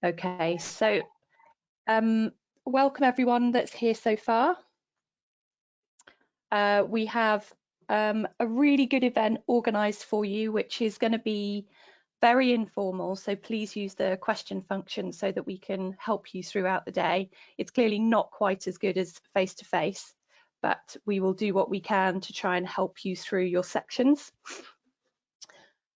Okay, so welcome everyone that's here so far. We have a really good event organised for you, which is going to be very informal, so please use the question function so that we can help you throughout the day. It's clearly not quite as good as face-to-face, but we will do what we can to try and help you through your sections.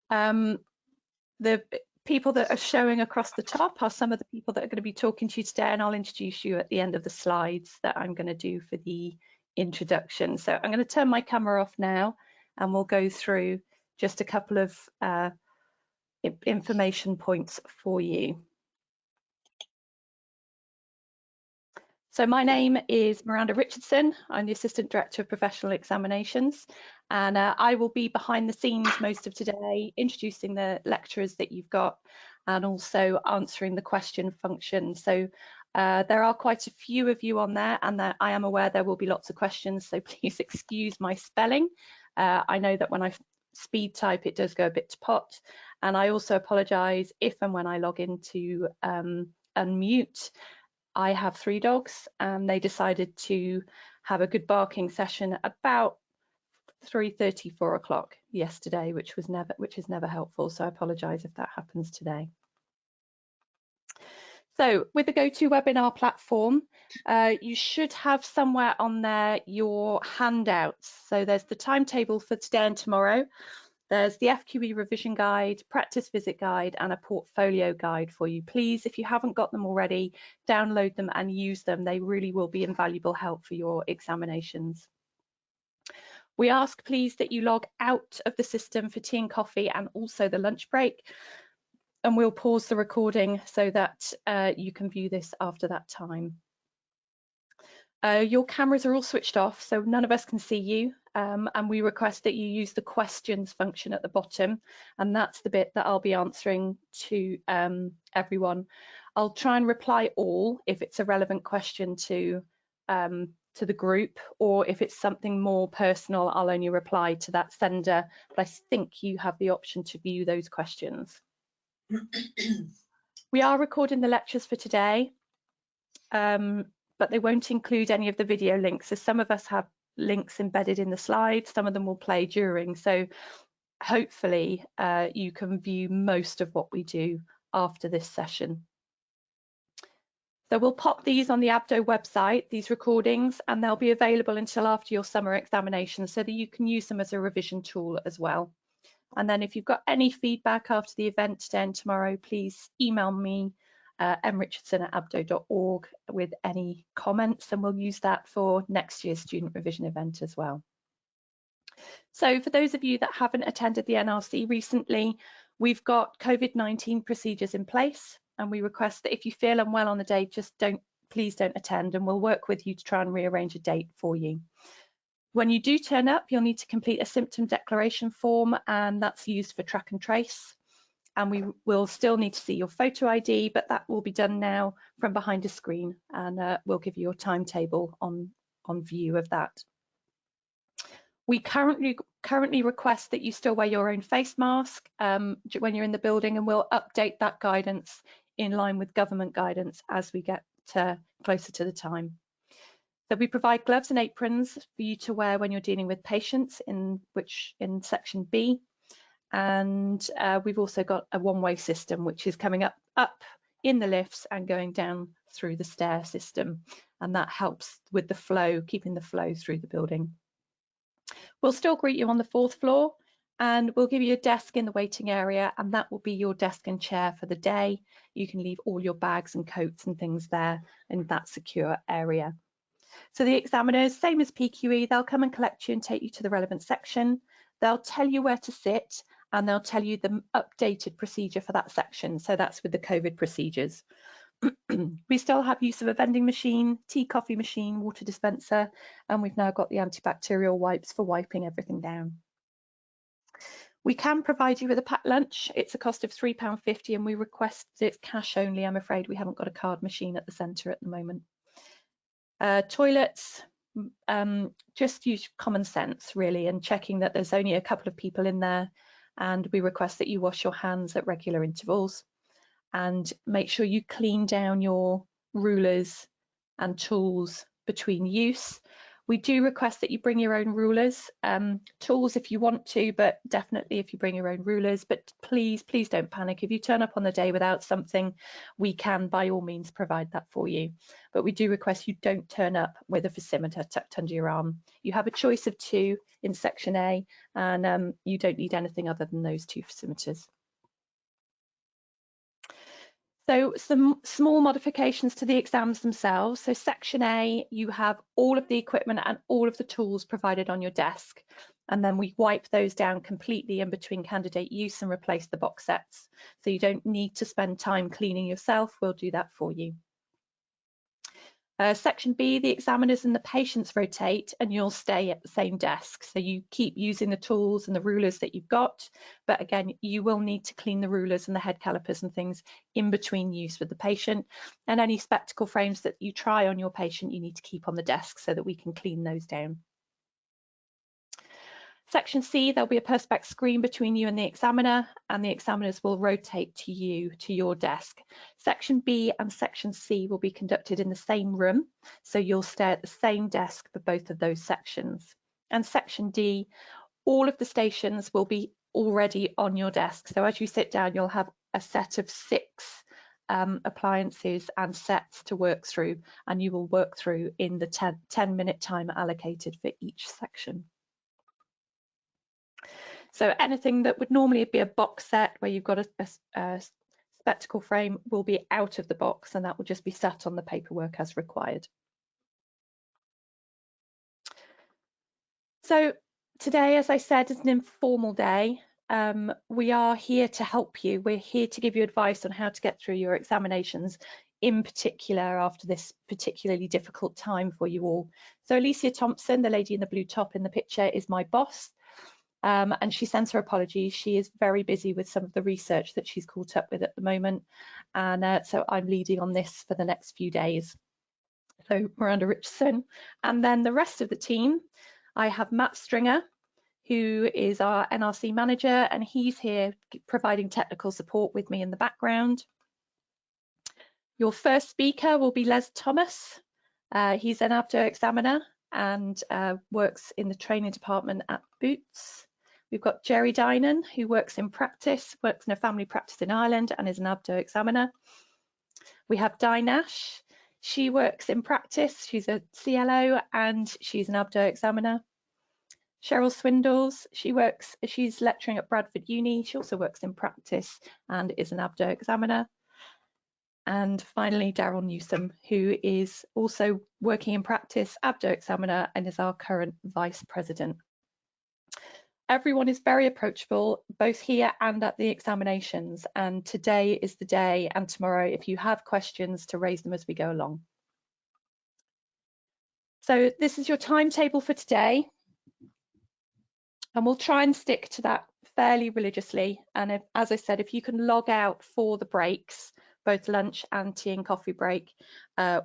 The people that are showing across the top are some of the people that are going to be talking to you today, and I'll introduce you at the end of the slides that I'm going to do for the introduction. So I'm going to turn my camera off now and we'll go through just a couple of information points for you. So my name is Miranda Richardson. I'm the Assistant Director of Professional Examinations, and I will be behind the scenes most of today, introducing the lecturers that you've got and also answering the question function. So there are quite a few of you on there, and I am aware there will be lots of questions, so please excuse my spelling. I know that when I speed type it does go a bit to pot, and I also apologise if and when I log into unmute. I have 3 dogs and they decided to have a good barking session about 3:30, 4 o'clock yesterday, which is never helpful. So I apologise if that happens today. So with the GoToWebinar platform, you should have somewhere on there your handouts. So there's the timetable for today and tomorrow. There's the FQE revision guide, practice visit guide, and a portfolio guide for you. Please, if you haven't got them already, download them and use them. They really will be invaluable help for your examinations. We ask, please, that you log out of the system for tea and coffee and also the lunch break. And we'll pause the recording so that you can view this after that time. Your cameras are all switched off, so none of us can see you. And we request that you use the questions function at the bottom, and that's the bit that I'll be answering to everyone. I'll try and reply all if it's a relevant question to the group, or if it's something more personal, I'll only reply to that sender, but I think you have the option to view those questions. We are recording the lectures for today, but they won't include any of the video links. So some of us have links embedded in the slides, some of them will play during, so hopefully you can view most of what we do after this session. So we'll pop these on the Abdo website, these recordings, and they'll be available until after your summer examinations so that you can use them as a revision tool as well. And then if you've got any feedback after the event today and tomorrow, please email me mrichardson@abdo.org with any comments, and we'll use that for next year's student revision event as well. So for those of you that haven't attended the NRC recently, we've got COVID-19 procedures in place, and we request that if you feel unwell on the day, please don't attend, and we'll work with you to try and rearrange a date for you. When you do turn up, you'll need to complete a symptom declaration form, and that's used for track and trace. And we will still need to see your photo ID, but that will be done now from behind a screen, and we'll give you your timetable on view of that. We currently request that you still wear your own face mask when you're in the building, and we'll update that guidance in line with government guidance as we get closer to the time. So we provide gloves and aprons for you to wear when you're dealing with patients in section B. And we've also got a one-way system, which is coming up in the lifts and going down through the stair system, and that helps with the flow, keeping the flow through the building. We'll still greet you on the 4th floor, and we'll give you a desk in the waiting area, and that will be your desk and chair for the day. You can leave all your bags and coats and things there in that secure area. So the examiners, same as PQE, they'll come and collect you and take you to the relevant section. They'll tell you where to sit, and they'll tell you the updated procedure for that section. So that's with the COVID procedures. We still have use of a vending machine, tea, coffee machine, water dispenser, and we've now got the antibacterial wipes for wiping everything down. We can provide you with a packed lunch. It's a cost of £3.50, and we request it's cash only. I'm afraid we haven't got a card machine at the centre at the moment. Toilets, just use common sense really, and checking that there's only a couple of people in there, and we request that you wash your hands at regular intervals. and make sure you clean down your rulers and tools between use. We do request that you bring your own rulers, tools if you want to, but definitely if you bring your own rulers. But please don't panic. If you turn up on the day without something, we can by all means provide that for you. But we do request you don't turn up with a versimeter tucked under your arm. You have a choice of 2 in section A, and you don't need anything other than those 2 versimeters. So some small modifications to the exams themselves. So section A, you have all of the equipment and all of the tools provided on your desk. And then we wipe those down completely in between candidate use and replace the box sets. So you don't need to spend time cleaning yourself. We'll do that for you. Section B, the examiners and the patients rotate and you'll stay at the same desk. So you keep using the tools and the rulers that you've got, but again, you will need to clean the rulers and the head calipers and things in between use with the patient. And any spectacle frames that you try on your patient, you need to keep on the desk so that we can clean those down. Section C, there'll be a perspex screen between you and the examiners will rotate to you, to your desk. Section B and Section C will be conducted in the same room, so you'll stay at the same desk for both of those sections. And Section D, all of the stations will be already on your desk. So as you sit down, you'll have a set of 6 appliances and sets to work through, and you will work through in the 10-minute time allocated for each section. So anything that would normally be a box set where you've got a spectacle frame will be out of the box, and that will just be sat on the paperwork as required. So today, as I said, is an informal day. We are here to help you. We're here to give you advice on how to get through your examinations, in particular after this particularly difficult time for you all. So Alicia Thompson, the lady in the blue top in the picture, is my boss. And she sends her apologies. She is very busy with some of the research that she's caught up with at the moment. And so I'm leading on this for the next few days. So Miranda Richardson. And then the rest of the team, I have Matt Stringer, who is our NRC manager, and he's here providing technical support with me in the background. Your first speaker will be Les Thomas. He's an ABDO examiner and works in the training department at Boots. We've got Jerry Dynan, who works in practice, works in a family practice in Ireland and is an ABDO examiner. We have Di Nash. She works in practice. She's a CLO and she's an ABDO examiner. Cheryl Swindles, she's lecturing at Bradford Uni. She also works in practice and is an ABDO examiner. And finally, Daryl Newsom, who is also working in practice, ABDO examiner, and is our current vice president. Everyone is very approachable, both here and at the examinations, and today is the day, and tomorrow, if you have questions, to raise them as we go along. So this is your timetable for today, and we'll try and stick to that fairly religiously. And as I said, if you can log out for the breaks, both lunch and tea and coffee break,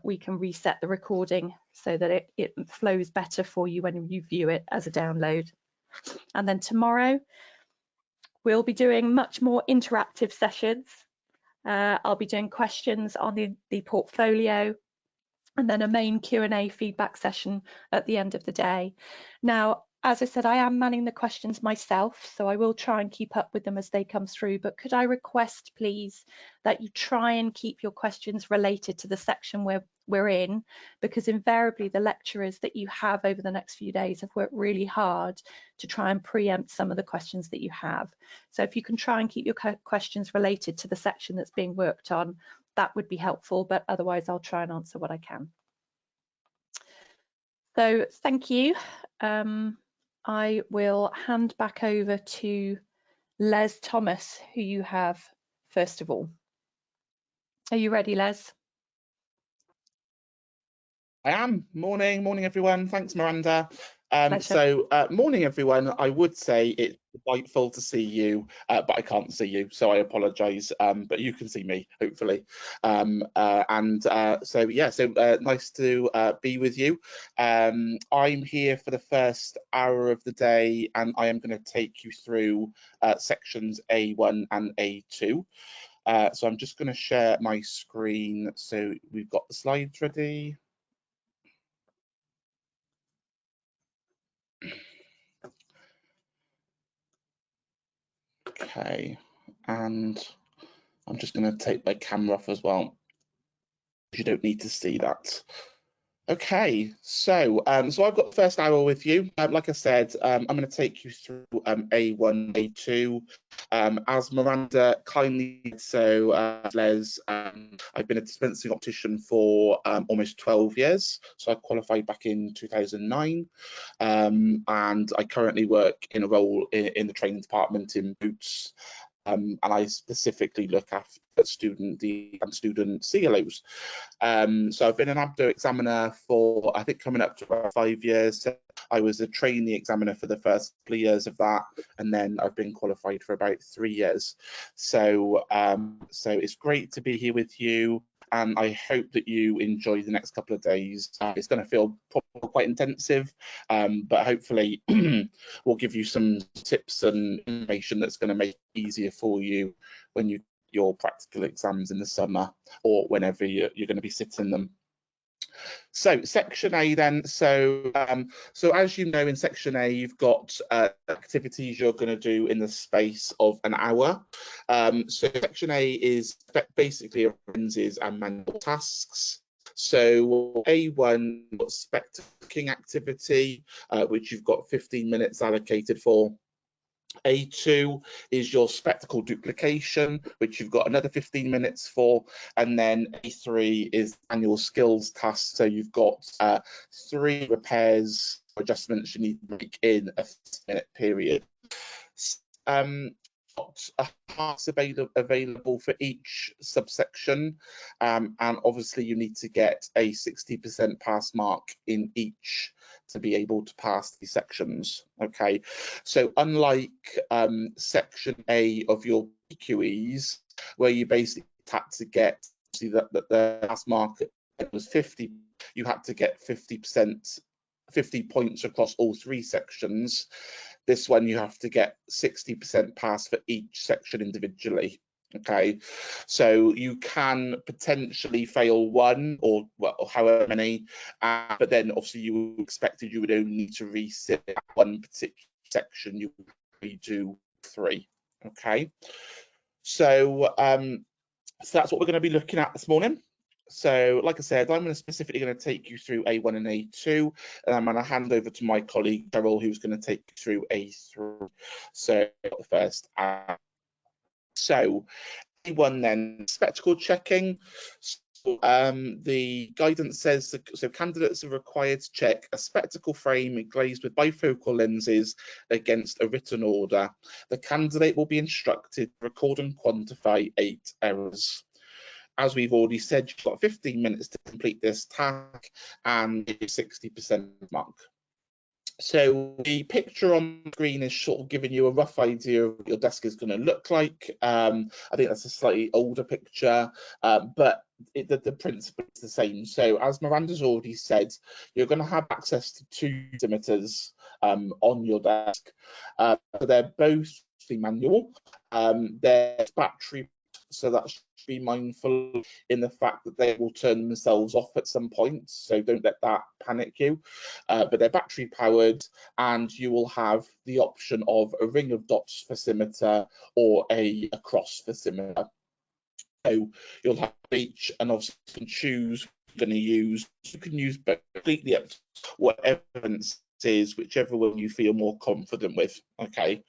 we can reset the recording so that it flows better for you when you view it as a download. And then tomorrow, we'll be doing much more interactive sessions. I'll be doing questions on the portfolio, and then a main Q&A feedback session at the end of the day. Now, as I said, I am manning the questions myself, so I will try and keep up with them as they come through, but could I request, please, that you try and keep your questions related to the section we're in, because invariably the lecturers that you have over the next few days have worked really hard to try and preempt some of the questions that you have. So if you can try and keep your questions related to the section that's being worked on, that would be helpful, but otherwise I'll try and answer what I can. So thank you. I will hand back over to Les Thomas, who you have first of all. Are you ready, Les? I am. Morning everyone. Thanks, Miranda. Pleasure. Morning everyone. I would say it's delightful to see you, but I can't see you, so I apologise. But you can see me, hopefully. Nice to be with you. I'm here for the first hour of the day, and I am going to take you through sections A1 and A2. So I'm just going to share my screen. So we've got the slides ready. Okay, and I'm just going to take my camera off as well. You don't need to see that. Okay, so I've got the first hour with you. Like I said, I'm going to take you through A1, A2. As Miranda kindly did so, Les, I've been a dispensing optician for almost 12 years. So I qualified back in 2009, and I currently work in a role in the training department in Boots. And I specifically look after student D and student CLOs. So I've been an ABDO examiner for, I think, coming up to about 5 years. So I was a trainee examiner for the first couple of years of that, and then I've been qualified for about 3 years. So it's great to be here with you, and I hope that you enjoy the next couple of days. It's going to feel probably quite intensive, but hopefully we'll give you some tips and information that's going to make it easier for you when you your practical exams in the summer or whenever you're going to be sitting them. So section A then, so as you know, in section A you've got activities you're going to do in the space of an hour. So section A is basically lenses and manual tasks. So A1, spec-taking activity, which you've got 15 minutes allocated for. A2 is your spectacle duplication, which you've got another 15 minutes for, and then A3 is annual skills task. So you've got 3 repairs or adjustments you need to make in a 15-minute period. Got a pass available for each subsection, and obviously you need to get a 60% pass mark in each to be able to pass these sections. Okay, so unlike section A of your PQEs, where you basically had to get, see that the pass mark was 50, you had to get 50%, 50 points across all 3 sections. This one you have to get 60% pass for each section individually. Okay, so you can potentially fail 1 or well, however many, but then obviously you expected you would only need to resit one particular section. You would redo 3. Okay, so so that's what we're going to be looking at this morning. So like I said, I'm specifically going to take you through A1 and A2, and I'm going to hand over to my colleague Cheryl, who's going to take you through A3. So the first. So A1 then, spectacle checking. So, the guidance says that, so candidates are required to check a spectacle frame glazed with bifocal lenses against a written order. The candidate will be instructed to record and quantify 8 errors. As we've already said, you've got 15 minutes to complete this task and a 60% mark. So the picture on the screen is sort of giving you a rough idea of what your desk is going to look like. I think that's a slightly older picture, but the principle is the same. So as Miranda's already said, you're going to have access to 2 dosimeters on your desk. So they're both manual. They're battery, so that should be mindful in the fact that they will turn themselves off at some point, so don't let that panic you. But they're battery powered, and you will have the option of a ring of dots fascimeter or a cross fascimeter. So you'll have each, and obviously you can choose what you're going to use. You can use both, completely up to whatever is, whichever one you feel more confident with. Okay.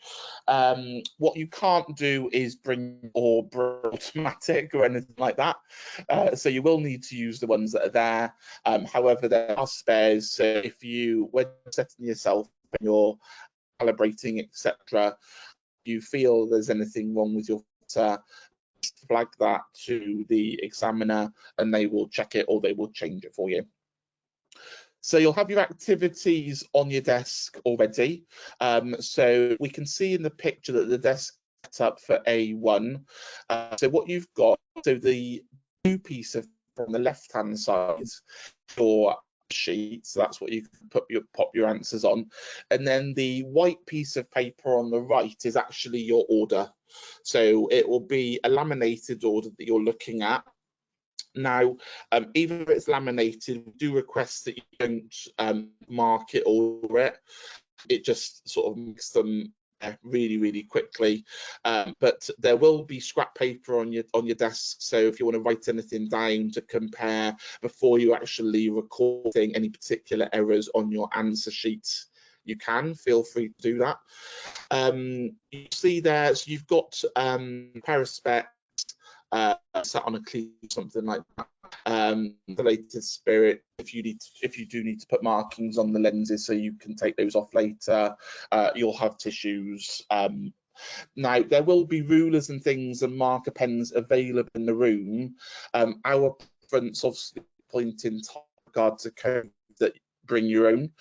What you can't do is bring automatic or anything like that. So you will need to use the ones that are there. However, there are spares. So if you, when setting yourself and you're calibrating, etc., you feel there's anything wrong with your flag that to the examiner and they will check it or they will change it for you. So you'll have your activities on your desk already. So we can see in the picture that the desk is set up for A1. So what you've got, so the blue piece of from the left-hand side, your sheet, so that's what you can pop your answers on, and then the white piece of paper on the right is actually your order. So it will be a laminated order that you're looking at. Now, even if it's laminated, we do request that you don't mark it or it. It just sort of makes them really quickly, but there will be scrap paper on your desk, so if you want to write anything down to compare before you actually recording any particular errors on your answer sheet, you can feel free to do that. You see there, so you've got a pair of specs sat on a cleat, something like that. The latest spirit, if you do need to put markings on the lenses so you can take those off later, you'll have tissues. Now there will be rulers and things and marker pens available in the room. Our preference obviously pointing top regard to code that bring your own.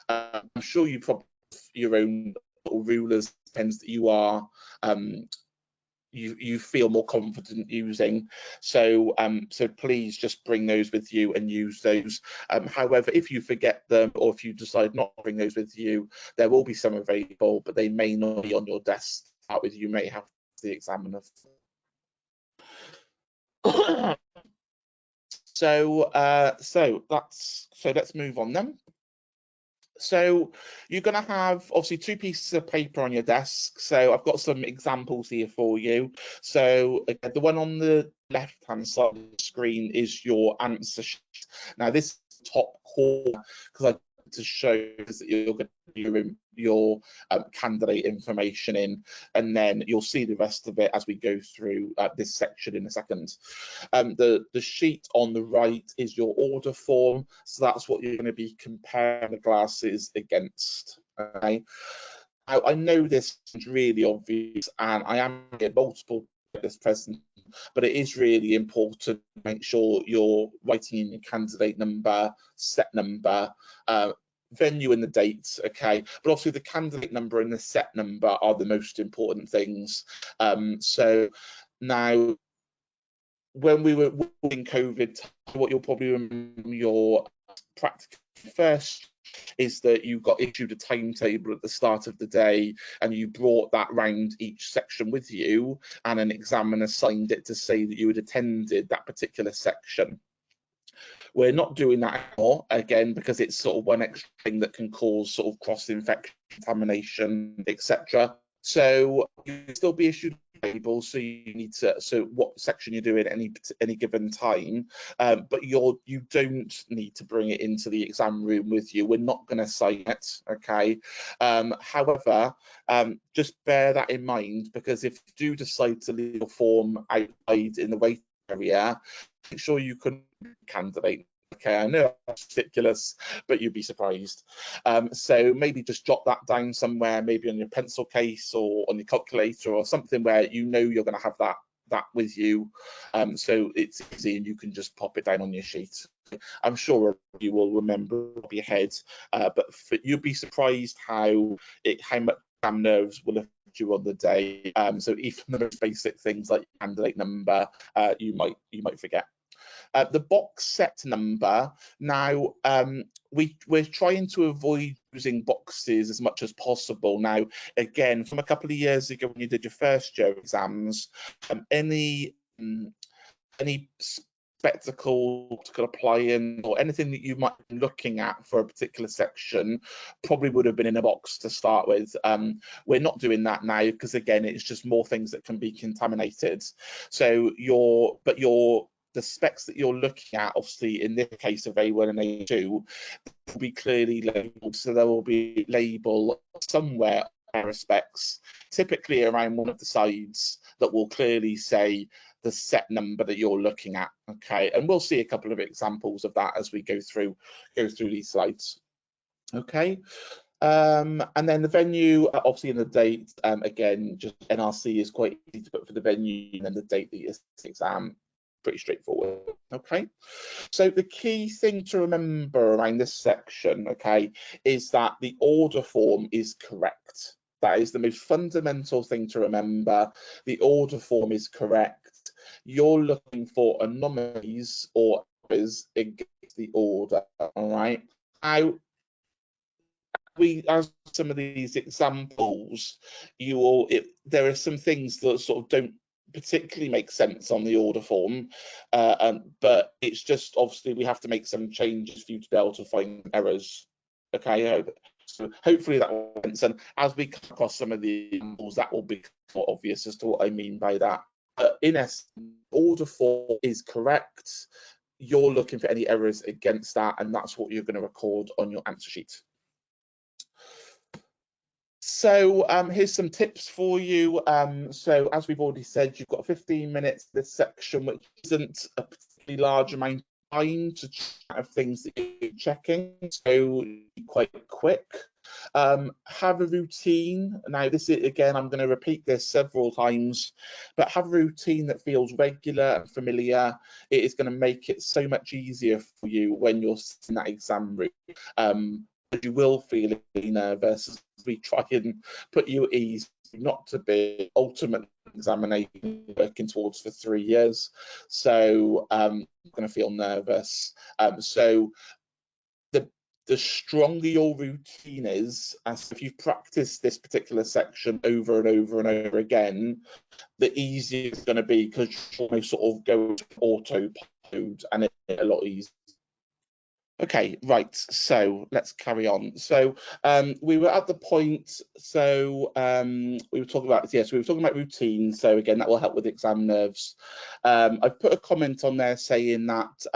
I'm sure you probably have your own little rulers, pens that you are you feel more confident using, so so please just bring those with you and use those. However, if you forget them or if you decide not to bring those with you, there will be some available, but they may not be on your desk out with you. May have the examiner. So let's move on then. So you're going to have obviously 2 pieces of paper on your desk. So I've got some examples here for you. So again, the one on the left hand side of the screen is your answer sheet. Now this top corner, because I to show that you're going to put your candidate information in, and then you'll see the rest of it as we go through this section in a second. The sheet on the right is your order form, so that's what you're going to be comparing the glasses against. Okay. Now, I know this is really obvious, and I am getting multiple at this present, but it is really important to make sure you're writing in your candidate number, set number, venue and the dates, okay? But also the candidate number and the set number are the most important things. So now, when we were in COVID, what you'll probably remember your practical first is that you got issued a timetable at the start of the day and you brought that round each section with you, and an examiner signed it to say that you had attended that particular section. We're not doing that anymore, again, because it's sort of one extra thing that can cause sort of cross-infection, contamination, etc. So you'll still be issued labels, so you need to, so what section you're doing at any given time, but you don't need to bring it into the exam room with you. We're not going to sign it, okay? However, just bear that in mind, because if you do decide to leave your form outside in the waiting area, make sure you can candidate. Okay, I know that's ridiculous, but you'd be surprised. So maybe just jot that down somewhere, maybe on your pencil case or on your calculator or something where you know you're going to have that with you, so it's easy and you can just pop it down on your sheet. I'm sure you will remember off your head, but you'll be surprised how much exam nerves will affect you on the day. So even the most basic things like candidate number, you might forget. The box set number, now we're trying to avoid using boxes as much as possible. Now, again, from a couple of years ago when you did your first year exams, any spectacle, optical appliance, or anything that you might be looking at for a particular section probably would have been in a box to start with. We're not doing that now because, again, it's just more things that can be contaminated. So the specs that you're looking at, obviously in this case of A1 and A2, will be clearly labelled. So there will be a label somewhere on specs, typically around one of the sides, that will clearly say the set number that you're looking at. Okay, and we'll see a couple of examples of that as we go through these slides. Okay. And then the venue, obviously in the date, again, just NRC is quite easy to put for the venue, and then the date that is the exam. Pretty straightforward. Okay, so the key thing to remember around this section, okay, is that the order form is correct. That is the most fundamental thing to remember. The order form is correct. You're looking for anomalies or errors against the order. All right. Now, as some of these examples, there are some things that sort of don't particularly make sense on the order form, but it's just obviously we have to make some changes for you to be able to find errors. Okay, so hopefully that will make sense. And as we come across some of the examples, that will be more obvious as to what I mean by that. But in essence, order form is correct. You're looking for any errors against that, and that's what you're going to record on your answer sheet. So here's some tips for you. So as we've already said, you've got 15 minutes this section, which isn't a particularly large amount of time to check of things that you're checking, so quite quick. Have a routine. Now this is, again, I'm going to repeat this several times, but have a routine that feels regular and familiar. It is going to make it so much easier for you when you're in that exam room. You will feel nervous as we try and put you at ease, not to be ultimate examination working towards for 3 years. So I'm going to feel nervous. So the stronger your routine is, as if you've practiced this particular section over and over and over again, the easier it's going to be, because you almost sort of go to autopilot and it's a lot easier. Okay, right, so let's carry on. So we were at the point, so we were talking about, yes, we were talking about routine. So again, that will help with exam nerves. I've put a comment on there saying that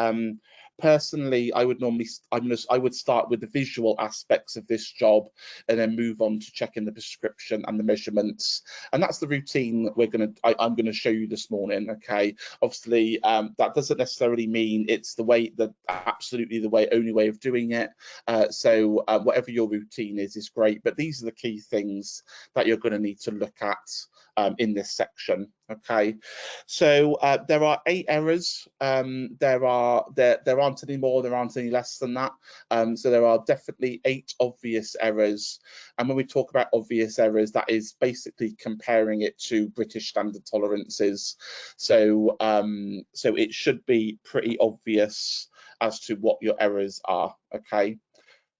personally, I would start with the visual aspects of this job and then move on to checking the prescription and the measurements. And that's the routine that I'm gonna show you this morning. Okay, obviously that doesn't necessarily mean it's the way, absolutely the only way of doing it. So whatever your routine is great, but these are the key things that you're going to need to look at in this section. Okay, so there are 8 errors. There aren't any more, there aren't any less than that. So there are definitely 8 obvious errors. And when we talk about obvious errors, that is basically comparing it to British standard tolerances. So so it should be pretty obvious as to what your errors are. Okay.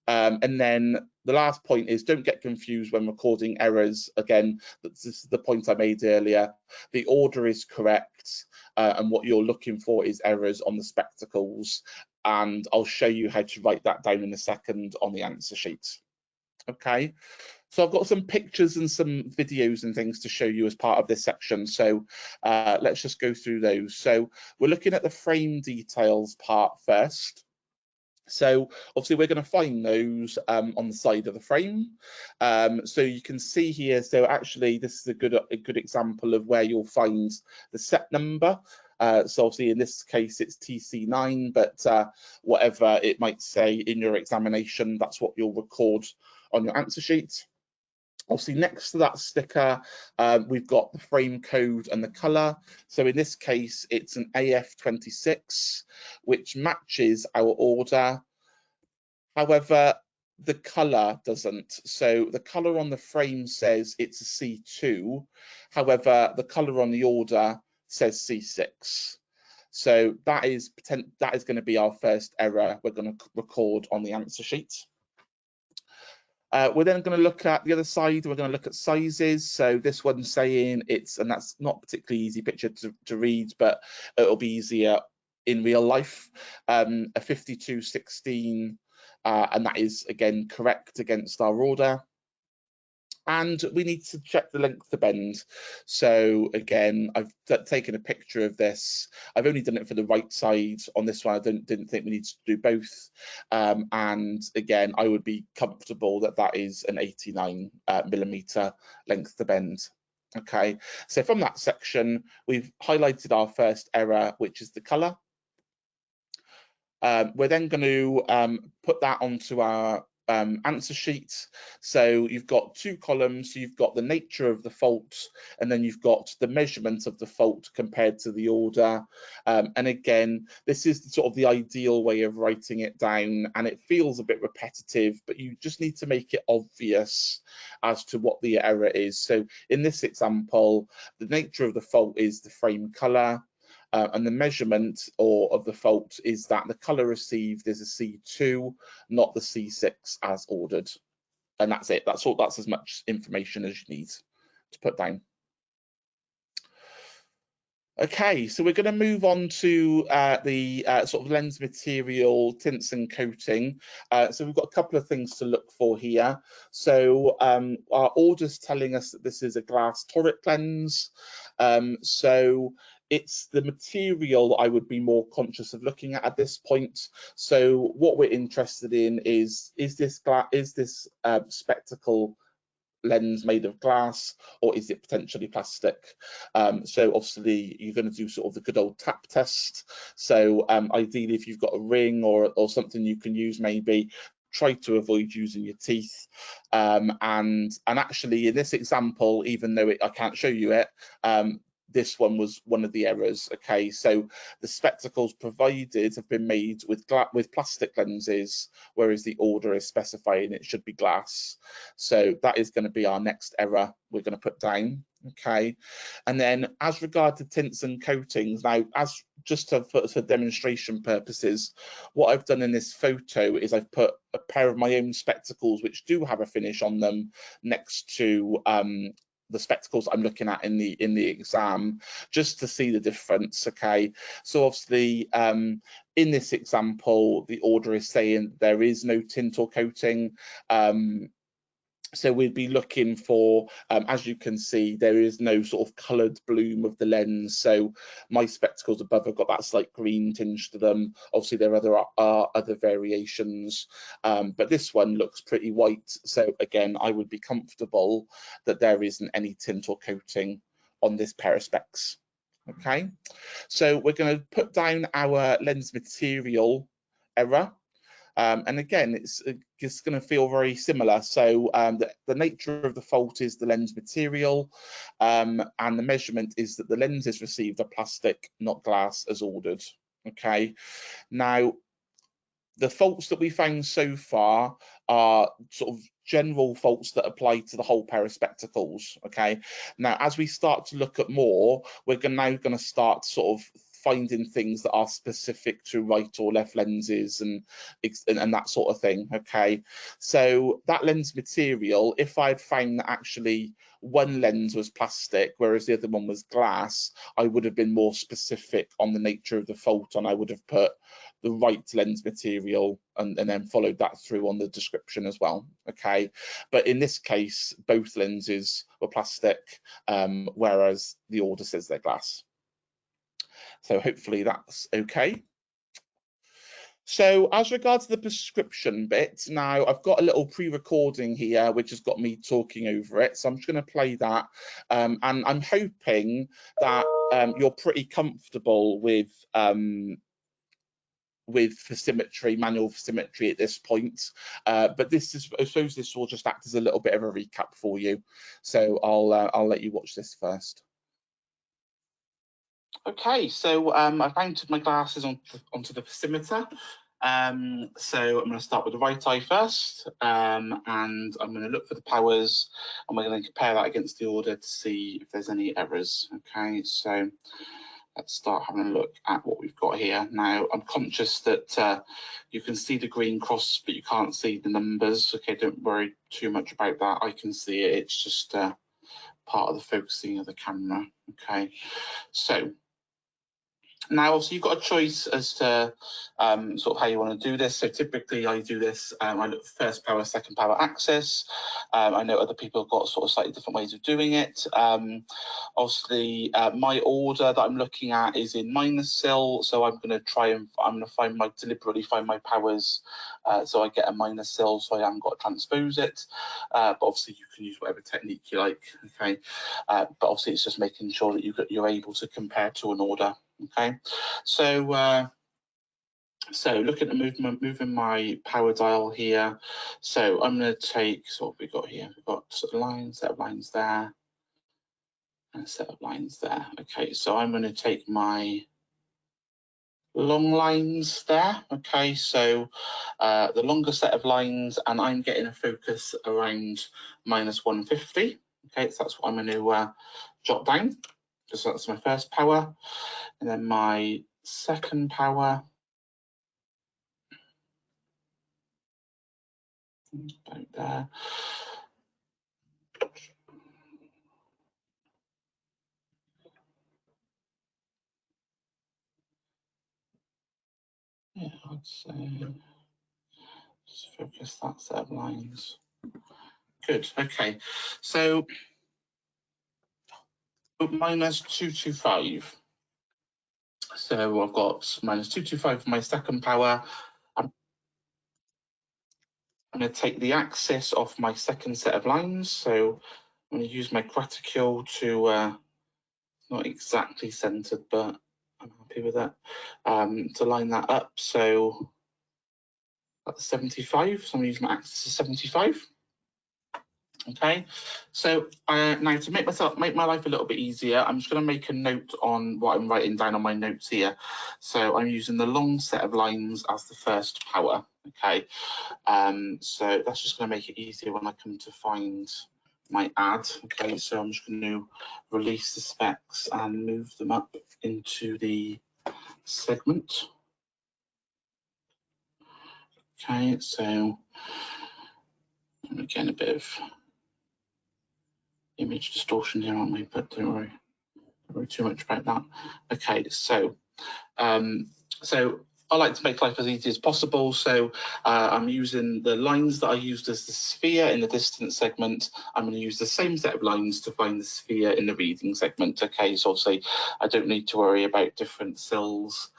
And then the last point is, don't get confused when recording errors. Again, this is the point I made earlier. The order is correct, and what you're looking for is errors on the spectacles. And I'll show you how to write that down in a second on the answer sheet. Okay. So I've got some pictures and some videos and things to show you as part of this section. So let's just go through those. So we're looking at the frame details part first. So obviously we're going to find those on the side of the frame. So you can see here, so actually this is a good example of where you'll find the set number. So obviously in this case it's TC9, but whatever it might say in your examination, that's what you'll record on your answer sheet. Obviously next to that sticker, we've got the frame code and the colour. So in this case, it's an AF26, which matches our order. However, the colour doesn't. So the colour on the frame says it's a C2. However, the colour on the order says C6. So that is going to be our first error we're going to record on the answer sheet. We're then going to look at the other side. We're going to look at sizes. So this one's saying and that's not a particularly easy picture to read, but it'll be easier in real life. A 52/16, and that is again correct against our order. And we need to check the length of bend. So again, I've taken a picture of this. I've only done it for the right side on this one. I didn't think we need to do both. And again, I would be comfortable that that is an 89 millimeter length to bend. Okay, so from that section, we've highlighted our first error, which is the color. We're then going to put that onto our answer sheet. So you've got 2 columns. So you've got the nature of the fault, and then you've got the measurement of the fault compared to the order. And again, this is sort of the ideal way of writing it down, and it feels a bit repetitive, but you just need to make it obvious as to what the error is. So in this example, the nature of the fault is the frame color. and the measurement of the fault is that the colour received is a C2, not the C6 as ordered. And that's it. That's all. That's as much information as you need to put down. Okay, so we're going to move on to the sort of lens material, tints and coating. So we've got a couple of things to look for here. So our order's telling us that this is a glass toric lens. So it's the material I would be more conscious of looking at this point. So what we're interested in is this spectacle lens made of glass, or is it potentially plastic? So obviously you're going to do sort of the good old tap test. So ideally, if you've got a ring or something you can use, maybe try to avoid using your teeth. And actually in this example, even though I can't show you it, this one was one of the errors. Okay, so the spectacles provided have been made with plastic lenses, whereas the order is specifying it should be glass. So that is going to be our next error we're going to put down. Okay, and then as regard to tints and coatings, now as just for demonstration purposes, what I've done in this photo is I've put a pair of my own spectacles which do have a finish on them next to the spectacles I'm looking at in the exam, just to see the difference. Okay, so obviously in this example the order is saying there is no tint or coating, so we'd be looking for, as you can see, there is no sort of coloured bloom of the lens. So my spectacles above have got that slight green tinge to them. Obviously there are other variations, but this one looks pretty white. So again, I would be comfortable that there isn't any tint or coating on this pair of specs. Okay, so we're going to put down our lens material error. And again, it's going to feel very similar. So the nature of the fault is the lens material, and the measurement is that the lenses received are plastic, not glass, as ordered. Okay, now the faults that we found so far are sort of general faults that apply to the whole pair of spectacles. Okay, now as we start to look at more, we're now going to start sort of finding things that are specific to right or left lenses and that sort of thing. Okay, so that lens material, if I'd found that actually one lens was plastic whereas the other one was glass, I would have been more specific on the nature of the fault, and I would have put the right lens material and then followed that through on the description as well. Okay, but in this case both lenses were plastic, whereas the order says they're glass. So hopefully that's okay. So as regards to the prescription bit, now I've got a little pre-recording here which has got me talking over it, so I'm just going to play that, and I'm hoping that you're pretty comfortable with symmetry, manual symmetry at this point, but this is, I suppose this will just act as a little bit of a recap for you. So I'll let you watch this first. Okay, so I've mounted my glasses onto the posimeter. So I'm going to start with the right eye first, and I'm going to look for the powers, and we're going to compare that against the order to see if there's any errors. Okay, so let's start having a look at what we've got here. Now, I'm conscious that you can see the green cross, but you can't see the numbers. Okay, don't worry too much about that. I can see it. It's just part of the focusing of the camera. Okay, so now, obviously, you've got a choice as to sort of how you want to do this. So typically, I do this. I look for first power, second power axis. I know other people have got sort of slightly different ways of doing it. Obviously, my order that I'm looking at is in -sil. So I'm going to deliberately find my powers, so I get a -sil, so I haven't got to transpose it. But obviously, you can use whatever technique you like. Okay, but obviously, it's just making sure that you're able to compare to an order. Okay, so looking at moving my power dial here. So I'm going to take, so what we've got here, we've got sort of lines, set of lines there, and a set of lines there. Okay, so I'm going to take my long lines there. Okay, so the longer set of lines, and I'm getting a focus around -150. Okay, so that's what I'm going to jot down. So that's my first power, and then my second power. About there. Yeah, I'd say just focus that set of lines. Good. Okay. So minus 225. So I've got minus 225 for my second power. I'm going to take the axis off my second set of lines. So I'm going to use my graticule to, not exactly centered, but I'm happy with that, to line that up. So that's 75. So I'm going to use my axis of 75. Okay, so now to make my life a little bit easier, I'm just going to make a note on what I'm writing down on my notes here. So I'm using the long set of lines as the first power. Okay, so that's just going to make it easier when I come to find my add. Okay, so I'm just going to release the specs and move them up into the segment. Okay, so I'm getting a bit of image distortion here, aren't we? But don't worry too much about that. Okay, so I like to make life as easy as possible. So I'm using the lines that I used as the sphere in the distance segment. I'm going to use the same set of lines to find the sphere in the reading segment. Okay, so obviously I don't need to worry about different sills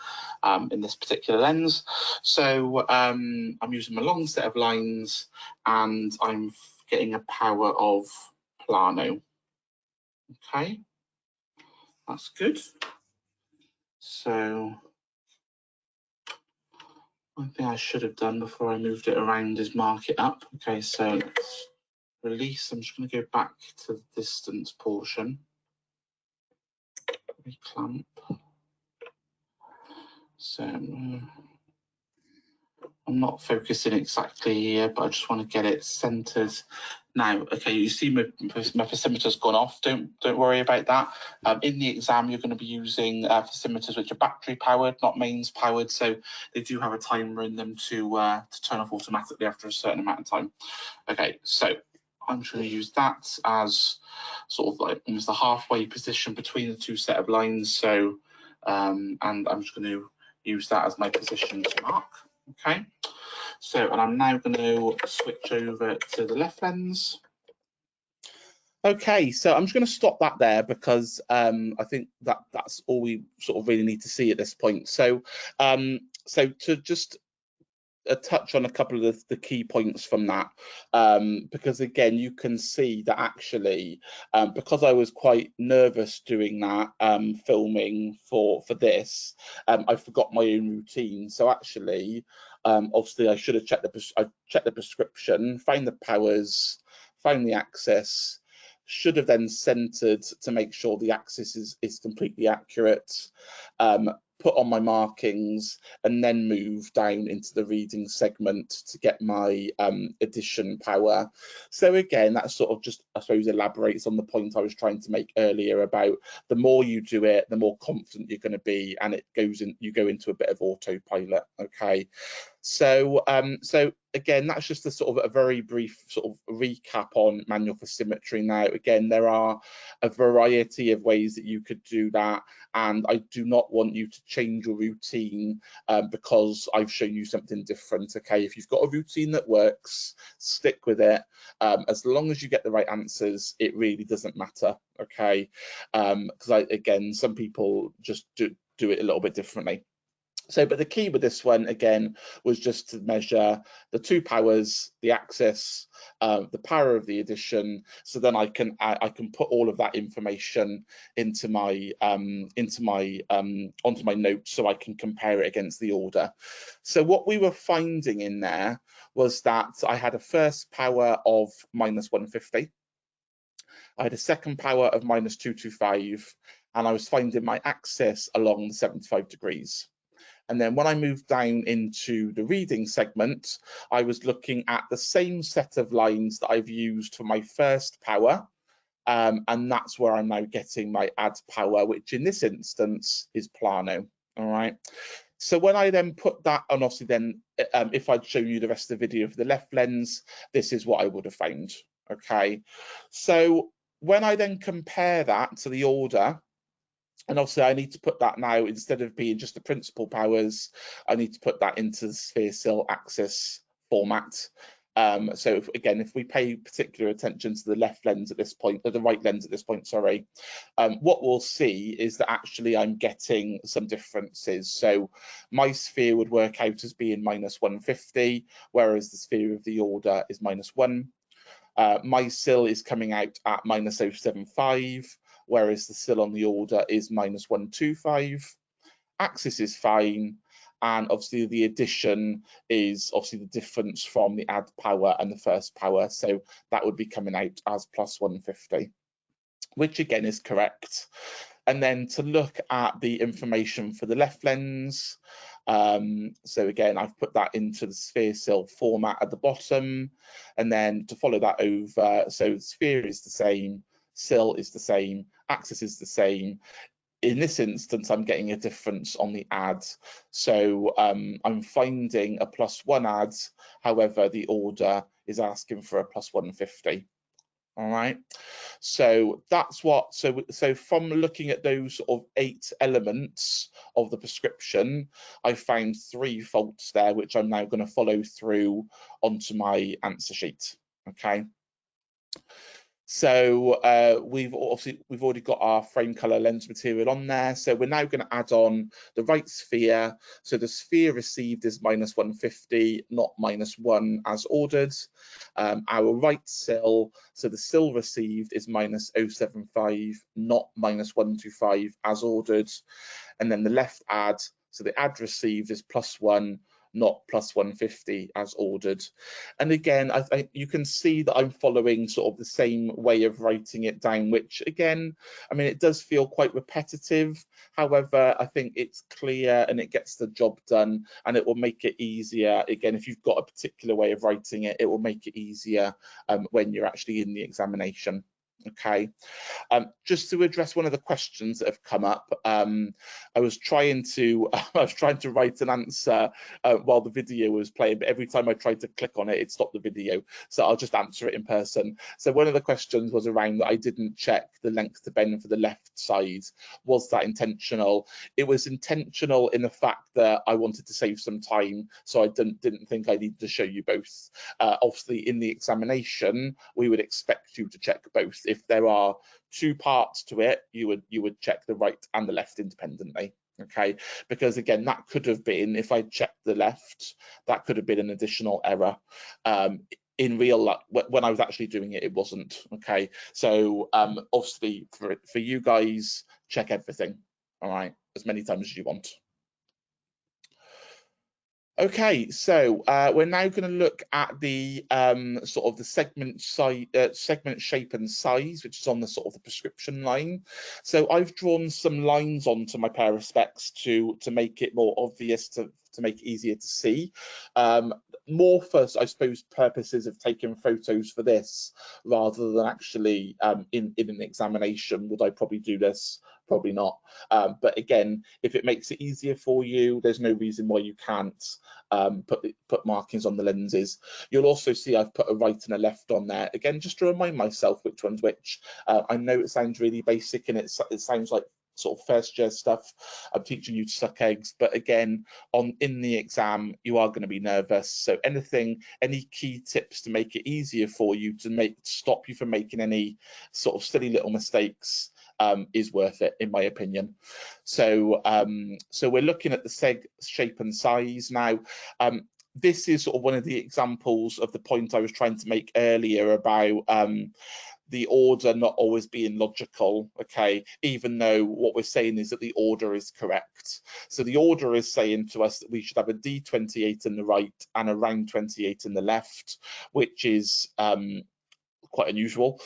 in this particular lens. So I'm using my long set of lines and I'm getting a power of plano. Okay. That's good. So one thing I should have done before I moved it around is mark it up. Okay, so let's release. I'm just going to go back to the distance portion. Reclamp. So I'm not focusing exactly here, but I just want to get it centered. Now, okay, you see my posimeter's gone off. Don't worry about that. In the exam, you're going to be using posimeters which are battery powered, not mains powered. So they do have a timer in them to turn off automatically after a certain amount of time. Okay, so I'm just going to use that as sort of like almost the halfway position between the two set of lines. So, and I'm just going to use that as my position to mark. Okay, so and I'm now going to switch over to the left lens. Okay, so I'm just going to stop that there because I think that's all we sort of really need to see at this point. So, so to just touch on a couple of the key points from that, because again, you can see that actually, because I was quite nervous doing that filming for this, I forgot my own routine. So actually, obviously, I should have checked the prescription, find the powers, find the axis. Should have then centered to make sure the axis is completely accurate. Put on my markings and then move down into the reading segment to get my addition power. So again, that sort of just, I suppose, elaborates on the point I was trying to make earlier about the more you do it, the more confident you're going to be, and it goes in, you go into a bit of autopilot. Okay, so so again, that's just a sort of a very brief sort of recap on manual posimetry. Now again, there are a variety of ways that you could do that, and I do not want you to change your routine because I've shown you something different. Okay, if you've got a routine that works, stick with it. As long as you get the right answers, it really doesn't matter. Okay, because again, some people just do it a little bit differently. So, but the key with this one again was just to measure the two powers, the axis, the power of the addition. So then I can put all of that information into my onto my notes, so I can compare it against the order. So what we were finding in there was that I had a first power of minus 150. I had a second power of minus 225, and I was finding my axis along the 75 degrees. And then when I moved down into the reading segment, I was looking at the same set of lines that I've used for my first power, and that's where I'm now getting my add power, which in this instance is plano. All right. So when I then put that on, obviously then if I'd show you the rest of the video for the left lens, this is what I would have found. Okay. So when I then compare that to the order, and obviously I need to put that now, instead of being just the principal powers, I need to put that into the sphere sill axis format. So again, if we pay particular attention to the left lens at this point, or the right lens at this point, sorry, what we'll see is that actually I'm getting some differences. So my sphere would work out as being -150, whereas the sphere of the order is -1. My sill is coming out at -075, whereas the sill on the order is -125. Axis is fine, and obviously the addition is obviously the difference from the add power and the first power, so that would be coming out as +150, which again is correct. And then to look at the information for the left lens, so again, I've put that into the sphere sill format at the bottom, and then to follow that over, so the sphere is the same, sill is the same, axis is the same. In this instance, I'm getting a difference on the add. So I'm finding a +1 add, however, the order is asking for a +150. All right, so that's what, so from looking at those sort of 8 elements of the prescription, I found 3 faults there, which I'm now going to follow through onto my answer sheet. Okay. So we've already got our frame color lens material on there. So we're now going to add on the right sphere. So the sphere received is -150, not -1 as ordered. Our right sill, so the sill received is -075, not -125 as ordered. And then the left add, so the add received is +1, not +150 as ordered. And again, you can see that I'm following sort of the same way of writing it down, which again, I mean, it does feel quite repetitive. However, I think it's clear and it gets the job done, and it will make it easier. Again, if you've got a particular way of writing it, it will make it easier when you're actually in the examination. Okay. Just to address one of the questions that have come up, I was trying to write an answer while the video was playing, but every time I tried to click on it, it stopped the video. So I'll just answer it in person. So one of the questions was around that I didn't check the length to bend for the left side. Was that intentional? It was intentional in the fact that I wanted to save some time, so I didn't think I needed to show you both. Obviously, in the examination, we would expect you to check both. If there are 2 parts to it, you would check the right and the left independently. Okay, because again, that could have been, if I checked the left, that could have been an additional error. In real life, when I was actually doing it, it wasn't. Okay, so obviously for you guys, check everything. All right, as many times as you want. Okay, so we're now going to look at the sort of the segment shape and size, which is on the sort of the prescription line. So I've drawn some lines onto my pair of specs to make it more obvious, to make it easier to see. More for, I suppose, purposes of taking photos for this rather than actually in an examination. Would I probably do this? Probably not. But again, if it makes it easier for you, there's no reason why you can't put markings on the lenses. You'll also see I've put a right and a left on there, again, just to remind myself which one's which. I know it sounds really basic and it sounds like sort of first year stuff. I'm teaching you to suck eggs, but again, in the exam, you are going to be nervous. So any key tips to make it easier for you, to stop you from making any sort of silly little mistakes, is worth it, in my opinion. So we're looking at the shape and size now. This is sort of one of the examples of the point I was trying to make earlier about the order not always being logical, okay, even though what we're saying is that the order is correct. So the order is saying to us that we should have a D28 in the right and a round 28 in the left, which is quite unusual.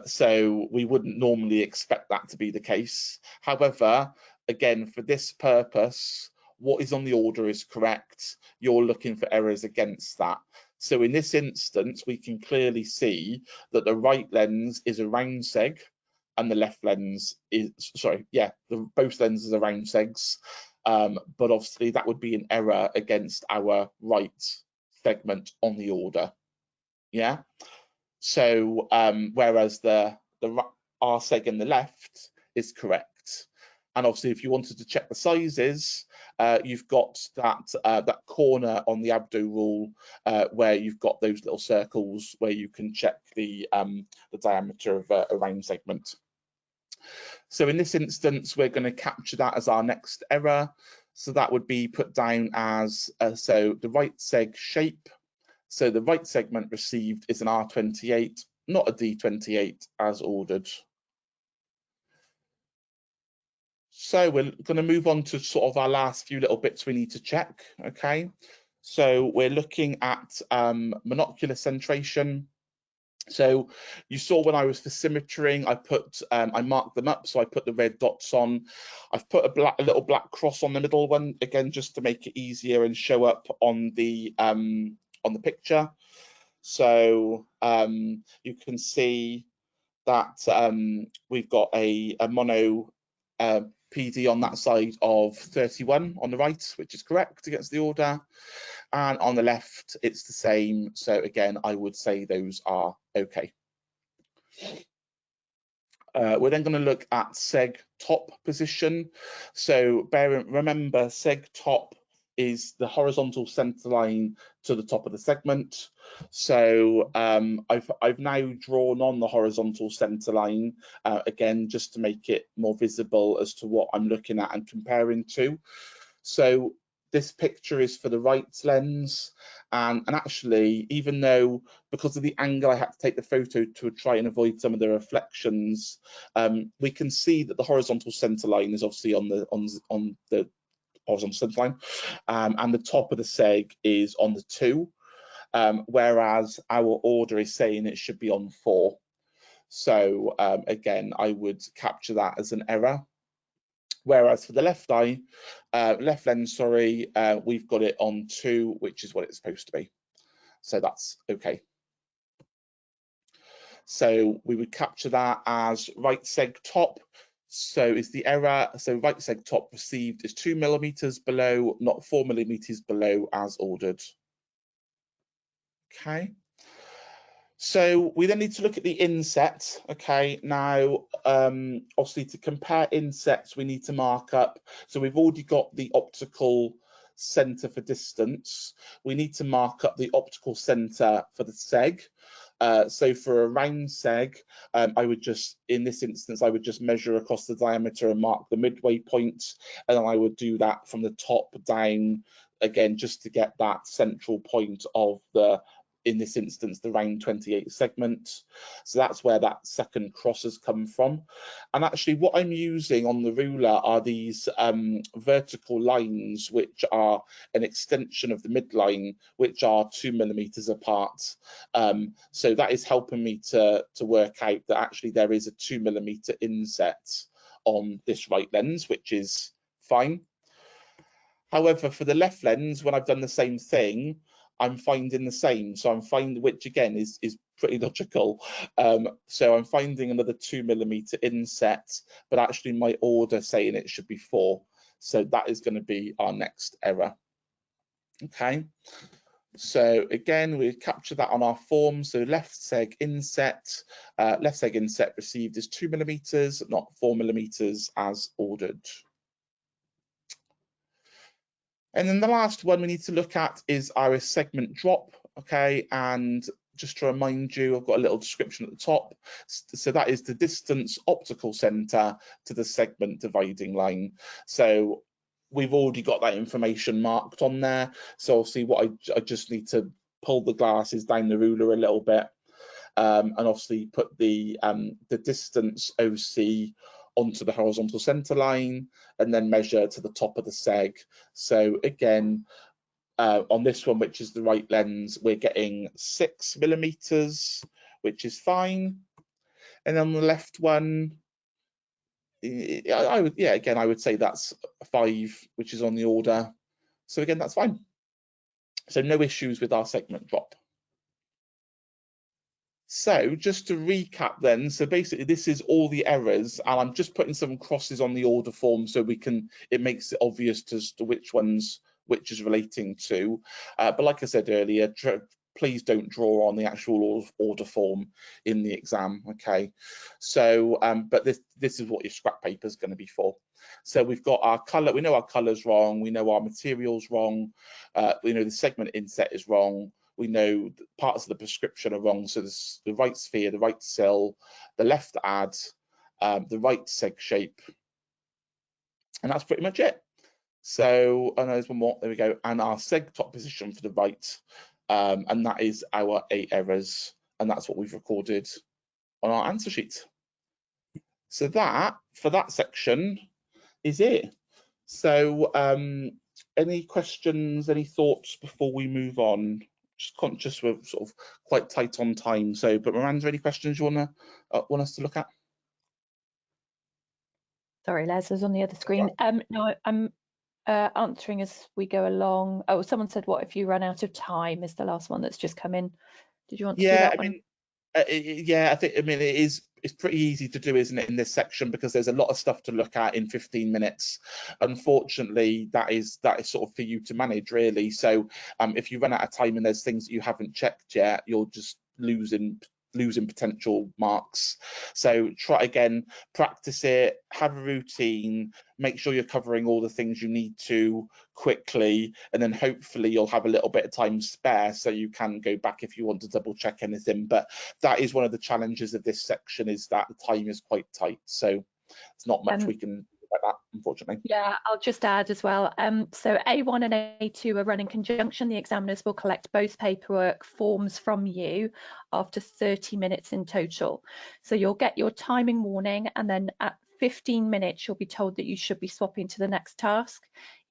So we wouldn't normally expect that to be the case. However, again, for this purpose, what is on the order is correct. You're looking for errors against that. So in this instance, we can clearly see that the right lens is a round seg and the left lens is, sorry, yeah, both lenses are round segs. But obviously that would be an error against our right segment on the order. Yeah. So whereas the R seg in the left is correct. And obviously, if you wanted to check the sizes, you've got that corner on the abdo rule where you've got those little circles where you can check the diameter of a round segment. So in this instance, we're going to capture that as our next error. So that would be put down as so the right seg shape. So the right segment received is an R28, not a D28 as ordered. So we're going to move on to sort of our last few little bits we need to check. Okay, so we're looking at monocular centration. So you saw when I was for symmetrying, I marked them up, so I put the red dots on. I've put a little black cross on the middle one again, just to make it easier and show up on the picture. So you can see that we've got a mono PD on that side of 31 on the right, which is correct against the order. And on the left, it's the same. So again, I would say those are okay. We're then going to look at seg top position. So remember, seg top is the horizontal center line to the top of the segment. So I've now drawn on the horizontal center line again, just to make it more visible as to what I'm looking at and comparing to. So this picture is for the right lens, and actually, even though because of the angle I had to take the photo to try and avoid some of the reflections, we can see that the horizontal center line is obviously on the horizontal center line, and the top of the seg is on the 2, whereas our order is saying it should be on 4. So again, I would capture that as an error. Whereas for the left lens, sorry, we've got it on 2, which is what it's supposed to be. So that's okay. So we would capture that as right seg top. So is the error, so right seg top received is 2 millimeters below, not 4 millimeters below as ordered. Okay. So we then need to look at the inset. Okay, now obviously to compare insets, we need to mark up. So we've already got the optical center for distance. We need to mark up the optical center for the seg. So for a round seg, I would just, in this instance, I would just measure across the diameter and mark the midway point, and then I would do that from the top down again, just to get that central point of the, in this instance, the round 28 segment. So that's where that second cross has come from. And actually what I'm using on the ruler are these vertical lines, which are an extension of the midline, which are 2 millimeters apart. So that is helping me to work out that actually there is a 2 millimeter inset on this right lens, which is fine. However, for the left lens, when I've done the same thing, I'm finding the same. So I'm finding, which again is pretty logical. So I'm finding another 2 millimeter inset, but actually my order saying it should be 4. So that is going to be our next error. Okay. So again, we capture that on our form. So left seg inset received is 2 millimeters, not 4 millimeters as ordered. And then the last one we need to look at is our segment drop, okay? And just to remind you, I've got a little description at the top. So that is the distance optical center to the segment dividing line. So we've already got that information marked on there. So obviously what I just need to pull the glasses down the ruler a little bit, and obviously put the distance OC onto the horizontal center line, and then measure to the top of the seg. So again, on this one, which is the right lens, we're getting 6 millimeters, which is fine. And on the left one, I would, yeah, again, I would say that's 5, which is on the order. So again, that's fine. So no issues with our segment drop. So just to recap then, so basically this is all the errors, and I'm just putting some crosses on the order form so it makes it obvious as to which ones which is relating to. But like I said earlier, please don't draw on the actual order form in the exam, okay? So, but this is what your scrap paper is going to be for. So we've got our colour, we know our colour's wrong, we know our material's wrong, we know the segment inset is wrong, we know parts of the prescription are wrong. So there's the right sphere, the right cell, the left add, the right seg shape, and that's pretty much it. So, and there's one more, there we go, and our seg top position for the right, and that is our 8 errors, and that's what we've recorded on our answer sheet. So that, for that section, is it. So, any questions, any thoughts before we move on? Just conscious we're sort of quite tight on time. So, but Miranda, any questions you want us to look at? Sorry, Les, I was on the other screen. No, I'm answering as we go along. Oh, someone said, what if you run out of time, is the last one that's just come in. Did you want to do that one? Yeah, I mean, it's pretty easy to do, isn't it, in this section, because there's a lot of stuff to look at in 15 minutes. Unfortunately, that is sort of for you to manage, really. So if you run out of time and there's things that you haven't checked yet, you're just losing potential marks. So try again, practice it, have a routine, make sure you're covering all the things you need to quickly, and then hopefully you'll have a little bit of time spare so you can go back if you want to double check anything. But that is one of the challenges of this section, is that the time is quite tight, so it's not much we can do about that, unfortunately. Yeah, I'll just add as well. So A1 and A2 are run in conjunction. The examiners will collect both paperwork forms from you after 30 minutes in total. So you'll get your timing warning, and then at 15 minutes you'll be told that you should be swapping to the next task.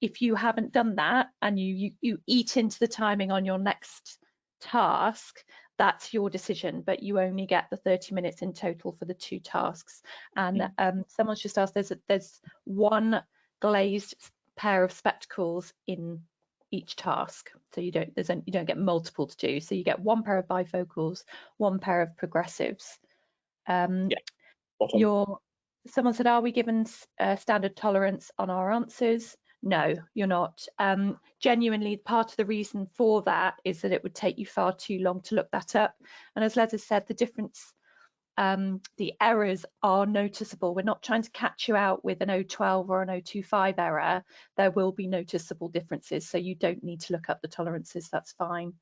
If you haven't done that and you eat into the timing on your next task, that's your decision, but you only get the 30 minutes in total for the 2 tasks. And someone's just asked, there's one glazed pair of spectacles in each task, so you don't get multiple to do. So you get 1 pair of bifocals, 1 pair of progressives. Someone said, are we given standard tolerance on our answers? No, you're not. Genuinely, part of the reason for that is that it would take you far too long to look that up. And as Les has said, the difference, the errors are noticeable. We're not trying to catch you out with an 012 or an 025 error. There will be noticeable differences, so you don't need to look up the tolerances. That's fine.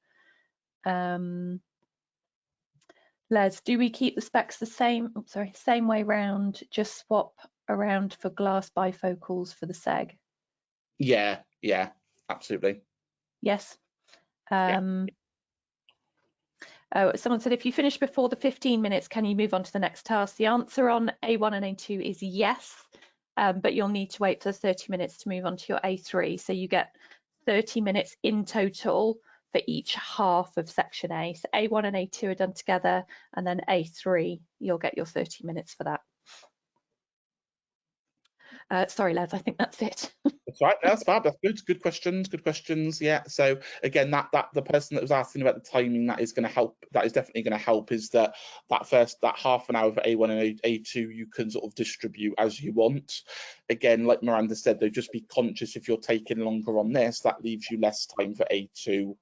Les, do we keep the specs the same? Oh, sorry, same way round, just swap around for glass bifocals for the seg? Yeah, absolutely. Yes. Oh, someone said, if you finish before the 15 minutes, can you move on to the next task? The answer on A1 and A2 is yes, but you'll need to wait for 30 minutes to move on to your A3. So you get 30 minutes in total for each half of section A. So A1 and A2 are done together, and then A3, you'll get your 30 minutes for that. Sorry, Les, I think that's it. That's right, that's fab, that's good. Good questions. Yeah, so again, that the person that was asking about the timing, that is going to help, that is definitely going to help, is that half an hour for A1 and A2 you can sort of distribute as you want. Again, like Miranda said, though, just be conscious if you're taking longer on this, that leaves you less time for A2.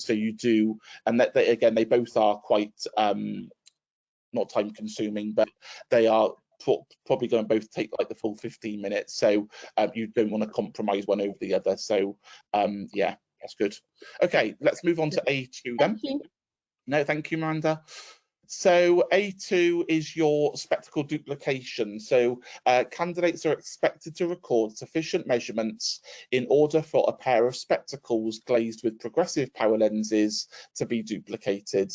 So you do, and that again, they both are quite not time consuming, but they are probably going to both take like the full 15 minutes, so you don't want to compromise one over the other. So yeah, that's good. Okay, let's move on to A2 then. Thank you. No, thank you, Miranda. So A2 is your spectacle duplication. So candidates are expected to record sufficient measurements in order for a pair of spectacles glazed with progressive power lenses to be duplicated.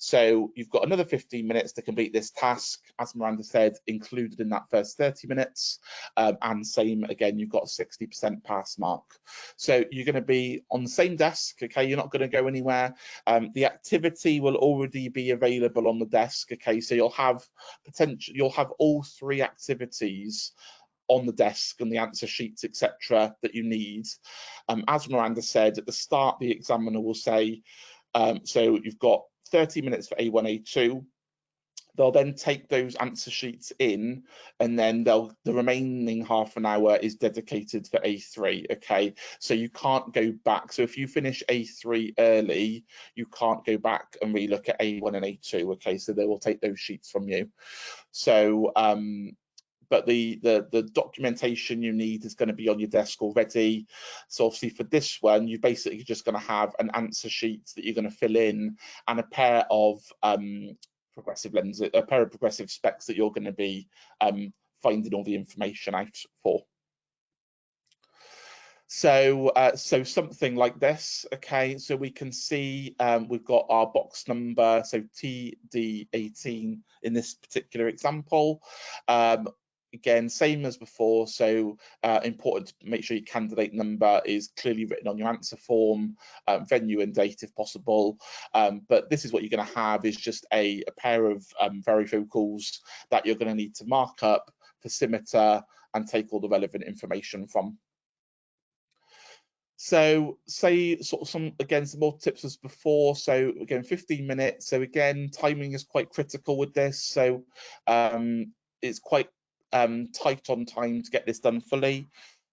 So you've got another 15 minutes to complete this task, as Miranda said, included in that first 30 minutes. And same again, you've got 60% pass mark. So you're going to be on the same desk, okay? You're not going to go anywhere. The activity will already be available on the desk, okay? So you'll have all 3 activities on the desk and the answer sheets, etc., that you need. As Miranda said at the start, the examiner will say, so you've got 30 minutes for A1, A2. They'll then take those answer sheets in, and then the remaining half an hour is dedicated for A3, okay? So you can't go back. So if you finish A3 early, you can't go back and relook at A1 and A2, okay? So they will take those sheets from you. So but the documentation you need is going to be on your desk already. So obviously for this one, you're basically just going to have an answer sheet that you're going to fill in, and a pair of progressive lenses, a pair of progressive specs that you're going to be finding all the information out for. So something like this, okay? So we can see we've got our box number, so TD18 in this particular example. Again, same as before, so important to make sure your candidate number is clearly written on your answer form, venue and date if possible. But this is what you're going to have, is just a pair of varifocals that you're going to need to mark up, decimeter, and take all the relevant information from. So say sort of some more tips as before. So again, 15 minutes. So again, timing is quite critical with this. So it's quite tight on time to get this done fully.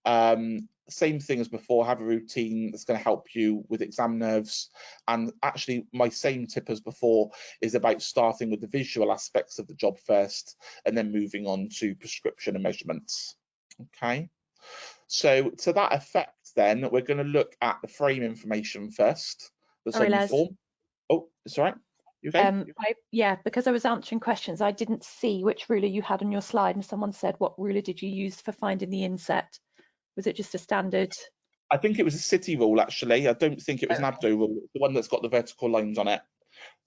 Same thing as before, have a routine that's going to help you with exam nerves. And actually my same tip as before is about starting with the visual aspects of the job first, and then moving on to prescription and measurements. Okay. So to that effect, then we're going to look at the frame information first that's on your form. Oh, it's all right. You okay? Yeah, because I was answering questions, I didn't see which ruler you had on your slide, and someone said, what ruler did you use for finding the inset? Was it just a standard? I think it was a city rule, actually. I don't think it was an abdo rule. It's the one that's got the vertical lines on it.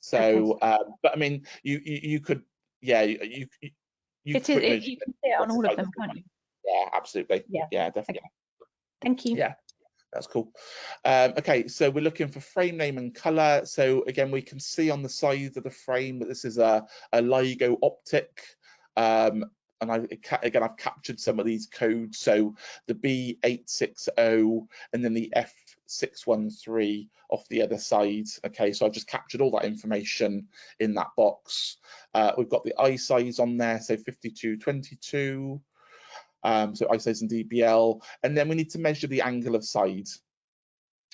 So, but I mean, you could, yeah, you could pretty much, you can see it on all of them, can't you? Yeah, absolutely. Yeah, definitely. Okay. Thank you. Yeah. That's cool. Okay, so we're looking for frame name and color. So again, we can see on the side of the frame that this is a LIGO optic. And again, I've captured some of these codes. So the B860 and then the F613 off the other side. Okay, so I've just captured all that information in that box. We've got the eye size on there, so 5222. So ISOs and DBL, and then we need to measure the angle of side.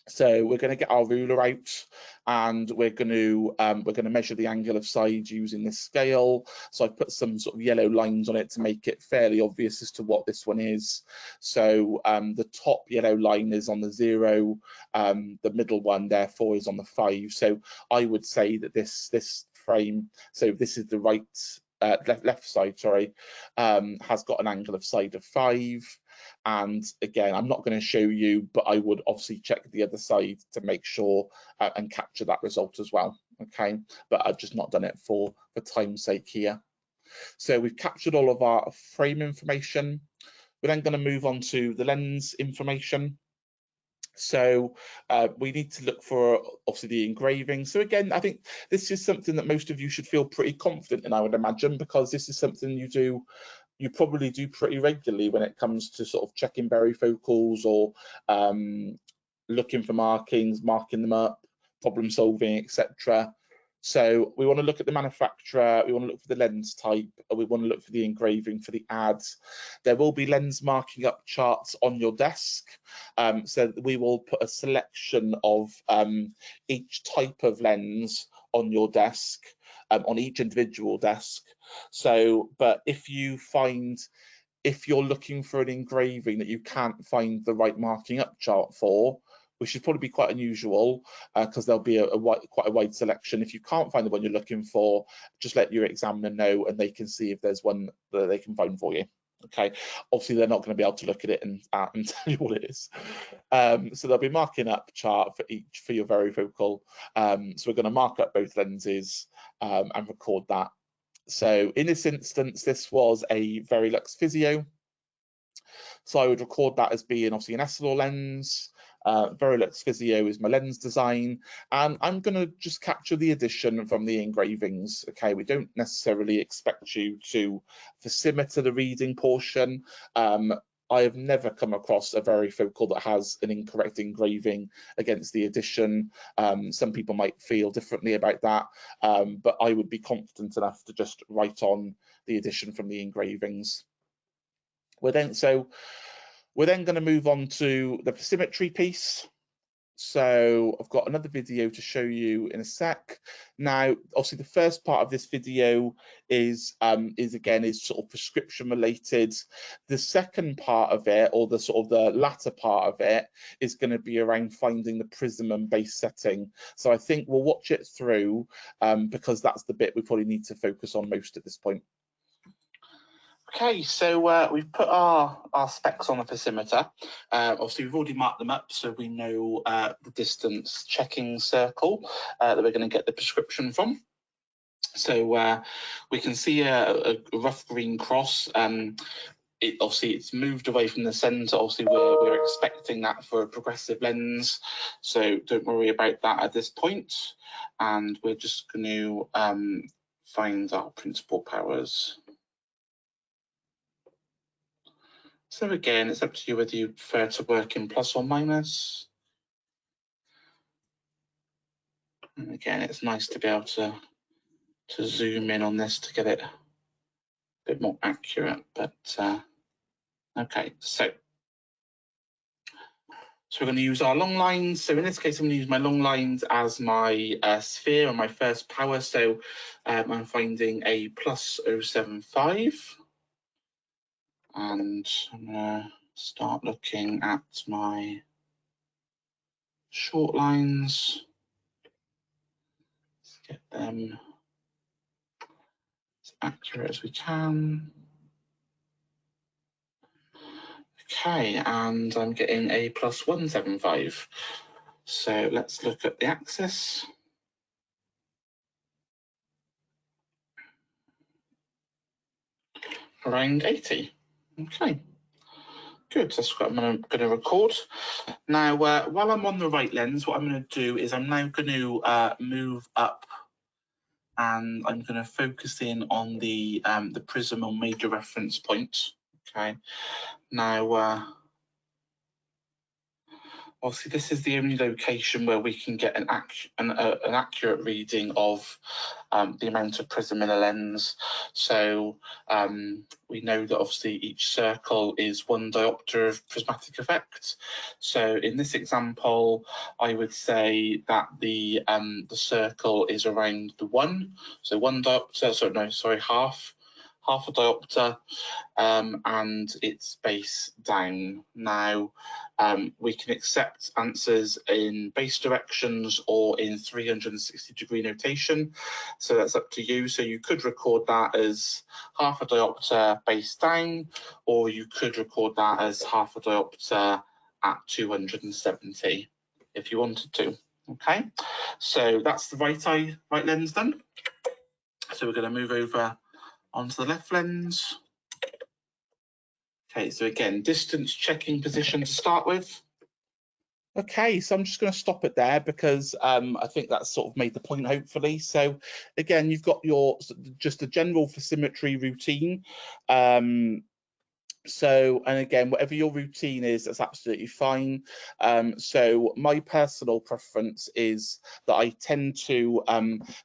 So we're going to get our ruler out, and we're going to measure the angle of side using this scale. So I've put some sort of yellow lines on it to make it fairly obvious as to what this one is. So the top yellow line is on the 0, the middle one therefore is on the 5. So I would say that this frame, so this is the right left side, sorry, has got an angle of side of 5. And again, I'm not going to show you, but I would obviously check the other side to make sure and capture that result as well. Okay, but I've just not done it for time's sake here. So we've captured all of our frame information. We're then going to move on to the lens information. So we need to look for obviously the engraving. So again, I think this is something that most of you should feel pretty confident in, I would imagine, because this is something you probably do pretty regularly when it comes to sort of checking varifocals or looking for markings, marking them up, problem solving, etc. So we want to look at the manufacturer, we want to look for the lens type, we want to look for the engraving for the ads. There will be lens marking up charts on your desk. So we will put a selection of each type of lens on your desk, on each individual desk. So, but if you're looking for an engraving that you can't find the right marking up chart for, which should probably be quite unusual because there'll be quite a wide selection. If you can't find the one you're looking for, just let your examiner know and they can see if there's one that they can find for you. Okay, obviously they're not going to be able to look at it and tell you what it is. So there'll be a marking up chart for your varifocal. So we're going to mark up both lenses and record that. So in this instance, this was a Verilux Physio. So I would record that as being obviously an Essilor lens. Verilux Physio is my lens design, and I'm going to just capture the addition from the engravings. Okay, we don't necessarily expect you to versimeter the reading portion. I have never come across a varifocal that has an incorrect engraving against the addition. Some people might feel differently about that, but I would be confident enough to just write on the addition from the engravings. We're then going to move on to the versimetry piece. So I've got another video to show you in a sec. Now, obviously, the first part of this video is sort of prescription related. The second part of it, or the sort of the latter part of it, is going to be around finding the prism and base setting. So I think we'll watch it through because that's the bit we probably need to focus on most at this point. Okay, so we've put our specs on the versimeter. Obviously, we've already marked them up, so we know the distance checking circle that we're going to get the prescription from. So we can see a rough green cross. Obviously, it's moved away from the centre. Obviously, we're expecting that for a progressive lens, so don't worry about that at this point. And we're just going to find our principal powers. So again, it's up to you whether you prefer to work in plus or minus. And again, it's nice to be able to zoom in on this to get it a bit more accurate. But okay, so we're going to use our long lines. So in this case, I'm going to use my long lines as my sphere and my first power. So I'm finding a plus 0.75. And I'm going to start looking at my short lines. Let's get them as accurate as we can. Okay, and I'm getting a plus 175. So let's look at the axis. Around 80. Okay, good. That's what I'm going to record. Now, while I'm on the right lens, what I'm going to do is I'm now going to move up, and I'm going to focus in on the prism or major reference point. Okay. Now, obviously, this is the only location where we can get an accurate reading of the amount of prism in a lens. So we know that obviously each circle is 1 diopter of prismatic effect. So in this example, I would say that the circle is around the 1. So 1 diopter. So no, sorry, half a diopter, and its base down. Now, we can accept answers in base directions or in 360-degree notation, so that's up to you. So you could record that as half a diopter base down, or you could record that as half a diopter at 270 if you wanted to. Okay, so that's the right lens done. So we're going to move over onto the left lens. Okay, so again, distance checking position to start with. Okay, so I'm just going to stop it there because I think that's sort of made the point, hopefully. So again, you've got your just a general versimetry routine. So, and again, whatever your routine is, that's absolutely fine. So my personal preference is that I tend to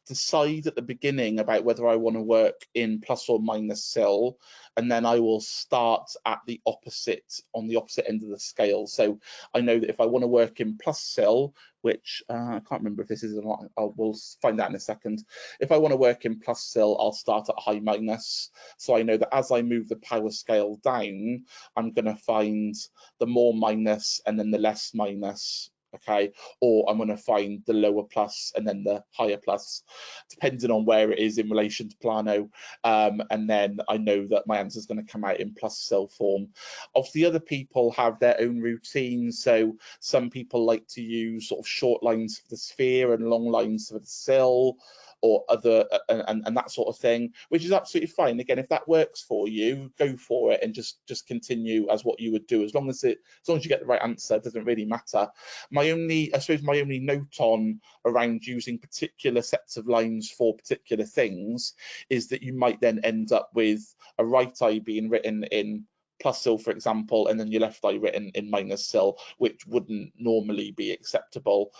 decide at the beginning about whether I want to work in plus or minus sil, and then I will start at the opposite, on the opposite end of the scale. So I know that if I want to work in plus sil, which I can't remember if this is or not, we'll find out in a second. If I want to work in plus sil, I'll start at high minus. So I know that as I move the power scale down, I'm going to find the more minus and then the less minus. okay, or I'm going to find the lower plus and then the higher plus, depending on where it is in relation to plano, and then I know that my answer is going to come out in plus sill form. Obviously, other people have their own routines, so some people like to use sort of short lines for the sphere and long lines for the sill, or other and that sort of thing, which is absolutely fine. Again, if that works for you, go for it and just continue as what you would do. As long as you get the right answer, it doesn't really matter. I suppose my only note on around using particular sets of lines for particular things is that you might then end up with a right eye being written in plus sill, for example, and then your left eye written in minus sill, which wouldn't normally be acceptable.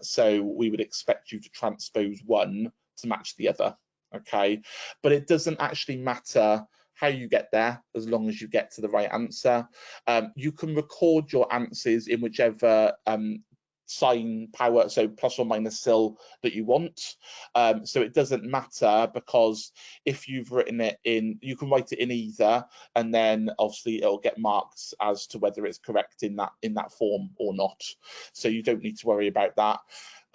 So we would expect you to transpose one to match the other, okay? But it doesn't actually matter how you get there, as long as you get to the right answer. You can record your answers in whichever sign power, so plus or minus sill, that you want. So it doesn't matter, because if you've written it in, you can write it in either, and then obviously it'll get marked as to whether it's correct in that form or not. So you don't need to worry about that.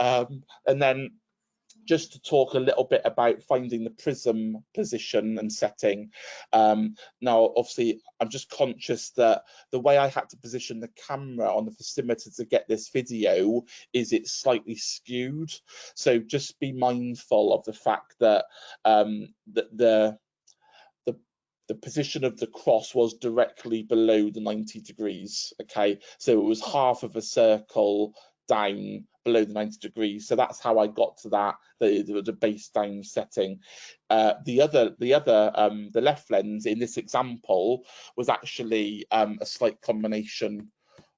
And then just to talk a little bit about finding the prism position and setting. Now, obviously, I'm just conscious that the way I had to position the camera on the Versimeter to get this video is it's slightly skewed. So just be mindful of the fact that the position of the cross was directly below the 90 degrees, okay? So it was half of a circle down below the 90 degrees. So that's how I got to that, the base down setting. The left lens in this example was actually a slight combination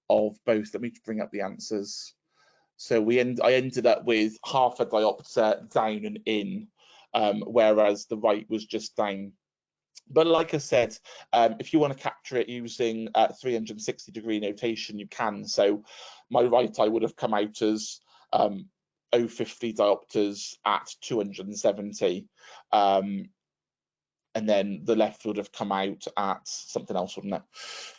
of both. Let me bring up the answers. So I ended up with half a diopter down and in, whereas the right was just down. But like I said, if you want to capture it using 360 degree notation, you can. So my right eye would have come out as 050 diopters at 270. And then the left would have come out at something else, wouldn't it?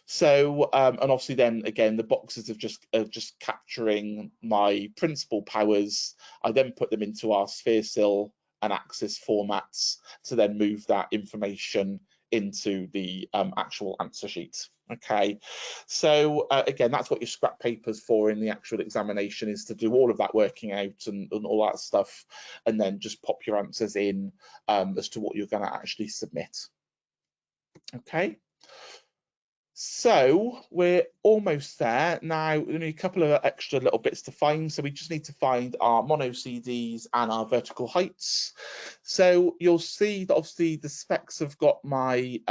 So, and obviously then again, the boxes of just capturing my principal powers. I then put them into our sphere sill and axis formats to then move that information into the actual answer sheet. Okay, so again, that's what your scrap paper's for in the actual examination, is to do all of that working out and all that stuff, and then just pop your answers in as to what you're going to actually submit. Okay. So we're almost there. Now, we need a couple of extra little bits to find. So we just need to find our mono CDs and our vertical heights. So you'll see that obviously the specs have got my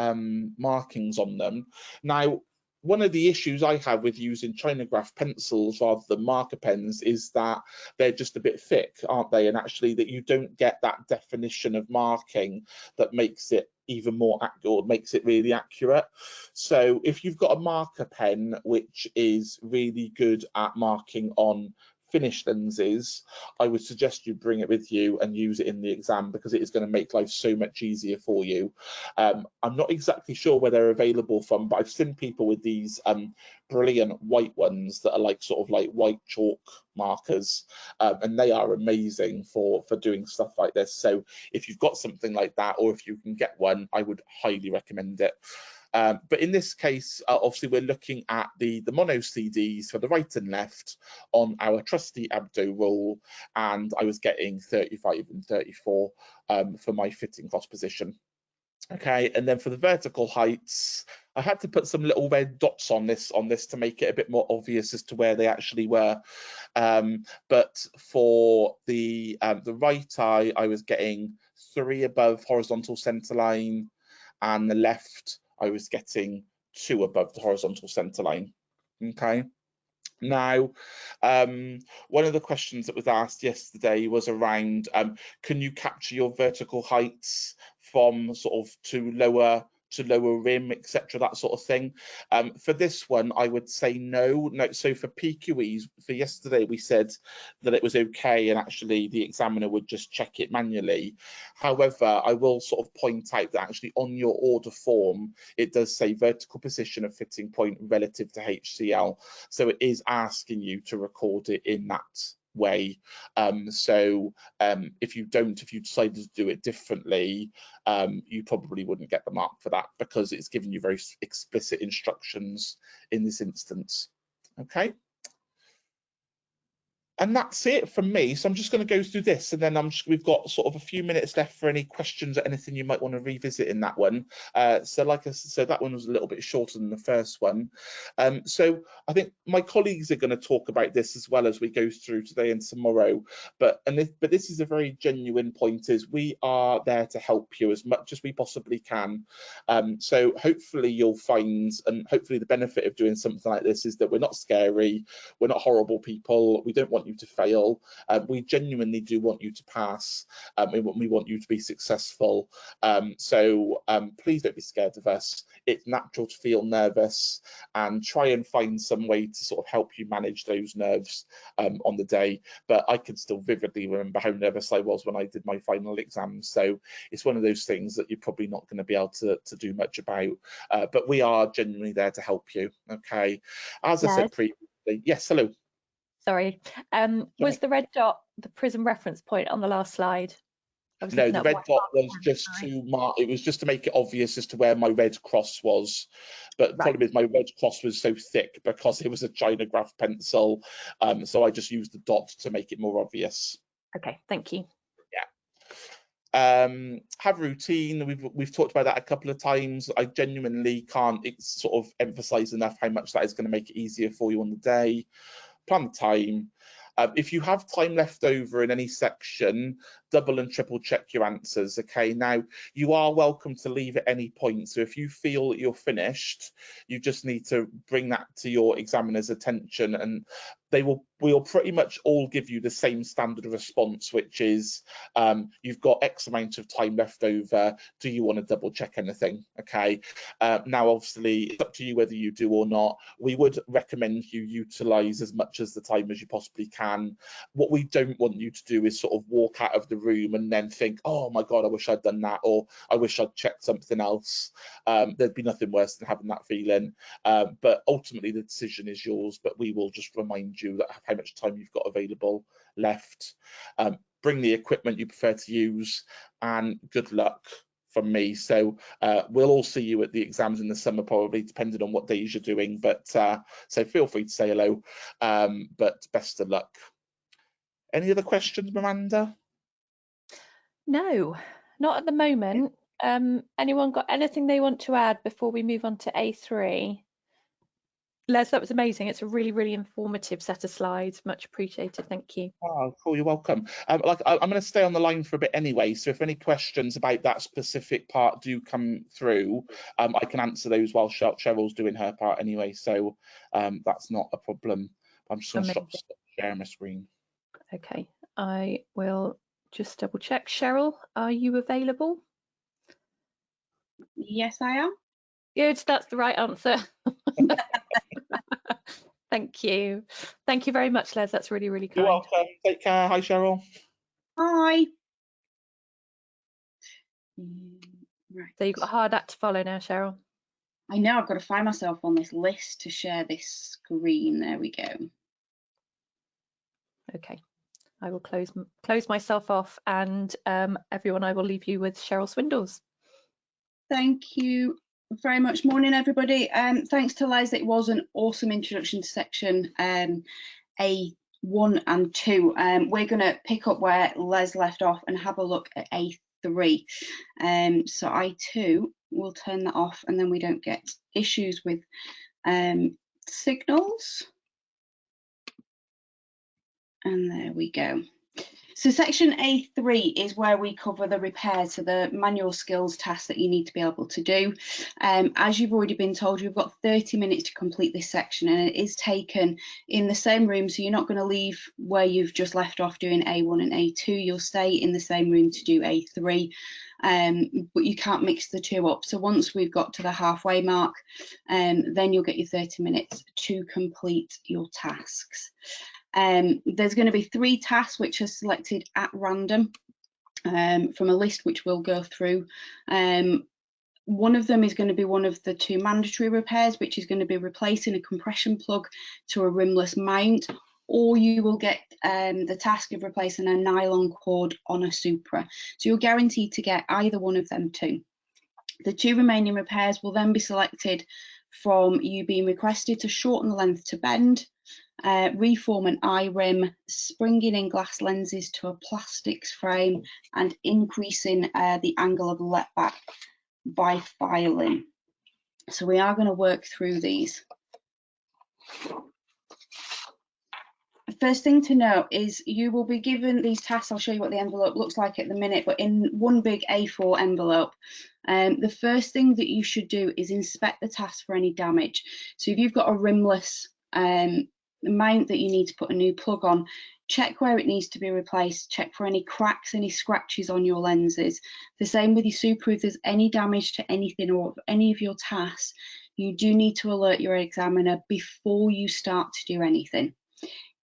markings on them. Now, one of the issues I have with using Chinograph pencils rather than marker pens is that they're just a bit thick, aren't they? And actually that you don't get that definition of marking that makes it even more accurate, or makes it really accurate. So if you've got a marker pen which is really good at marking on finished lenses, I would suggest you bring it with you and use it in the exam, because it is going to make life so much easier for you. I'm not exactly sure where they're available from, but I've seen people with these brilliant white ones that are like sort of like white chalk markers, and they are amazing for doing stuff like this. So if you've got something like that, or if you can get one, I would highly recommend it. But in this case, obviously, we're looking at the mono CDs for the right and left on our trusty Abdo rule, and I was getting 35 and 34 for my fitting cross position. Okay, and then for the vertical heights, I had to put some little red dots on this to make it a bit more obvious as to where they actually were. But for the right eye, I was getting 3 above horizontal center line, and the left, I was getting 2 above the horizontal center line. Okay. Now, one of the questions that was asked yesterday was around, can you capture your vertical heights from sort of to to lower rim, etc., that sort of thing. For this one, I would say no. So for PQEs, for yesterday, we said that it was okay, and actually the examiner would just check it manually. However, I will sort of point out that actually on your order form, it does say vertical position of fitting point relative to HCL. So it is asking you to record it in that way. If you decided to do it differently, you probably wouldn't get the mark for that, because it's giving you very explicit instructions in this instance. Okay. And that's it from me. So I'm just going to go through this, and then we've got sort of a few minutes left for any questions or anything you might want to revisit in that one. So like I said, that one was a little bit shorter than the first one. So I think my colleagues are going to talk about this as well as we go through today and tomorrow. But this is a very genuine point, is we are there to help you as much as we possibly can. So hopefully you'll find, and hopefully the benefit of doing something like this is that we're not scary, we're not horrible people, we don't want you to fail. We genuinely do want you to pass. We want you to be successful. So please don't be scared of us. It's natural to feel nervous, and try and find some way to sort of help you manage those nerves on the day. But I can still vividly remember how nervous I was when I did my final exam. So it's one of those things that you're probably not going to be able to do much about. But we are genuinely there to help you. Okay. As I said previously, yes, hello. Sorry. Was the red dot the prism reference point on the last slide? No, the red dot was just to mark, it was just to make it obvious as to where my red cross was. But the problem is my red cross was so thick because it was a China graph pencil. So I just used the dot to make it more obvious. Okay, thank you. Yeah. Have a routine. We've talked about that a couple of times. I genuinely can't sort of emphasize enough how much that is going to make it easier for you on the day. Plan the time. If you have time left over in any section, double and triple check your answers. Okay, now you are welcome to leave at any point. So if you feel that you're finished, you just need to bring that to your examiner's attention, and we'll pretty much all give you the same standard of response, which is you've got X amount of time left over. Do you want to double check anything? Okay. Now, obviously, it's up to you whether you do or not. We would recommend you utilize as much as the time as you possibly can. What we don't want you to do is sort of walk out of the room and then think, oh my God, I wish I'd done that, or I wish I'd checked something else. There'd be nothing worse than having that feeling. But ultimately, the decision is yours, but we will just remind you that how much time you've got available left. Bring the equipment you prefer to use, and good luck from me. So we'll all see you at the exams in the summer, probably, depending on what days you're doing. But so feel free to say hello, but best of luck. Any other questions, Miranda? No, not at the moment. Anyone got anything they want to add before we move on to A3? Les, that was amazing. It's a really, really informative set of slides. Much appreciated. Thank you. Oh, cool. You're welcome. I'm going to stay on the line for a bit anyway. So if any questions about that specific part do come through, I can answer those while Cheryl's doing her part anyway. So that's not a problem. I'm just going to stop sharing my screen. Okay, I will just double check. Cheryl, are you available? Yes, I am. Good, that's the right answer. Thank you. Thank you very much, Les. That's really, really kind. You're welcome. Take care. Hi, Cheryl. Hi. Right. So you've got a hard act to follow now, Cheryl. I know, I've got to find myself on this list to share this screen. There we go. Okay. I will close myself off, and everyone, I will leave you with Cheryl Swindles. Thank you very much. Morning, everybody. Thanks to Les. It was an awesome introduction to section A1 and 2. We're going to pick up where Les left off and have a look at A3. So I2 will turn that off, and then we don't get issues with signals. And there we go. So section A3 is where we cover the repairs, so the manual skills tasks that you need to be able to do. As you've already been told, you've got 30 minutes to complete this section, and it is taken in the same room, so you're not going to leave where you've just left off doing A1 and A2. You'll stay in the same room to do A3, but you can't mix the two up. So once we've got to the halfway mark, then you'll get your 30 minutes to complete your tasks. There's going to be 3 tasks which are selected at random from a list which we'll go through. One of them is going to be one of the 2 mandatory repairs, which is going to be replacing a compression plug to a rimless mount, or you will get the task of replacing a nylon cord on a Supra. So you're guaranteed to get either one of them 2. The 2 remaining repairs will then be selected from you being requested to shorten the length to bend, reform an eye rim, springing in glass lenses to a plastics frame, and increasing the angle of the let back by filing. So we are going to work through these. First thing to note is you will be given these tasks. I'll show you what the envelope looks like at the minute, but in one big A4 envelope. The first thing that you should do is inspect the task for any damage. So if you've got a rimless mount that you need to put a new plug on, check where it needs to be replaced, check for any cracks, any scratches on your lenses. The same with your Supra. If there's any damage to anything or any of your tasks, you do need to alert your examiner before you start to do anything.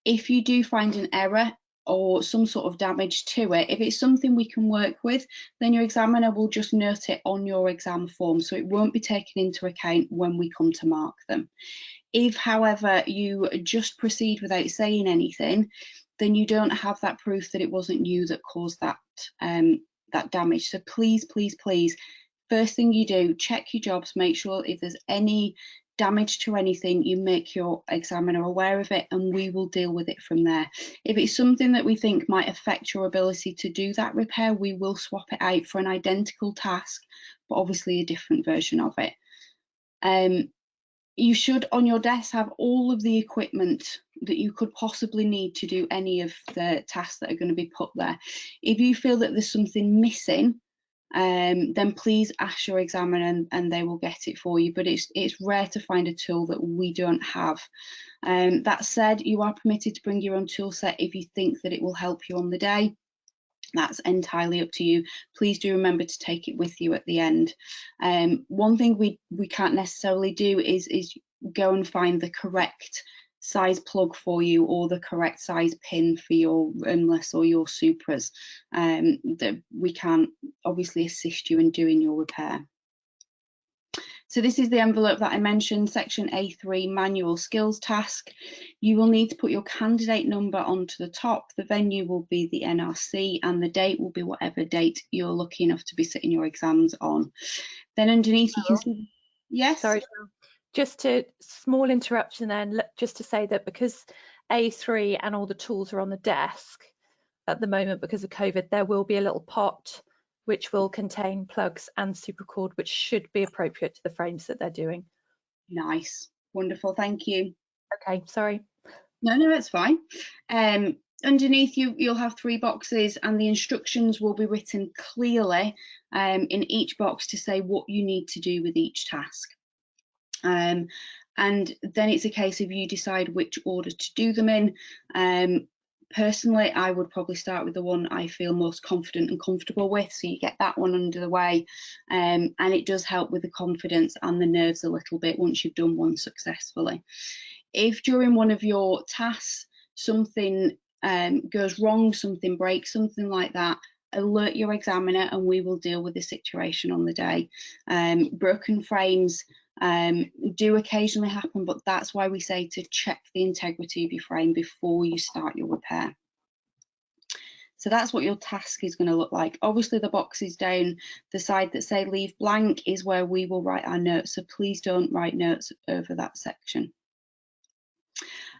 If you do find an error or some sort of damage to it, if it's something we can work with, then your examiner will just note it on your exam form, so it won't be taken into account when we come to mark them. If, however, you just proceed without saying anything, then you don't have that proof that it wasn't you that caused that, that damage. So please, please, please, first thing you do, check your jobs, make sure if there's any damage to anything, you make your examiner aware of it, and we will deal with it from there. If it's something that we think might affect your ability to do that repair, we will swap it out for an identical task, but obviously a different version of it. You should on your desk have all of the equipment that you could possibly need to do any of the tasks that are going to be put there. If you feel that there's something missing, then please ask your examiner and they will get it for you, but it's rare to find a tool that we don't have. That said, you are permitted to bring your own tool set if you think that it will help you on the day. That's entirely up to you. Please do remember to take it with you at the end. One thing we can't necessarily do is go and find the correct size plug for you or the correct size pin for your rimless or your Supras. That we can't obviously assist you in doing your repair. So this is the envelope that I mentioned, section A3, manual skills task. You will need to put your candidate number onto the top. The venue will be the NRC and the date will be whatever date you're lucky enough to be sitting your exams on. Then underneath you can see, yes? Sorry, just a small interruption then, just to say that because A3 and all the tools are on the desk at the moment because of COVID, there will be a little pot which will contain plugs and supercord, which should be appropriate to the frames that they're doing. Nice, wonderful, thank you. Okay, sorry. No, it's fine. Underneath you'll have 3 boxes and the instructions will be written clearly in each box to say what you need to do with each task. And then it's a case of you decide which order to do them in. Personally, I would probably start with the one I feel most confident and comfortable with, so you get that one under the way, and it does help with the confidence and the nerves a little bit once you've done one successfully. If during one of your tasks something goes wrong, something breaks, something like that, alert your examiner and we will deal with the situation on the day. Broken frames do occasionally happen, but that's why we say to check the integrity of your frame before you start your repair. So that's what your task is going to look like. Obviously the boxes down the side that say leave blank is where we will write our notes, so please don't write notes over that section.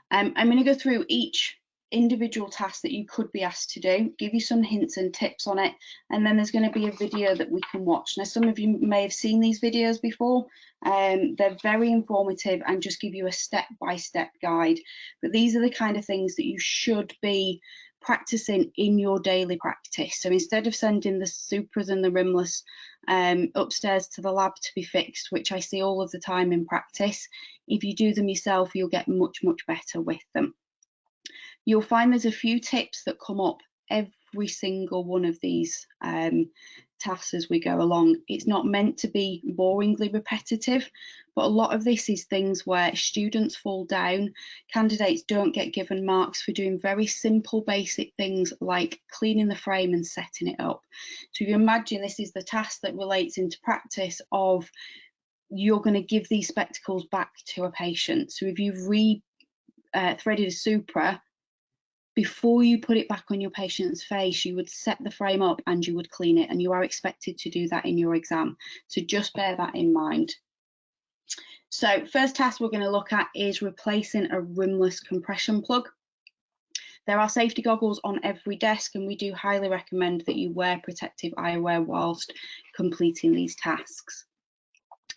I'm going to go through each individual task that you could be asked to do, give you some hints and tips on it, and then there's going to be a video that we can watch. Now some of you may have seen these videos before, they're very informative and just give you a step-by-step guide, but these are the kind of things that you should be practicing in your daily practice. So instead of sending the Supras and the rimless upstairs to the lab to be fixed, which I see all of the time in practice, if you do them yourself, you'll get much better with them. You'll find there's a few tips that come up every single one of these tasks as we go along. It's not meant to be boringly repetitive, but a lot of this is things where students fall down, candidates don't get given marks for doing very simple basic things like cleaning the frame and setting it up. So if you imagine this is the task that relates into practice of you're going to give these spectacles back to a patient. So if you've threaded a Supra, before you put it back on your patient's face, you would set the frame up and you would clean it, and you are expected to do that in your exam. So just bear that in mind. So first task we're going to look at is replacing a rimless compression plug. There are safety goggles on every desk, and we do highly recommend that you wear protective eyewear whilst completing these tasks.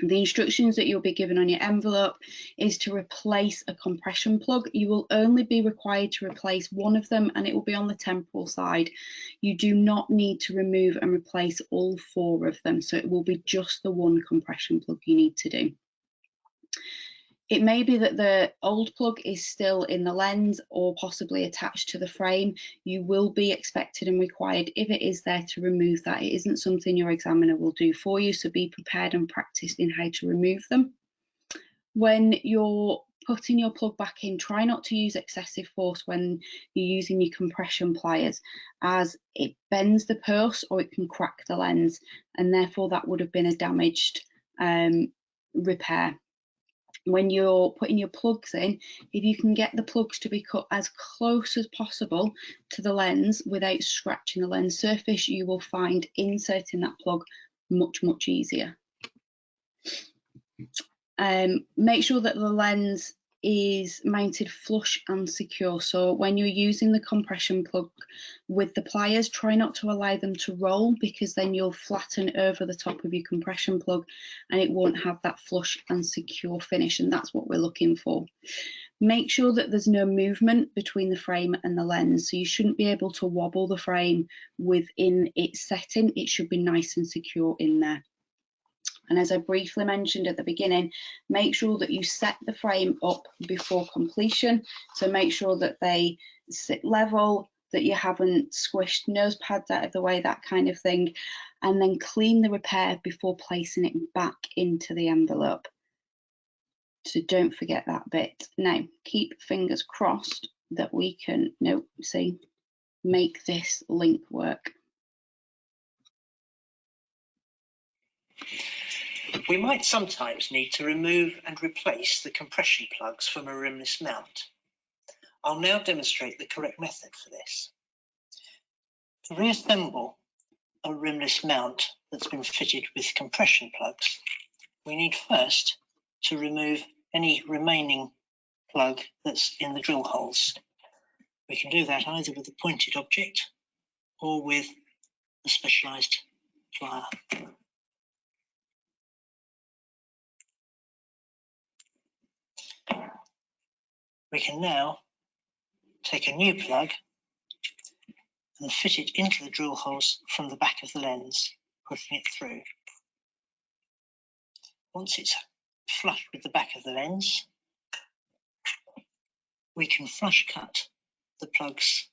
The instructions that you'll be given on your envelope is to replace a compression plug. You will only be required to replace one of them, and it will be on the temporal side. You do not need to remove and replace all 4 of them, so it will be just the one compression plug you need to do. It may be that the old plug is still in the lens or possibly attached to the frame. You will be expected and required, if it is there, to remove that. It isn't something your examiner will do for you, so be prepared and practiced in how to remove them. When you're putting your plug back in, try not to use excessive force when you're using your compression pliers, as it bends the purse or it can crack the lens, and therefore that would have been a damaged repair. When you're putting your plugs in, if you can get the plugs to be cut as close as possible to the lens without scratching the lens surface, you will find inserting that plug much easier. Make sure that the lens is mounted flush and secure. So when you're using the compression plug with the pliers, try not to allow them to roll, because then you'll flatten over the top of your compression plug and it won't have that flush and secure finish, and that's what we're looking for. Make sure that there's no movement between the frame and the lens, so you shouldn't be able to wobble the frame within its setting. It should be nice and secure in there. And as I briefly mentioned at the beginning, make sure that you set the frame up before completion. So make sure that they sit level, that you haven't squished nose pads out of the way, that kind of thing. And then clean the repair before placing it back into the envelope. So don't forget that bit. Now, keep fingers crossed that we can, make this link work. We might sometimes need to remove and replace the compression plugs from a rimless mount. I'll now demonstrate the correct method for this. To reassemble a rimless mount that's been fitted with compression plugs, we need first to remove any remaining plug that's in the drill holes. We can do that either with a pointed object or with a specialised plier. We can now take a new plug and fit it into the drill holes from the back of the lens, pushing it through. Once it's flush with the back of the lens, we can flush cut the plugs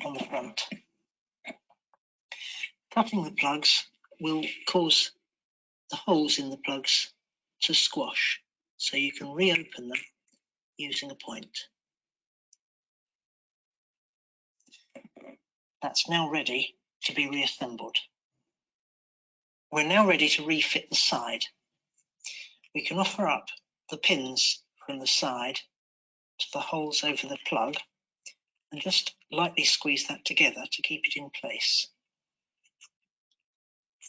on the front. Cutting the plugs will cause the holes in the plugs to squash, so you can reopen them using a point. That's now ready to be reassembled. We're now ready to refit the side. We can offer up the pins from the side to the holes over the plug and just lightly squeeze that together to keep it in place.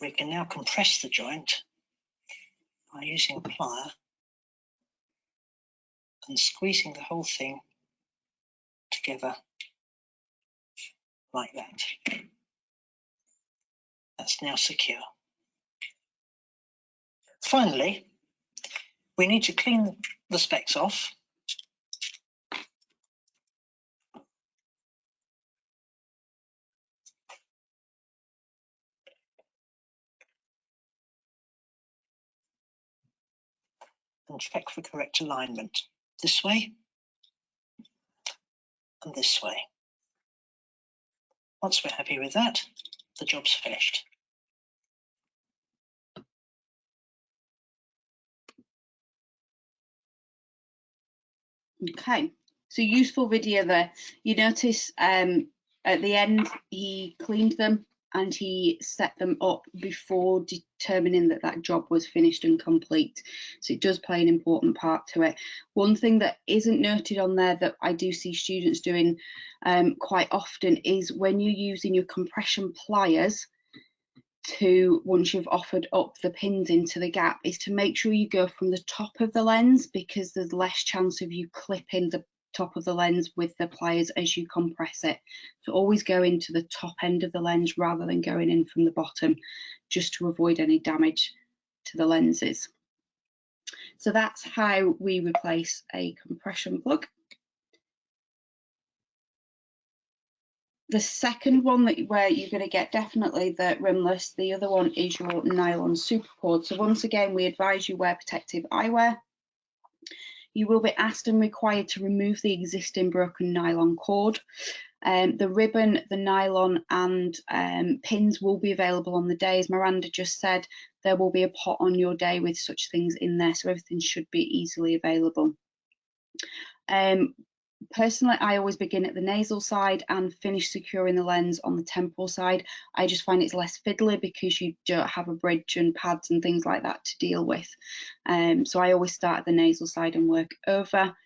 We can now compress the joint by using a plier and squeezing the whole thing together like that. That's now secure. Finally, we need to clean the specs off and check for correct alignment. This way and this way. Once we're happy with that, the job's finished. Okay, so useful video there. You notice at the end he cleaned them and he set them up before determining that that job was finished and complete. So it does play an important part to it. One thing that isn't noted on there that I do see students doing quite often is when you're using your compression pliers to, once you've offered up the pins into the gap, is to make sure you go from the top of the lens, because there's less chance of you clipping the top of the lens with the pliers as you compress it. So always go into the top end of the lens rather than going in from the bottom, just to avoid any damage to the lenses. So that's how we replace a compression plug. The second one where you're going to get definitely the rimless, the other one is your nylon super cord. So once again, we advise you wear protective eyewear. You will be asked and required to remove the existing broken nylon cord. The ribbon, the nylon and pins will be available on the day. As Miranda just said, there will be a pot on your day with such things in there, so everything should be easily available. Personally, I always begin at the nasal side and finish securing the lens on the temporal side. I just find it's less fiddly because you don't have a bridge and pads and things like that to deal with. So I always start at the nasal side and work over.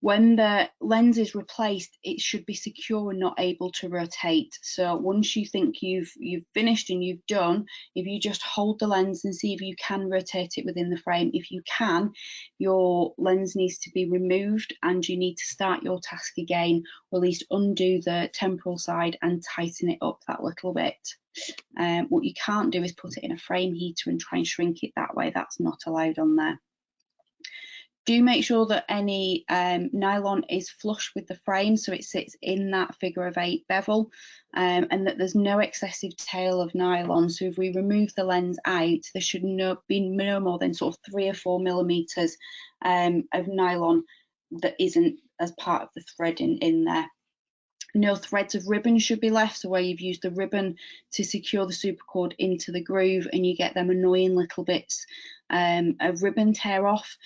When the lens is replaced, it should be secure and not able to rotate. So once you think you've finished and you've done, if you just hold the lens and see if you can rotate it within the frame. If you can, your lens needs to be removed and you need to start your task again, or at least undo the temporal side and tighten it up that little bit. What you can't do is put it in a frame heater and try and shrink it that way. That's not allowed on there. Do make sure that any nylon is flush with the frame, so it sits in that figure-of-8 bevel, and that there's no excessive tail of nylon. So if we remove the lens out, there should be no more than sort of 3 or 4 millimeters of nylon that isn't as part of the threading in there. No threads of ribbon should be left, so where you've used the ribbon to secure the super cord into the groove and you get them annoying little bits of ribbon tear off,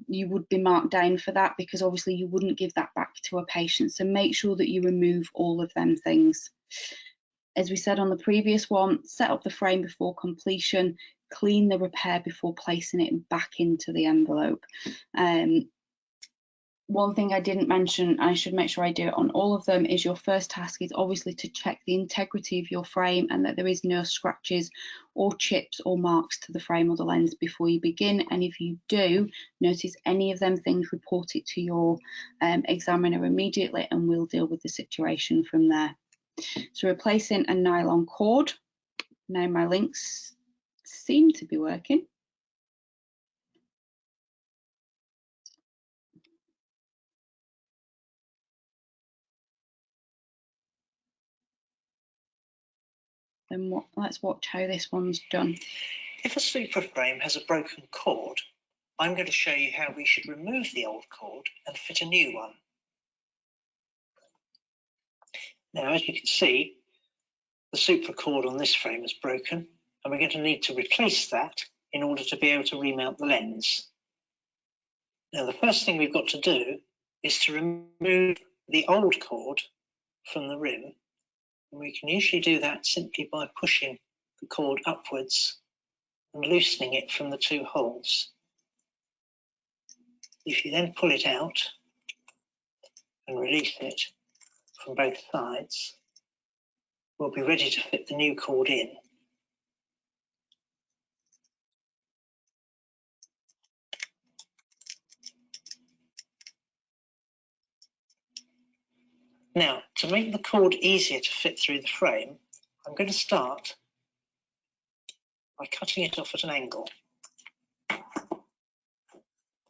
you would be marked down for that, because obviously you wouldn't give that back to a patient. So make sure that you remove all of them things. As we said on the previous one, set up the frame before completion, clean the repair before placing it back into the envelope. One thing I didn't mention, I should make sure I do it on all of them, is your first task is obviously to check the integrity of your frame and that there is no scratches or chips or marks to the frame or the lens before you begin. And if you do notice any of them things, report it to your examiner immediately and we'll deal with the situation from there. So replacing a nylon cord. Now my links seem to be working. Then let's watch how this one's done. If a super frame has a broken cord, I'm going to show you how we should remove the old cord and fit a new one. Now, as you can see, the super cord on this frame is broken, and we're going to need to replace that in order to be able to remount the lens. Now, the first thing we've got to do is to remove the old cord from the rim. And we can usually do that simply by pushing the cord upwards and loosening it from the 2 holes. If you then pull it out and release it from both sides, we'll be ready to fit the new cord in. Now, to make the cord easier to fit through the frame, I'm going to start by cutting it off at an angle.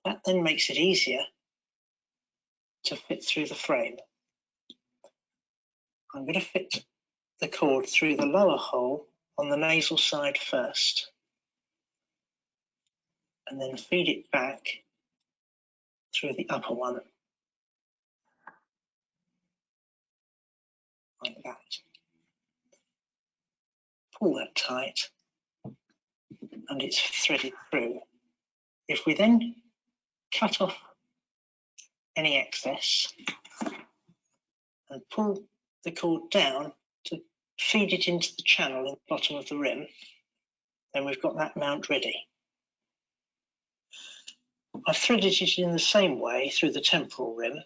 That then makes it easier to fit through the frame. I'm going to fit the cord through the lower hole on the nasal side first. and then feed it back through the upper one, like that. Pull that tight, and it's threaded through. If we then cut off any excess and pull the cord down to feed it into the channel in the bottom of the rim, then we've got that mount ready. I've threaded it in the same way through the temporal rim.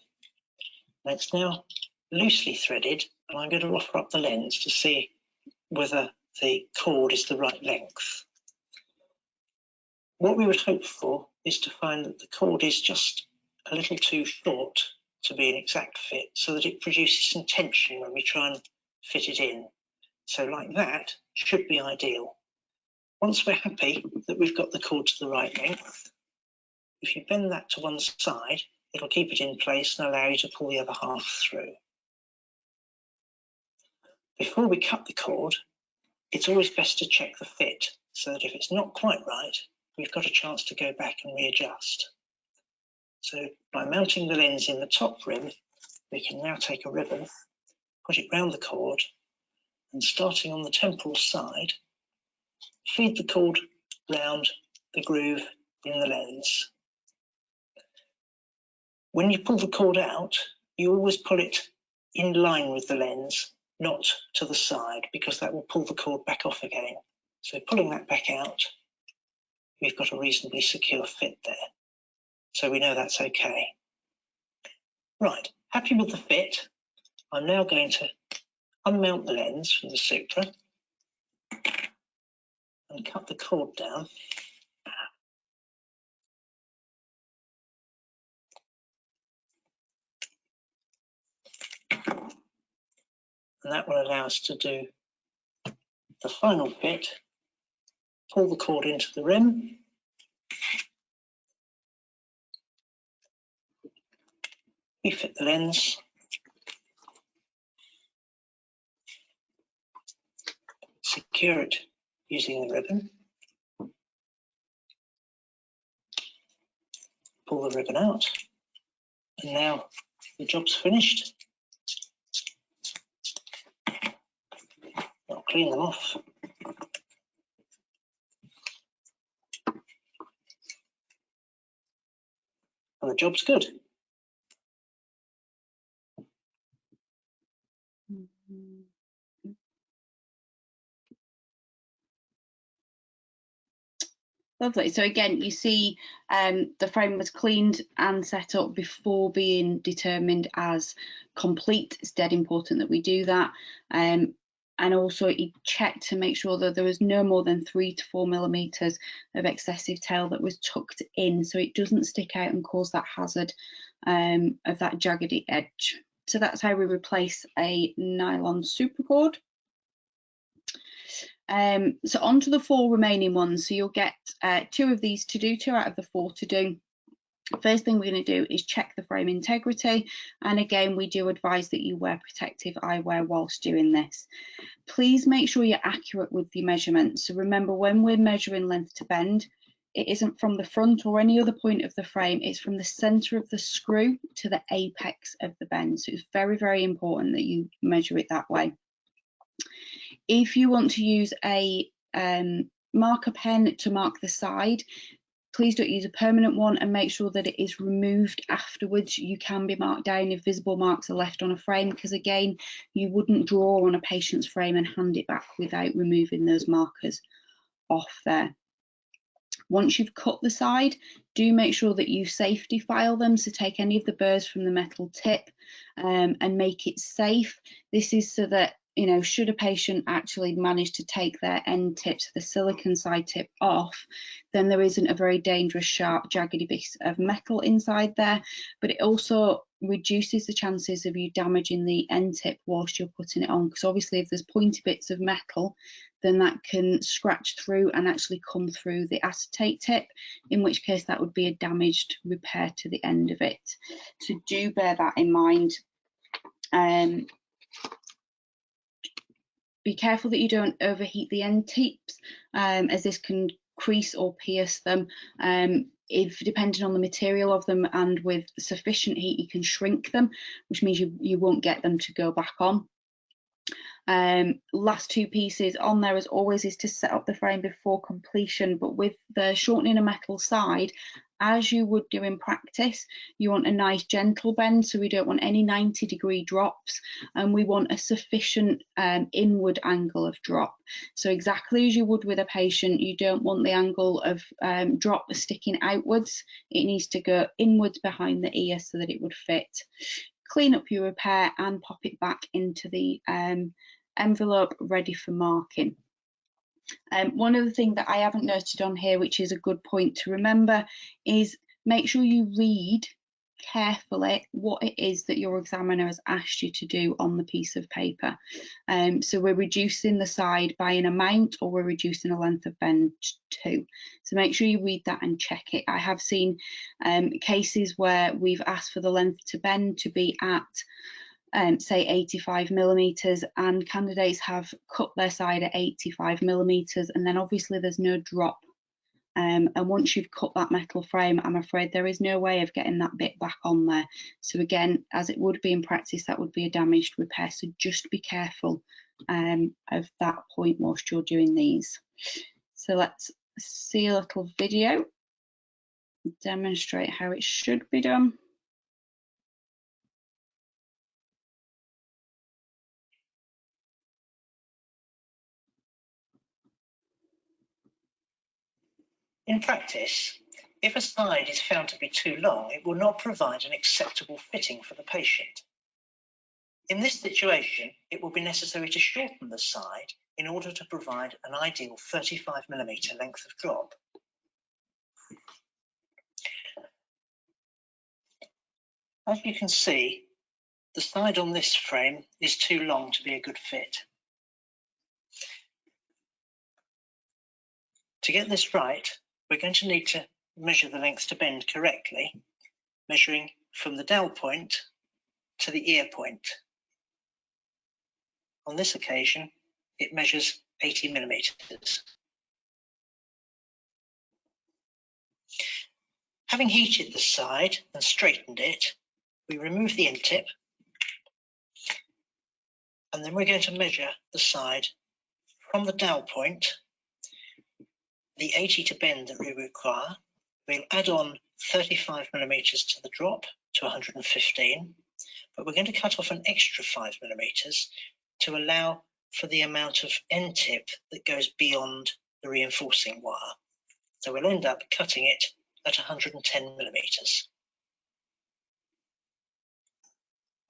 It's now loosely threaded, and I'm going to offer up the lens to see whether the cord is the right length. What we would hope for is to find that the cord is just a little too short to be an exact fit, so that it produces some tension when we try and fit it in. So like that should be ideal. Once we're happy that we've got the cord to the right length, if you bend that to one side, it'll keep it in place and allow you to pull the other half through. Before we cut the cord, it's always best to check the fit, so that if it's not quite right, we've got a chance to go back and readjust. So by mounting the lens in the top rim, we can now take a ribbon, put it round the cord, and starting on the temporal side, feed the cord round the groove in the lens. When you pull the cord out, you always pull it in line with the lens, not to the side, because that will pull the cord back off again. So pulling that back out, we've got a reasonably secure fit there. So we know that's okay. Right, happy with the fit, I'm now going to unmount the lens from the Supra and cut the cord down. And that will allow us to do the final fit, pull the cord into the rim, refit the lens, secure it using the ribbon, pull the ribbon out, and now the job's finished. I'll clean them off. And the job's good. Lovely. So again, you see the frame was cleaned and set up before being determined as complete. It's dead important that we do that. And also you check to make sure that there was no more than 3 to 4 millimeters of excessive tail that was tucked in, so it doesn't stick out and cause that hazard of that jaggedy edge. So that's how we replace a nylon super cord. So on to the 4 remaining ones. So you'll get 2 of these to do, 2 out of the 4 to do. First thing we're going to do is check the frame integrity, and again we do advise that you wear protective eyewear whilst doing this. Please make sure you're accurate with your measurements. So remember, when we're measuring length to bend, it isn't from the front or any other point of the frame, it's from the centre of the screw to the apex of the bend. So it's very, very important that you measure it that way. If you want to use a marker pen to mark the side, please don't use a permanent one, and make sure that it is removed afterwards. You can be marked down if visible marks are left on a frame, because again, you wouldn't draw on a patient's frame and hand it back without removing those markers off there. Once you've cut the side, do make sure that you safety file them, so take any of the burrs from the metal tip and make it safe. This is so that, you know, should a patient actually manage to take their end tips, the silicon side tip off, then there isn't a very dangerous, sharp, jaggedy piece of metal inside there, but it also reduces the chances of you damaging the end tip whilst you're putting it on, because obviously if there's pointy bits of metal, then that can scratch through and actually come through the acetate tip, in which case that would be a damaged repair to the end of it. So do bear that in mind. Be careful that you don't overheat the end tips, as this can crease or pierce them. If depending on the material of them, and with sufficient heat, you can shrink them, which means you won't get them to go back on. Last two pieces on there as always is to set up the frame before completion, but with the shortening a metal side, as you would do in practice, you want a nice gentle bend, so we don't want any 90-degree drops, and we want a sufficient inward angle of drop. So exactly as you would with a patient, you don't want the angle of drop sticking outwards. It needs to go inwards behind the ear so that it would fit. Clean up your repair and pop it back into the envelope ready for marking. One other thing that I haven't noted on here, which is a good point to remember, is make sure you read carefully what it is that your examiner has asked you to do on the piece of paper. So we're reducing the side by an amount, or we're reducing a length of bend too. So make sure you read that and check it. I have seen cases where we've asked for the length to bend to be at say 85mm, and candidates have cut their side at 85mm, and then obviously there's no drop. And once you've cut that metal frame, I'm afraid there is no way of getting that bit back on there. So again, as it would be in practice, that would be a damaged repair. So just be careful of that point whilst you're doing these. So let's see a little video, demonstrate how it should be done. In practice, if a side is found to be too long, it will not provide an acceptable fitting for the patient. In this situation, it will be necessary to shorten the side in order to provide an ideal 35mm length of drop. As you can see, the side on this frame is too long to be a good fit. To get this right, we're going to need to measure the length to bend correctly, measuring from the dowel point to the ear point. On this occasion, it measures 80mm. Having heated the side and straightened it, we remove the end tip, and then we're going to measure the side from the dowel point, the 80 to bend that we require. We'll add on 35mm to the drop to 115, but we're going to cut off an extra 5mm to allow for the amount of end tip that goes beyond the reinforcing wire. So we'll end up cutting it at 110mm.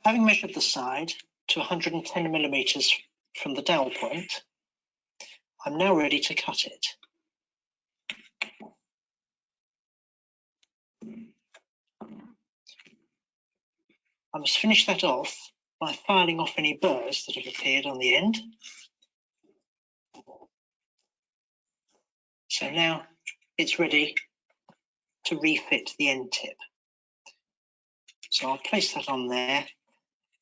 Having measured the side to 110mm from the dowel point, I'm now ready to cut it. I must finish that off by filing off any burrs that have appeared on the end. So now it's ready to refit the end tip. So I'll place that on there,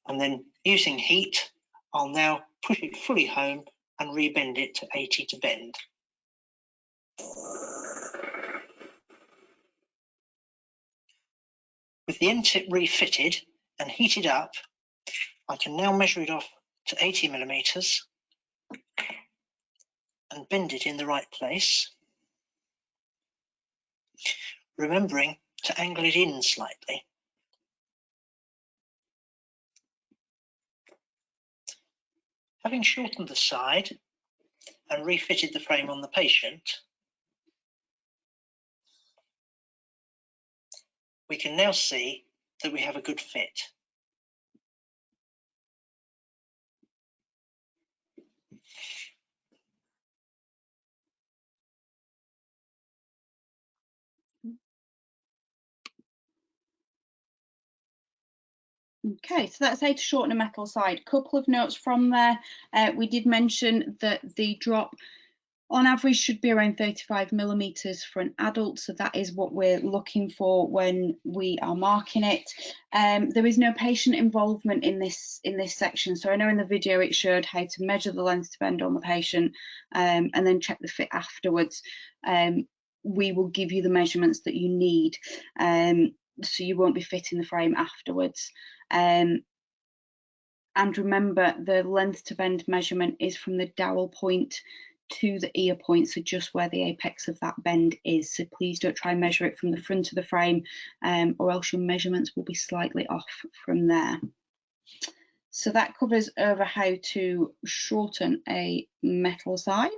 and then using heat, I'll now push it fully home and rebend it to 80 to bend. With the end tip refitted and heated up, I can now measure it off to 80mm and bend it in the right place, remembering to angle it in slightly. Having shortened the side and refitted the frame on the patient, we can now see that we have a good fit. Okay, so that's how to shorten a metal side. Couple of notes from there. We did mention that the drop on average should be around 35mm for an adult, so that is what we're looking for when we are marking it. There is no patient involvement in this section, so I know in the video it showed how to measure the length to bend on the patient and then check the fit afterwards. We will give you the measurements that you need, so you won't be fitting the frame afterwards. And remember, the length to bend measurement is from the dowel point to the ear point, so just where the apex of that bend is. So please don't try and measure it from the front of the frame, or else your measurements will be slightly off from there. So that covers over how to shorten a metal side.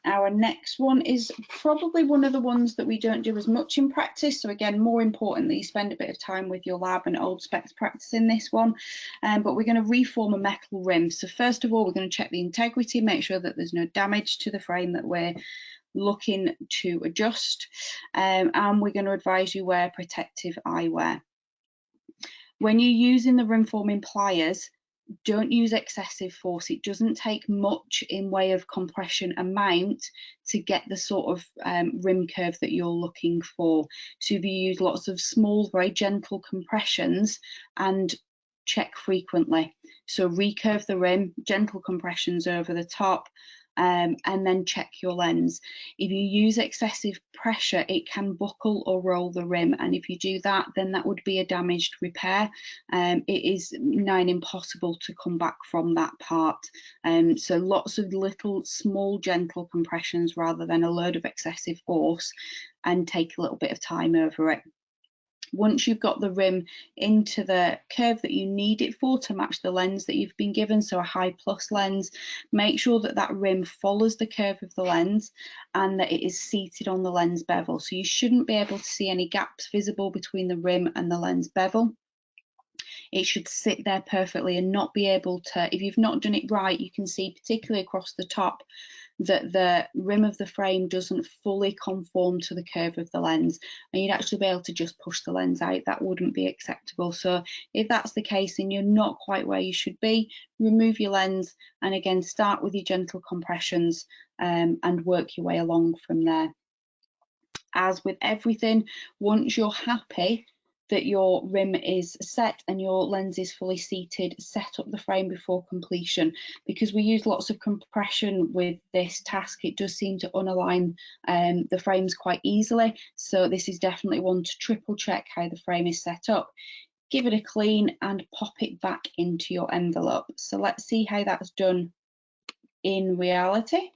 Our next one is probably one of the ones that we don't do as much in practice. So again, more important that you spend a bit of time with your lab and old specs practicing this one. But we're going to reform a metal rim. So first of all, we're going to check the integrity, make sure that there's no damage to the frame that we're looking to adjust. And we're going to advise you wear protective eyewear. When you're using the rim forming pliers, don't use excessive force. It doesn't take much in way of compression amount to get the sort of rim curve that you're looking for. So if you use lots of small, very gentle compressions and check frequently. So recurve the rim, gentle compressions over the top, and then check your lens. If you use excessive pressure, it can buckle or roll the rim, and if you do that, then that would be a damaged repair. It is nigh impossible to come back from that part. So lots of little small gentle compressions rather than a load of excessive force, and take a little bit of time over it. Once you've got the rim into the curve that you need it for to match the lens that you've been given, so a high plus lens, make sure that that rim follows the curve of the lens and that it is seated on the lens bevel. So you shouldn't be able to see any gaps visible between the rim and the lens bevel. It should sit there perfectly and not be able to, if you've not done it right, you can see particularly across the top that the rim of the frame doesn't fully conform to the curve of the lens, and you'd actually be able to just push the lens out. That wouldn't be acceptable. So if that's the case and you're not quite where you should be, remove your lens and again start with your gentle compressions and work your way along from there. As with everything, once you're happy that your rim is set and your lens is fully seated, set up the frame before completion. Because we use lots of compression with this task, it does seem to unalign the frames quite easily. So this is definitely one to triple check how the frame is set up. Give it a clean and pop it back into your envelope. So let's see how that's done in reality.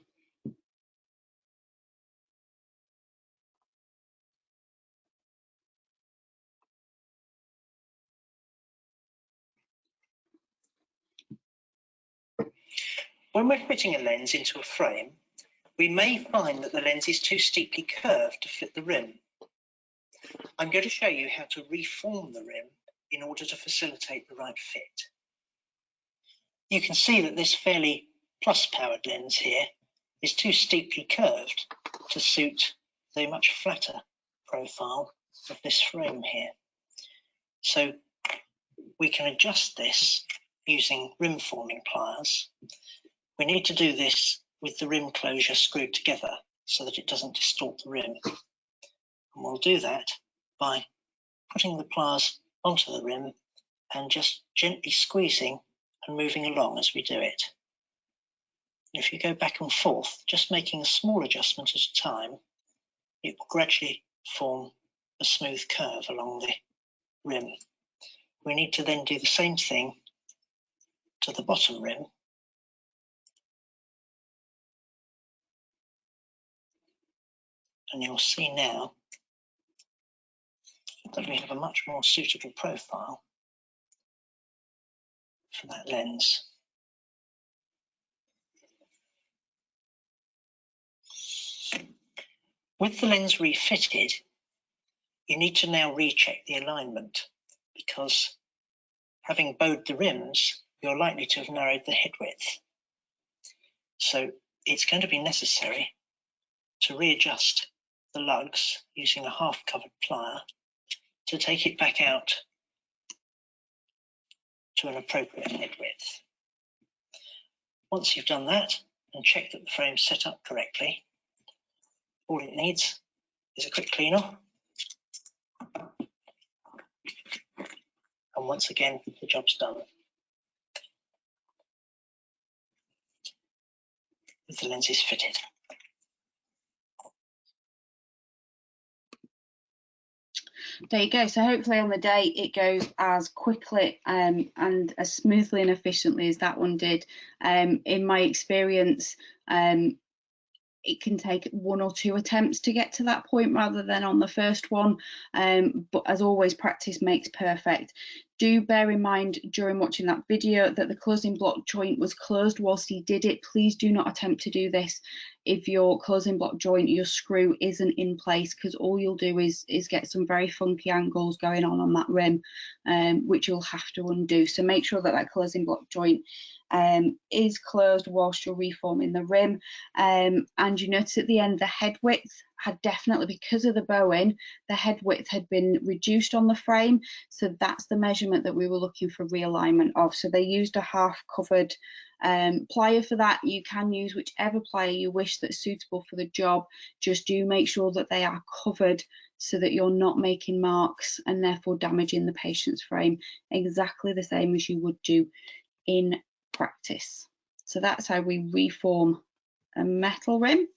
When we're fitting a lens into a frame, we may find that the lens is too steeply curved to fit the rim. I'm going to show you how to reform the rim in order to facilitate the right fit. You can see that this fairly plus-powered lens here is too steeply curved to suit the much flatter profile of this frame here. So we can adjust this using rim forming pliers. We need to do this with the rim closure screwed together so that it doesn't distort the rim. And we'll do that by putting the pliers onto the rim and just gently squeezing and moving along as we do it. And if you go back and forth, just making a small adjustment at a time, it will gradually form a smooth curve along the rim. We need to then do the same thing to the bottom rim. And you'll see now that we have a much more suitable profile for that lens. With the lens refitted, you need to now recheck the alignment, because having bowed the rims, you're likely to have narrowed the head width. So it's going to be necessary to readjust the lugs using a half-covered plier to take it back out to an appropriate head width. Once you've done that and checked that the frame's set up correctly, all it needs is a quick clean off. And once again, the job's done. With the lenses fitted. There you go. So hopefully on the day it goes as quickly and as smoothly and efficiently as that one did. In my experience, it can take 1 or 2 attempts to get to that point rather than on the first one. But as always, practice makes perfect. Do bear in mind during watching that video that the closing block joint was closed whilst he did it. Please do not attempt to do this if your closing block joint, your screw isn't in place, because all you'll do is get some very funky angles going on that rim, which you'll have to undo. So make sure that that closing block joint is closed whilst you're reforming the rim. And you notice at the end the head width had definitely, because of the bowing, the head width had been reduced on the frame. So that's the measurement that we were looking for realignment of. So they used a half covered plier for that. You can use whichever plier you wish that's suitable for the job. Just do make sure that they are covered so that you're not making marks and therefore damaging the patient's frame, exactly the same as you would do in practice. So that's how we reform a metal rim.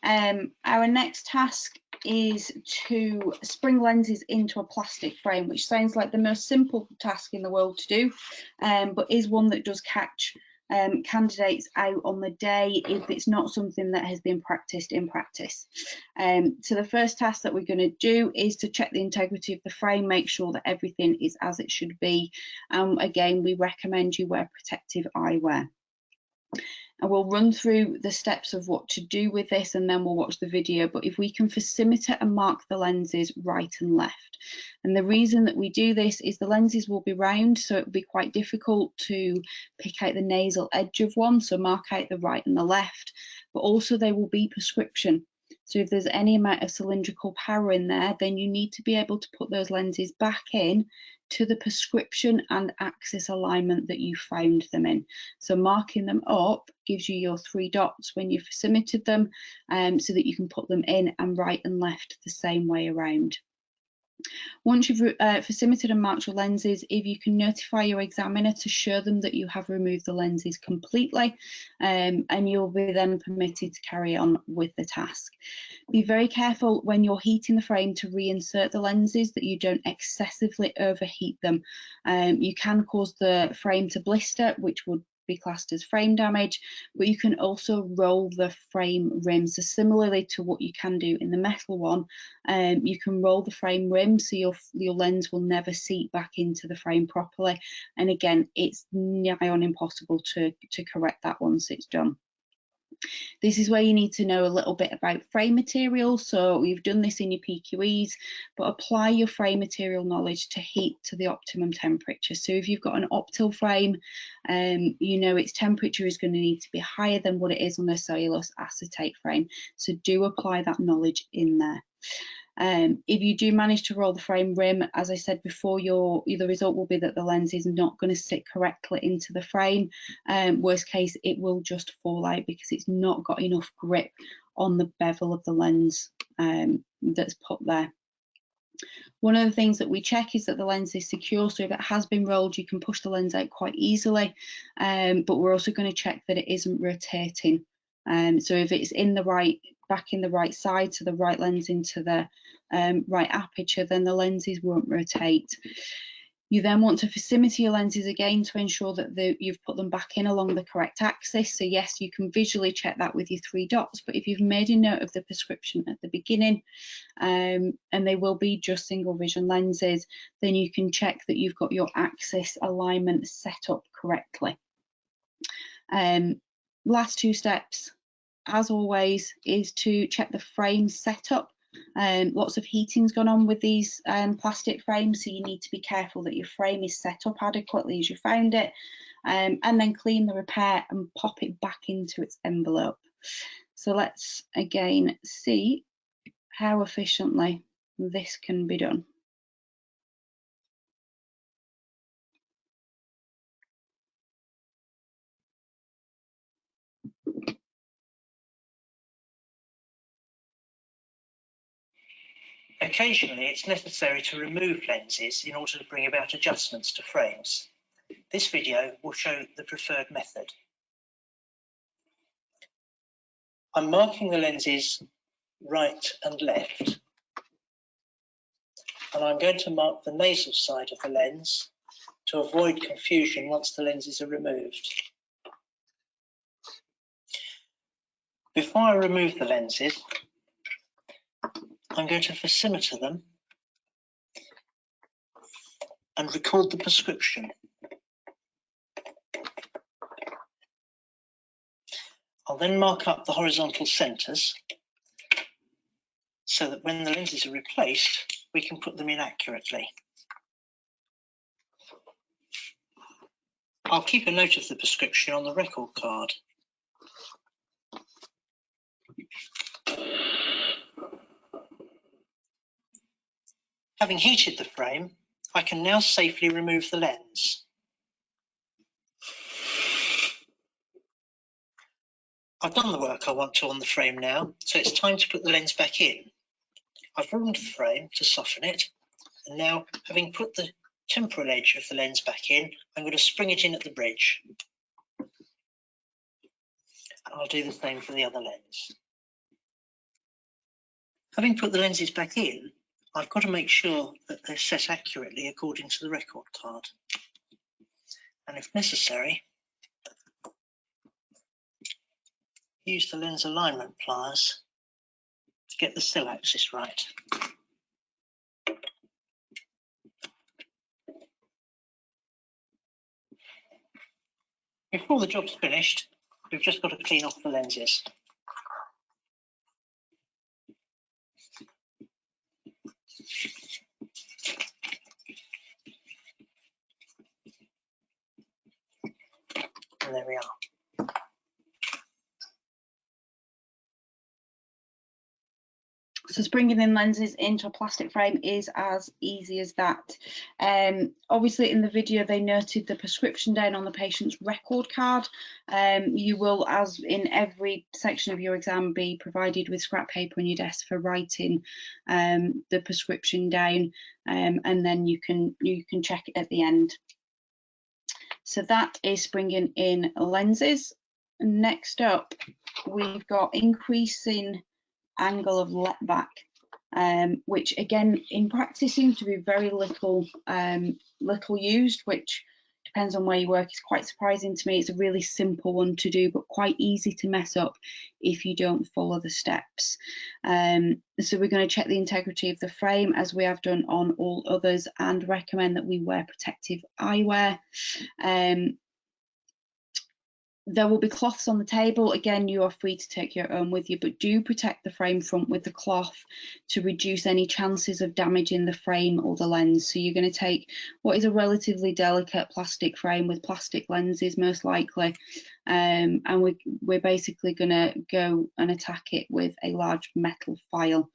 Our next task is to spring lenses into a plastic frame, which sounds like the most simple task in the world to do, but is one that does catch candidates out on the day if it's not something that has been practiced in practice. So the first task that we're going to do is to check the integrity of the frame, make sure that everything is as it should be. Again, we recommend you wear protective eyewear. And we'll run through the steps of what to do with this and then we'll watch the video. But if we can facimiter and mark the lenses right and left. And the reason that we do this is the lenses will be round, so it will be quite difficult to pick out the nasal edge of one, so mark out the right and the left, but also they will be prescription. So if there's any amount of cylindrical power in there, then you need to be able to put those lenses back in to the prescription and axis alignment that you found them in. So marking them up gives you your 3 dots when you've facimitered them, so that you can put them in and right and left the same way around. Once you've facimitered and marked your lenses, if you can notify your examiner to show them that you have removed the lenses completely, and you'll be then permitted to carry on with the task. Be very careful when you're heating the frame to reinsert the lenses that you don't excessively overheat them. You can cause the frame to blister, which would be classed as frame damage, but you can also roll the frame rim. So similarly to what you can do in the metal one, you can roll the frame rim so your lens will never seat back into the frame properly. And again, it's nigh on impossible to correct that once it's done. This is where you need to know a little bit about frame material. So you've done this in your PQEs, but apply your frame material knowledge to heat to the optimum temperature. So if you've got an optil frame, you know its temperature is going to need to be higher than what it is on a cellulose acetate frame. So do apply that knowledge in there. If you do manage to roll the frame rim, as I said before, the result will be that the lens is not going to sit correctly into the frame. Worst case, it will just fall out because it's not got enough grip on the bevel of the lens that's put there. One of the things that we check is that the lens is secure, so if it has been rolled, you can push the lens out quite easily, but we're also going to check that it isn't rotating. So if it's in the right, back in the right side, so the right lens into the right aperture, then the lenses won't rotate. You then want to facimiter your lenses again to ensure that you've put them back in along the correct axis. So yes, you can visually check that with your 3 dots, but if you've made a note of the prescription at the beginning, and they will be just single vision lenses, then you can check that you've got your axis alignment set up correctly. Last 2 steps, as always, is to check the frame setup. Lots of heating's gone on with these plastic frames, so you need to be careful that your frame is set up adequately as you found it, and then clean the repair and pop it back into its envelope. So let's again see how efficiently this can be done. Occasionally, it's necessary to remove lenses in order to bring about adjustments to frames. This video will show the preferred method. I'm marking the lenses right and left, and I'm going to mark the nasal side of the lens to avoid confusion once the lenses are removed. Before I remove the lenses, I'm going to versimeter them and record the prescription. I'll then mark up the horizontal centres so that when the lenses are replaced, we can put them in accurately. I'll keep a note of the prescription on the record card. Having heated the frame, I can now safely remove the lens. I've done the work I want to on the frame now, so it's time to put the lens back in. I've warmed the frame to soften it, and now, having put the temporal edge of the lens back in, I'm going to spring it in at the bridge. I'll do the same for the other lens. Having put the lenses back in, I've got to make sure that they're set accurately according to the record card. And if necessary, use the lens alignment pliers to get the sill axis right. Before the job's finished, we've just got to clean off the lenses. And there we are. So springing in lenses into a plastic frame is as easy as that. Obviously in the video they noted the prescription down on the patient's record card. You will, as in every section of your exam, be provided with scrap paper on your desk for writing the prescription down, and then you can check it at the end. So that is springing in lenses. Next up, we've got increasing angle of let back, which again in practice seems to be very little used, which depends on where you work. It's quite surprising to me. It's a really simple one to do, but quite easy to mess up if you don't follow the steps. So we're going to check the integrity of the frame as we have done on all others, and recommend that we wear protective eyewear. There will be cloths on the table. Again, you are free to take your own with you, but do protect the frame front with the cloth to reduce any chances of damaging the frame or the lens. So you're going to take what is a relatively delicate plastic frame with plastic lenses most likely, and we're basically going to go and attack it with a large metal file.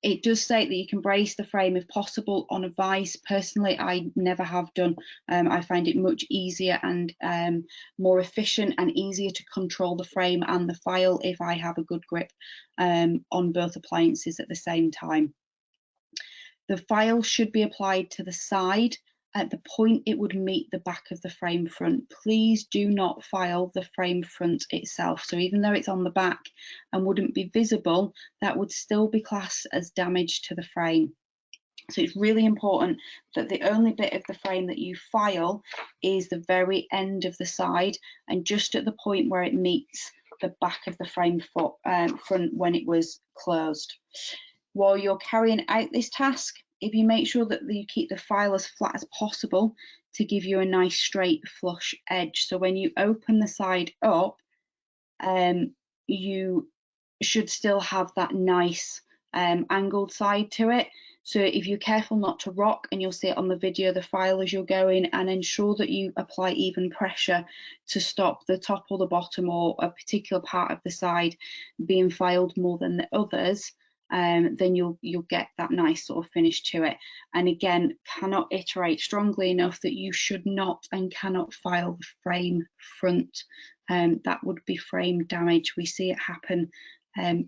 It does state that you can brace the frame if possible on a vise. Personally, I never have done. I find it much easier and more efficient and easier to control the frame and the file if I have a good grip on both appliances at the same time. The file should be applied to the side at the point it would meet the back of the frame front. Please do not file the frame front itself. So even though it's on the back and wouldn't be visible, that would still be classed as damage to the frame. So it's really important that the only bit of the frame that you file is the very end of the side and just at the point where it meets the back of the frame front when it was closed. While you're carrying out this task, if you make sure that you keep the file as flat as possible to give you a nice straight flush edge. So when you open the side up, you should still have that nice angled side to it. So if you're careful not to rock, and you'll see it on the video, the file as you're going, and ensure that you apply even pressure to stop the top or the bottom or a particular part of the side being filed more than the others, then you'll get that nice sort of finish to it. And again, cannot iterate strongly enough that you should not and cannot file the frame front. That would be frame damage. We see it happen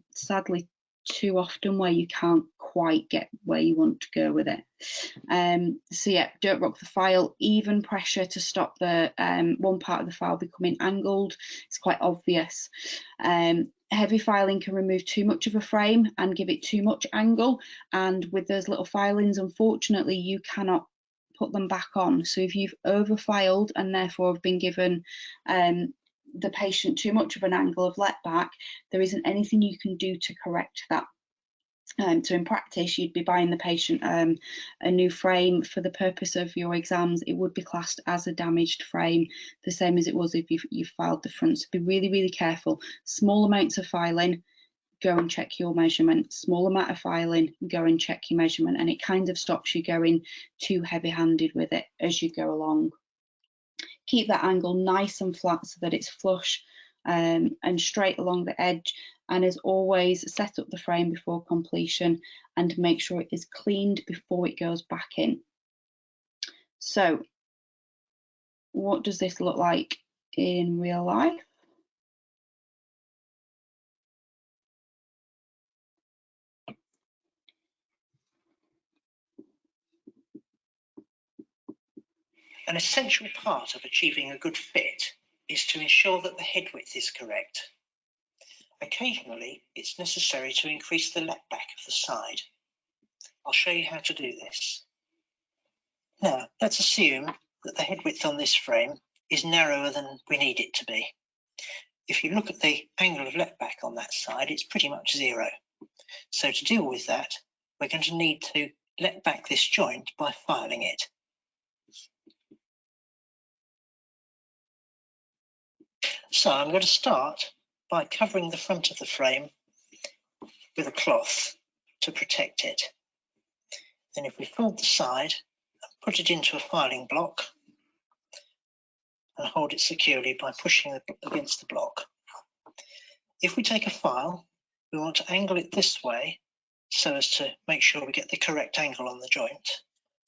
sadly too often where you can't quite get where you want to go with it. So yeah, don't rock the file. Even pressure to stop the one part of the file becoming angled. It's quite obvious. Heavy filing can remove too much of a frame and give it too much angle, and with those little filings, unfortunately, you cannot put them back on. So if you've overfiled and therefore have been given the patient too much of an angle of let back, there isn't anything you can do to correct that. So in practice, you'd be buying the patient a new frame for the purpose of your exams. It would be classed as a damaged frame, the same as it was if you've filed the front. So be really, really careful. Small amounts of filing, go and check your measurement. Small amount of filing, go and check your measurement. And it kind of stops you going too heavy-handed with it as you go along. Keep that angle nice and flat so that it's flush and straight along the edge. And as always, set up the frame before completion and make sure it is cleaned before it goes back in. So what does this look like in real life? An essential part of achieving a good fit is to ensure that the head width is correct. Occasionally, it's necessary to increase the let back of the side. I'll show you how to do this. Now, let's assume that the head width on this frame is narrower than we need it to be. If you look at the angle of let back on that side, it's pretty much 0. So to deal with that, we're going to need to let back this joint by filing it. So I'm going to start by covering the front of the frame with a cloth to protect it. Then if we fold the side and put it into a filing block and hold it securely by pushing against the block. If we take a file, we want to angle it this way so as to make sure we get the correct angle on the joint.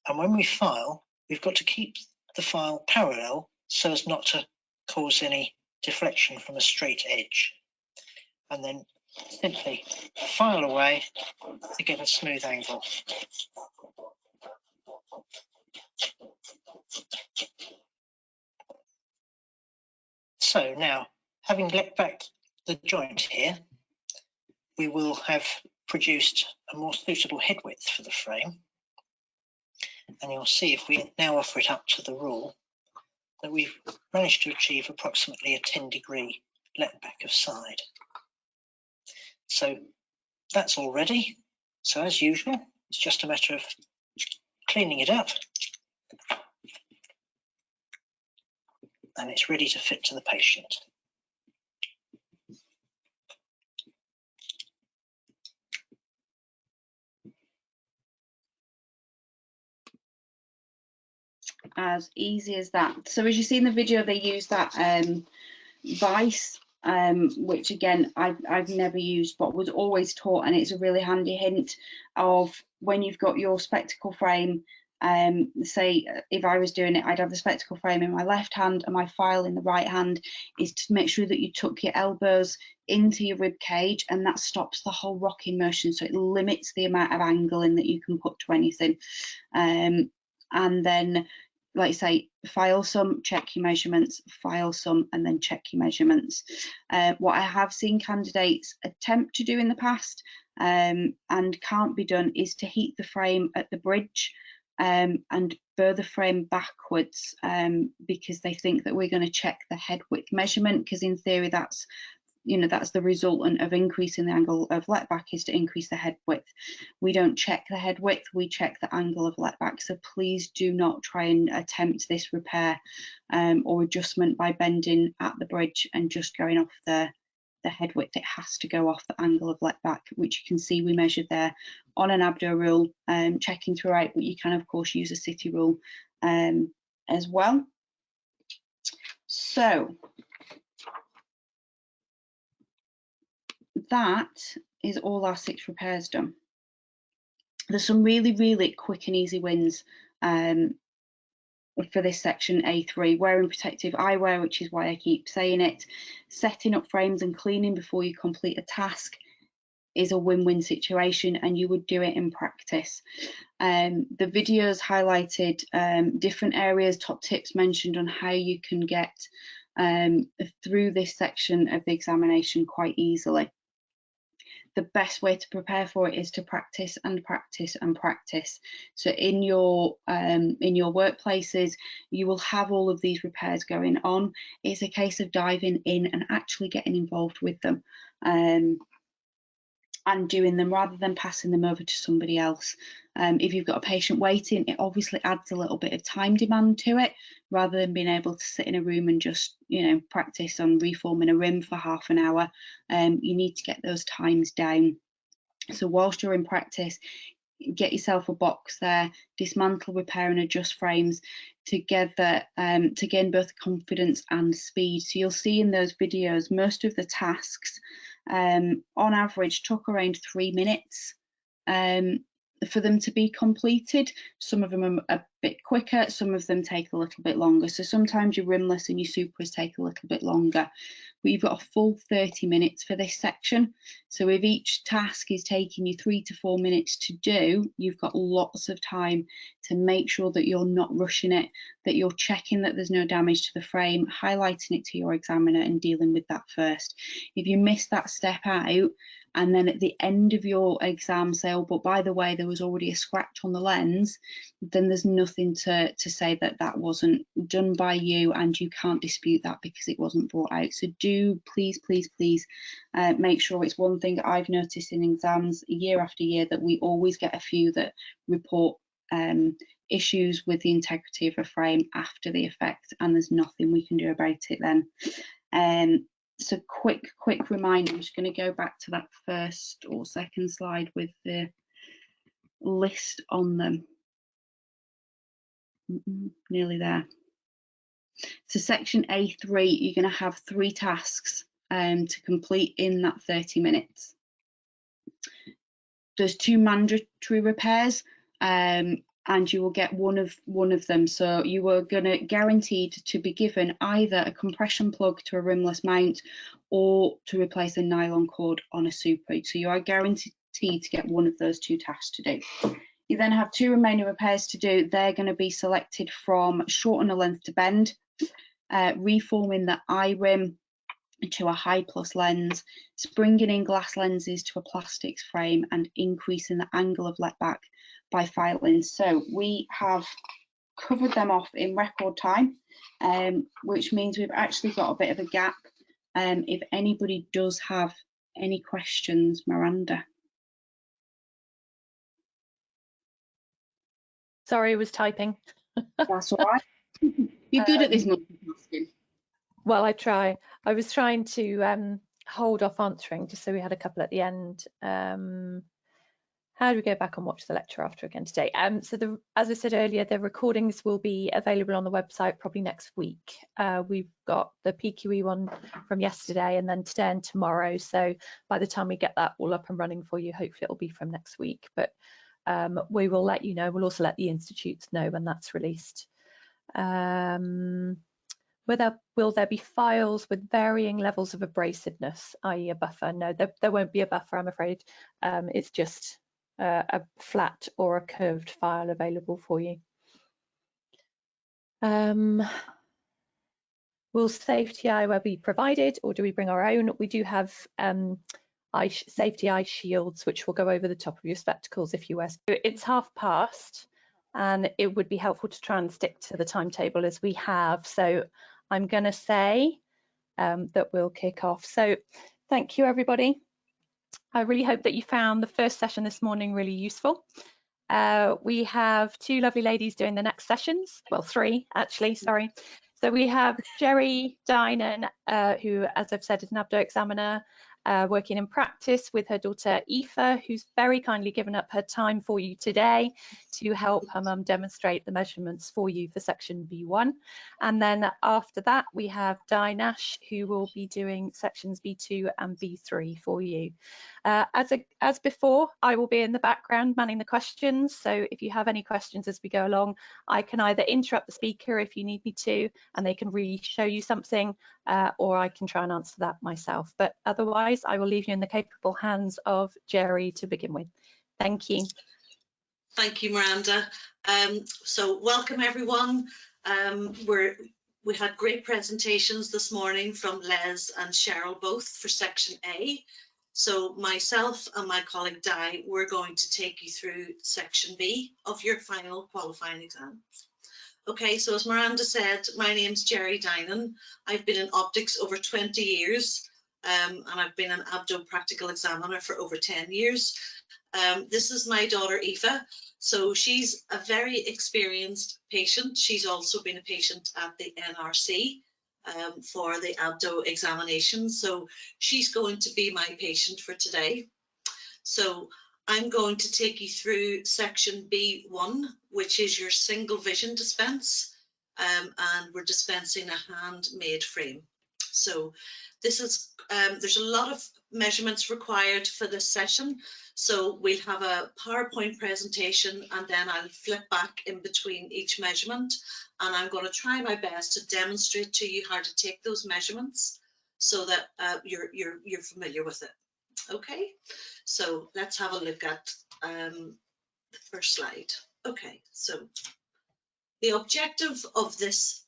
And when we file, we've got to keep the file parallel so as not to cause any deflection from a straight edge. And then simply file away to get a smooth angle. So now, having let back the joint here, we will have produced a more suitable head width for the frame. And you'll see if we now offer it up to the rule that we've managed to achieve approximately a 10-degree let back of side. So that's all ready. So as usual, it's just a matter of cleaning it up and it's ready to fit to the patient. As easy as that. So as you see in the video, they use that Bifs, which again I've never used but was always taught, and it's a really handy hint of when you've got your spectacle frame. Say if I was doing it, I'd have the spectacle frame in my left hand and my file in the right hand, is to make sure that you tuck your elbows into your rib cage, and that stops the whole rocking motion, so it limits the amount of angling that you can put to anything. And then, like I say, file some, check your measurements, file some, and then check your measurements. What I have seen candidates attempt to do in the past and can't be done is to heat the frame at the bridge and burr the frame backwards because they think that we're going to check the head width measurement, because in theory that's the resultant of increasing the angle of let back is to increase the head width. We don't check the head width, we check the angle of let back. So please do not try and attempt this repair or adjustment by bending at the bridge and just going off the head width. It has to go off the angle of let back, which you can see we measured there on an abdo rule, checking throughout, but you can of course use a city rule as well. So that is all our 6 repairs done. There's some really, really quick and easy wins for this section A3. Wearing protective eyewear, which is why I keep saying it, setting up frames and cleaning before you complete a task, is a win-win situation, and you would do it in practice. The videos highlighted different areas, top tips mentioned on how you can get through this section of the examination quite easily. The best way to prepare for it is to practice and practice and practice. So in your workplaces, you will have all of these repairs going on. It's a case of diving in and actually getting involved with them. And doing them rather than passing them over to somebody else. If you've got a patient waiting, it obviously adds a little bit of time demand to it, rather than being able to sit in a room and just, you know, practice on reforming a rim for half an hour. You need to get those times down. So whilst you're in practice, get yourself a box there, dismantle, repair and adjust frames together to gain both confidence and speed. So you'll see in those videos, most of the tasks on average took around 3 minutes for them to be completed. Some of them are a bit quicker, some of them take a little bit longer. So sometimes your rimless and your supras take a little bit longer, but you've got a full 30 minutes for this section. So if each task is taking you 3 to 4 minutes to do, you've got lots of time to make sure that you're not rushing it, that you're checking that there's no damage to the frame, highlighting it to your examiner and dealing with that first. If you miss that step out, and then at the end of your exam say, oh, but by the way, there was already a scratch on the lens, then there's nothing to say that that wasn't done by you, and you can't dispute that because it wasn't brought out. So do please, please, please make sure. It's one thing I've noticed in exams year after year, that we always get a few that report issues with the integrity of a frame after the effect, and there's nothing we can do about it then. So quick reminder, I'm just going to go back to that first or second slide with the list on them. Nearly there. So section A3, you're going to have 3 tasks to complete in that 30 minutes. There's 2 mandatory repairs, and you will get one of them. So you are going to guaranteed to be given either a compression plug to a rimless mount or to replace a nylon cord on a Supra. So you are guaranteed to get one of those 2 tasks to do. You then have 2 remaining repairs to do. They're going to be selected from shorten a length to bend, reforming the eye rim to a high plus lens, springing in glass lenses to a plastics frame, and increasing the angle of letback by filing. So we have covered them off in record time, which means we've actually got a bit of a gap. If anybody does have any questions, Miranda. Sorry, I was typing. That's all right. You're good at this multitasking. Well, I try. I was trying to hold off answering just so we had a couple at the end. How do we go back and watch the lecture after again today? So as I said earlier, the recordings will be available on the website probably next week. We've got the PQE one from yesterday and then today and tomorrow. So by the time we get that all up and running for you, hopefully it'll be from next week. But we will let you know. We'll also let the institutes know when that's released. Will there be files with varying levels of abrasiveness, i.e. a buffer? No, there won't be a buffer, I'm afraid. It's just a flat or a curved file available for you. Will safety eyewear be provided, or do we bring our own? We do have safety eye shields, which will go over the top of your spectacles if you wear. So it's past, and it would be helpful to try and stick to the timetable as we have. So I'm going to say that we'll kick off. So thank you, everybody. I really hope that you found the first session this morning really useful. We have 2 lovely ladies doing the next sessions. Well, 3 actually, sorry. So we have Jerry Dynan, who, as I've said, is an abdo examiner, working in practice with her daughter Aoife, who's very kindly given up her time for you today to help her mum demonstrate the measurements for you for section B1. And then after that, we have Di Nash, who will be doing sections B2 and B3 for you. As before, I will be in the background manning the questions. So if you have any questions as we go along, I can either interrupt the speaker if you need me to, and they can re-show you something, or I can try and answer that myself. But otherwise, apologise. I will leave you in the capable hands of Jerry to begin with. Thank you. Thank you, Miranda. So welcome everyone. We had great presentations this morning from Les and Cheryl, both for section A. So myself and my colleague Di, we're going to take you through section B of your final qualifying exam. Okay, so as Miranda said, my name's Jerry Dinan. I've been in optics over 20 years and I've been an Abdo practical examiner for over 10 years. This is my daughter Aoife. So she's a very experienced patient. She's also been a patient at the NRC for the Abdo examination. So she's going to be my patient for today. So I'm going to take you through section B1, which is your single vision dispense, and we're dispensing a handmade frame. So this is, there's a lot of measurements required for this session. So we'll have a PowerPoint presentation and then I'll flip back in between each measurement. And I'm going to try my best to demonstrate to you how to take those measurements so that you're familiar with it. Okay, so let's have a look at the first slide. Okay, so the objective of this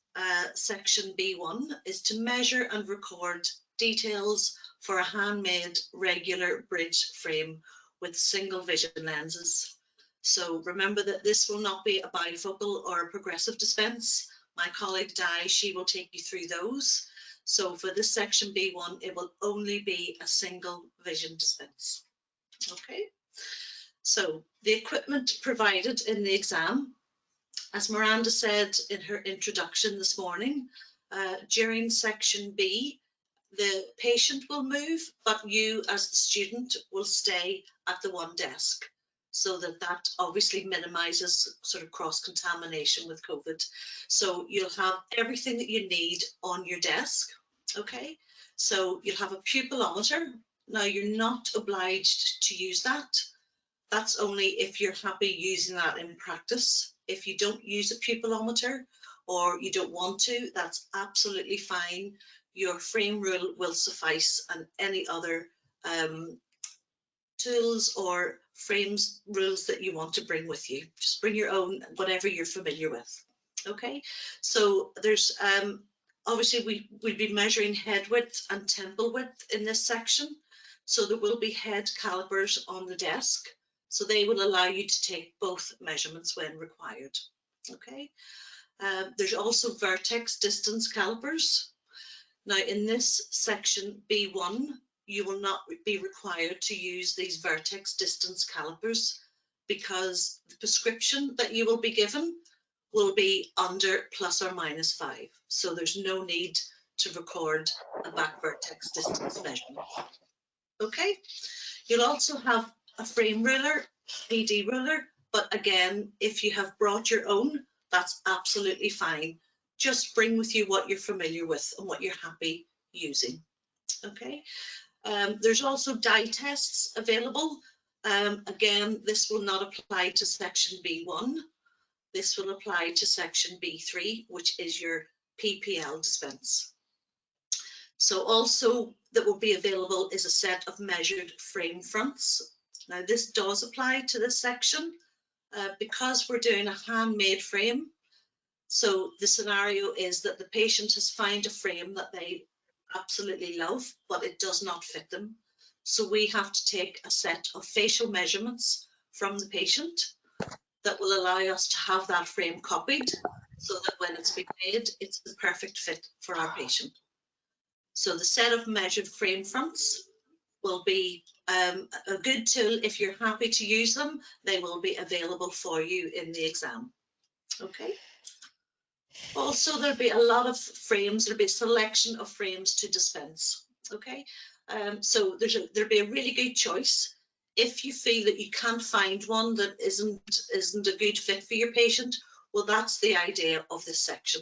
section B1 is to measure and record details for a handmade regular bridge frame with single vision lenses. So remember that this will not be a bifocal or a progressive dispense. My colleague Di, she will take you through those. So for this section B1, it will only be a single vision dispense. Okay, so the equipment provided in the exam, as Miranda said in her introduction this morning, during section B, the patient will move, but you as the student will stay at the one desk. So that obviously minimizes sort of cross-contamination with COVID. So you'll have everything that you need on your desk, okay? So you'll have a pupillometer. Now you're not obliged to use that. That's only if you're happy using that in practice. If you don't use a pupillometer or you don't want to, that's absolutely fine. Your frame rule will suffice, and any other tools or frames rules that you want to bring with you. Just bring your own, whatever you're familiar with. Okay, so there's obviously we'll be measuring head width and temple width in this section. So there will be head calipers on the desk. So they will allow you to take both measurements when required. Okay, there's also vertex distance calipers. Now in this section B1, you will not be required to use these vertex distance calipers because the prescription that you will be given will be under ±5. So there's no need to record a back vertex distance measurement. Okay, you'll also have a frame ruler, PD ruler, but again, if you have brought your own, that's absolutely fine. Just bring with you what you're familiar with and what you're happy using. Okay. There's also dye tests available. Again, this will not apply to section B1. This will apply to section B3, which is your PPL dispense. So also that will be available is a set of measured frame fronts. Now this does apply to this section because we're doing a handmade frame. So the scenario is that the patient has found a frame that they absolutely love, but it does not fit them. So we have to take a set of facial measurements from the patient that will allow us to have that frame copied so that when it's been made, it's the perfect fit for our patient. So the set of measured frame fronts will be a good tool. If you're happy to use them, they will be available for you in the exam. Okay. Also, there'll be a lot of frames. There'll be a selection of frames to dispense. Okay, so there'll be a really good choice. If you feel that you can't find one that isn't a good fit for your patient, well, that's the idea of this section.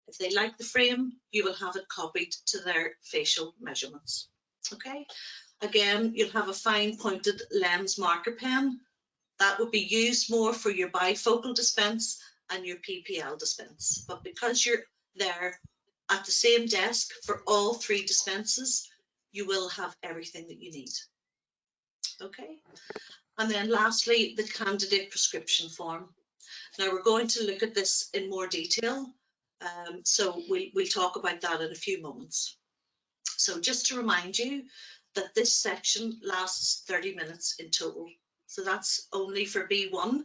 If they like the frame, you will have it copied to their facial measurements. Okay, again, you'll have a fine pointed lens marker pen that would be used more for your bifocal dispense and your PPL dispense. But because you're there at the same desk for all three dispenses, you will have everything that you need. Okay, and then lastly, the candidate prescription form. Now we're going to look at this in more detail, so we'll talk about that in a few moments. So just to remind you that this section lasts 30 minutes in total. So that's only for B1,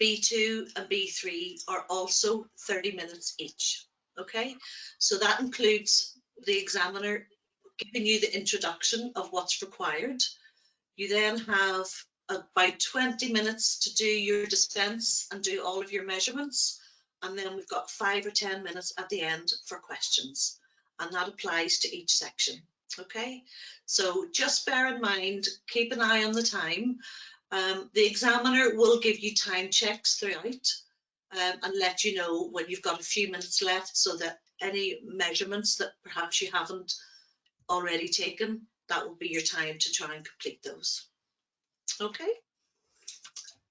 B2 and B3 are also 30 minutes each. Okay, so that includes the examiner giving you the introduction of what's required. You then have about 20 minutes to do your dispense and do all of your measurements. And then we've got 5 or 10 minutes at the end for questions. And that applies to each section. Okay, so just bear in mind, keep an eye on the time. The examiner will give you time checks throughout and let you know when you've got a few minutes left, so that any measurements that perhaps you haven't already taken, that will be your time to try and complete those. Okay,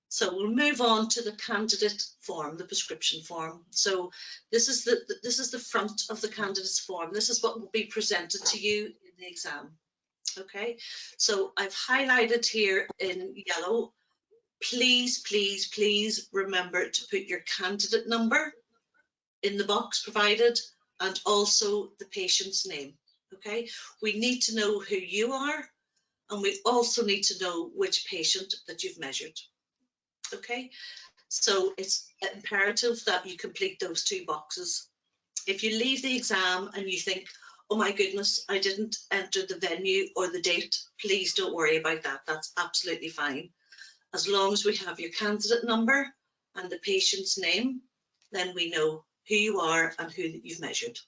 so we'll move on to the candidate form, the prescription form. So this is the front of the candidate's form. This is what will be presented to you in the exam. Okay, so I've highlighted here in yellow, please, please, please remember to put your candidate number in the box provided and also the patient's name. Okay, we need to know who you are, and we also need to know which patient that you've measured. Okay, so it's imperative that you complete those 2 boxes. If you leave the exam and you think, oh my goodness, I didn't enter the venue or the date, please don't worry about that. That's absolutely fine. As long as we have your candidate number and the patient's name, then we know who you are and who that you've measured.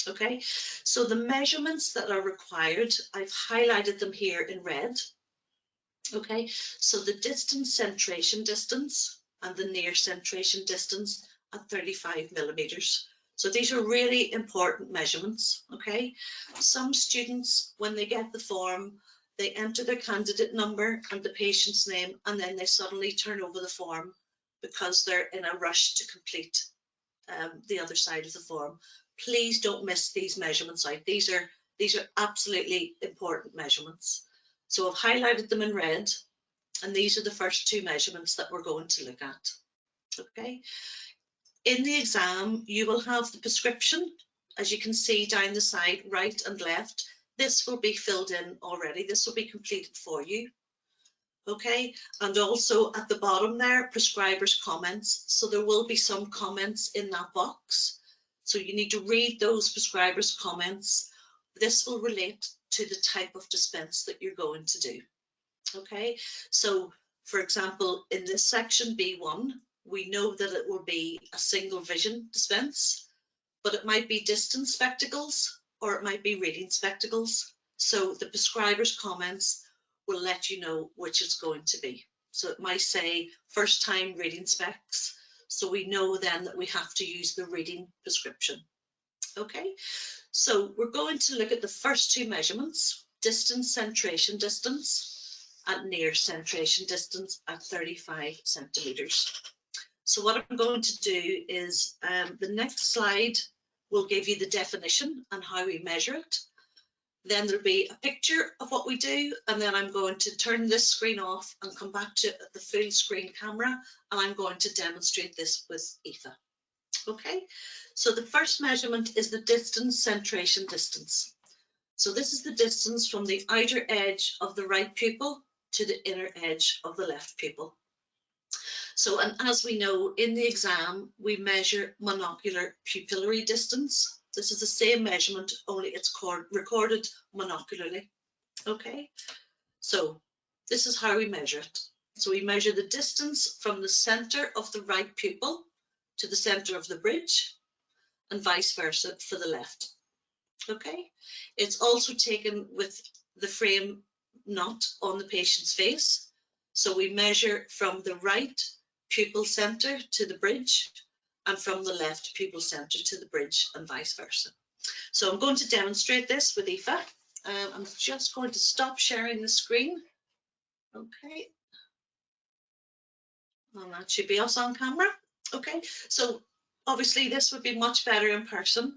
Okay, so the measurements that are required, I've highlighted them here in red. Okay, so the distance centration distance and the near centration distance at 35 millimeters. So these are really important measurements. Okay, some students, when they get the form, they enter their candidate number and the patient's name, and then they suddenly turn over the form because they're in a rush to complete the other side of the form. Please don't miss these measurements out. These are absolutely important measurements. So I've highlighted them in red, and these are the first 2 measurements that we're going to look at. Okay. In the exam, you will have the prescription, as you can see down the side, right and left. This will be filled in already. This will be completed for you. Okay, and also at the bottom there, prescriber's comments. So there will be some comments in that box. So you need to read those prescriber's comments. This will relate to the type of dispense that you're going to do. Okay, so for example, in this section B1, we know that it will be a single vision dispense, but it might be distance spectacles or it might be reading spectacles. So the prescriber's comments will let you know which it's going to be. So it might say first time reading specs. So we know then that we have to use the reading prescription. Okay, so we're going to look at the first 2 measurements, distance centration distance and near centration distance at 35 centimeters. So what I'm going to do is the next slide will give you the definition and how we measure it. Then there'll be a picture of what we do, and then I'm going to turn this screen off and come back to the full screen camera, and I'm going to demonstrate this with Aoife. Okay, so the first measurement is the distance centration distance. So this is the distance from the outer edge of the right pupil to the inner edge of the left pupil. So, and as we know, in the exam, we measure monocular pupillary distance. This is the same measurement, only it's recorded monocularly. Okay, so this is how we measure it. So we measure the distance from the center of the right pupil to the center of the bridge, and vice versa for the left. Okay, it's also taken with the frame not on the patient's face. So we measure from the right pupil center to the bridge and from the left pupil center to the bridge and vice versa. So I'm going to demonstrate this with Aoife. I'm just going to stop sharing the screen. Okay. And that should be us on camera. Okay, so obviously this would be much better in person.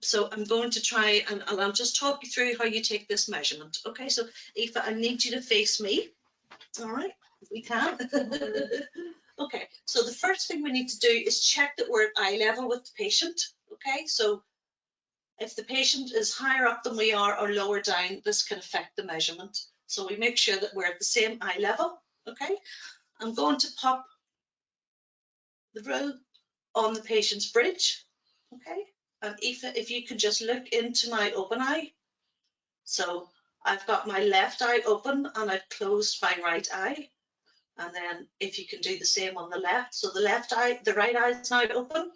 So I'm going to try and I'll just talk you through how you take this measurement. Okay, so Aoife, I need you to face me. All right, if we can. Okay, so the first thing we need to do is check that we're at eye level with the patient. Okay, so if the patient is higher up than we are or lower down, this can affect the measurement. So we make sure that we're at the same eye level. Okay, I'm going to pop the rule on the patient's bridge. Okay, and Aoife, if you could just look into my open eye. So I've got my left eye open and I've closed my right eye. And then if you can do the same on the left. So the left eye, the right eye is now open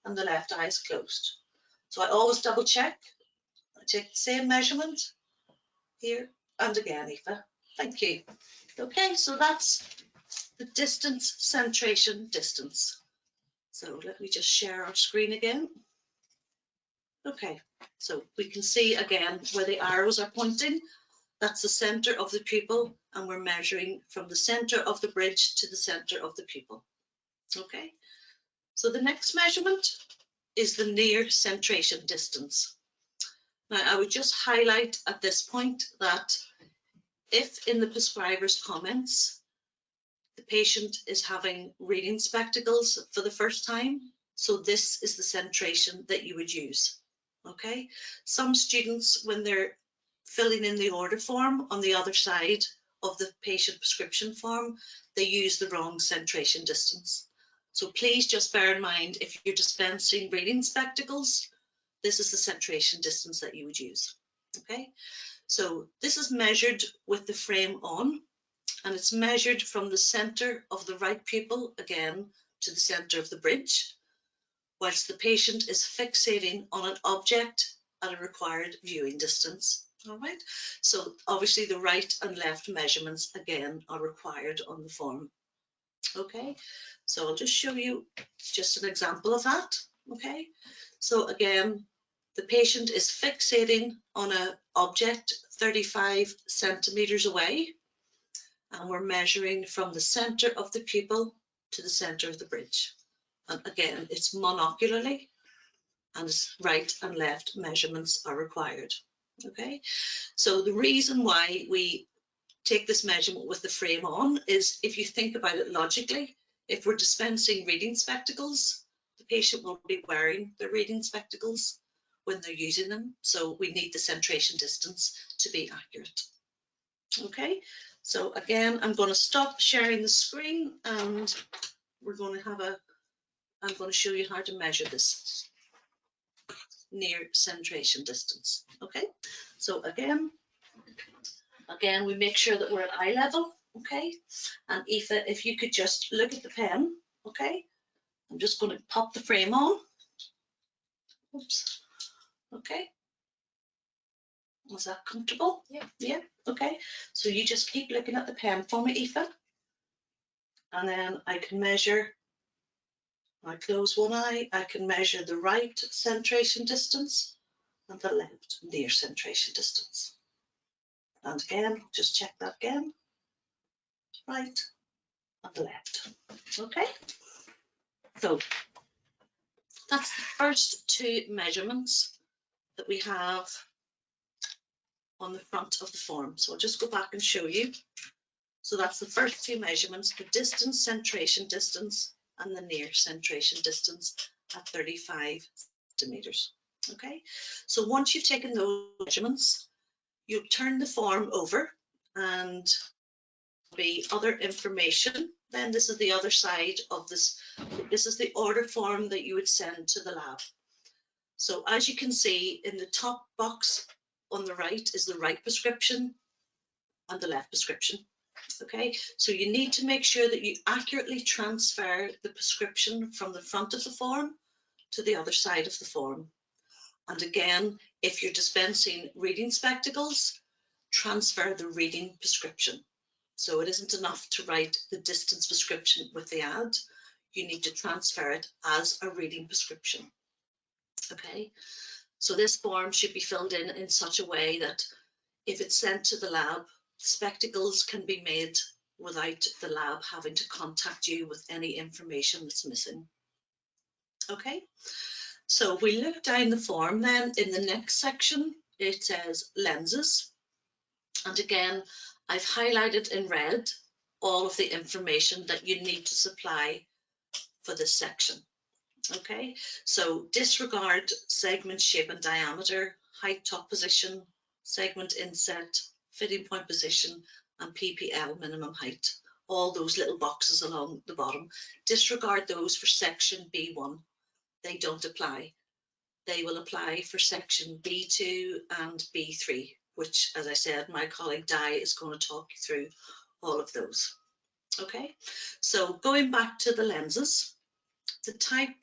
and the left eye is closed. So I always double check. I take the same measurement here and again, Aoife. Thank you. Okay, so that's the distance, centration, distance. So let me just share our screen again. Okay, so we can see again where the arrows are pointing. That's the center of the pupil, and we're measuring from the center of the bridge to the center of the pupil. Okay, so the next measurement is the near centration distance. Now, I would just highlight at this point that if in the prescriber's comments, the patient is having reading spectacles for the first time, so this is the centration that you would use. Okay, some students, when they're filling in the order form on the other side of the patient prescription form, they use the wrong centration distance. So please just bear in mind, if you're dispensing reading spectacles, this is the centration distance that you would use. Okay, so this is measured with the frame on, and it's measured from the center of the right pupil again to the center of the bridge, whilst the patient is fixating on an object at a required viewing distance. All right, so obviously the right and left measurements again are required on the form. Okay, so I'll just show you just an example of that. Okay, so again, the patient is fixating on an object 35 centimeters away, and we're measuring from the center of the pupil to the center of the bridge. And again, it's monocularly, and right and left measurements are required. Okay, so the reason why we take this measurement with the frame on is, if you think about it logically, if we're dispensing reading spectacles, the patient will be wearing their reading spectacles when they're using them, so we need the centration distance to be accurate. Okay, so again, I'm going to stop sharing the screen and we're going to have I'm going to show you how to measure this near centration distance. Okay, so again we make sure that we're at eye level. Okay, and Aoife, if you could just look at the pen. Okay, I'm just going to pop the frame on. Oops. Okay, was that comfortable? Yeah. Okay, so you just keep looking at the pen for me, Aoife, and then I can measure. I close one eye, I can measure the right centration distance and the left near centration distance. And again, just check that again. Right and the left. Okay, so that's the first two measurements that we have on the front of the form. So I'll just go back and show you. So that's the first two measurements, the distance, centration distance, and the near centration distance at 35 centimeters. Okay, so once you've taken those measurements, you turn the form over and be other information. Then this is the other side of this. This is the order form that you would send to the lab. So as you can see, in the top box on the right is the right prescription and the left prescription. Okay, so you need to make sure that you accurately transfer the prescription from the front of the form to the other side of the form. And again, if you're dispensing reading spectacles, transfer the reading prescription. So it isn't enough to write the distance prescription with the ad. You need to transfer it as a reading prescription. Okay, so this form should be filled in such a way that if it's sent to the lab, spectacles can be made without the lab having to contact you with any information that's missing. Okay, So if we look down the form, then in the next section, it says lenses. And again, I've highlighted in red all of the information that you need to supply for this section. Okay, so disregard segment shape and diameter, height top position, segment inset, fitting point position, and PPL minimum height. All those little boxes along the bottom. Disregard those for section B1. They don't apply. They will apply for section B2 and B3, which, as I said, my colleague Di is going to talk you through all of those. Okay, so going back to the lenses, the type,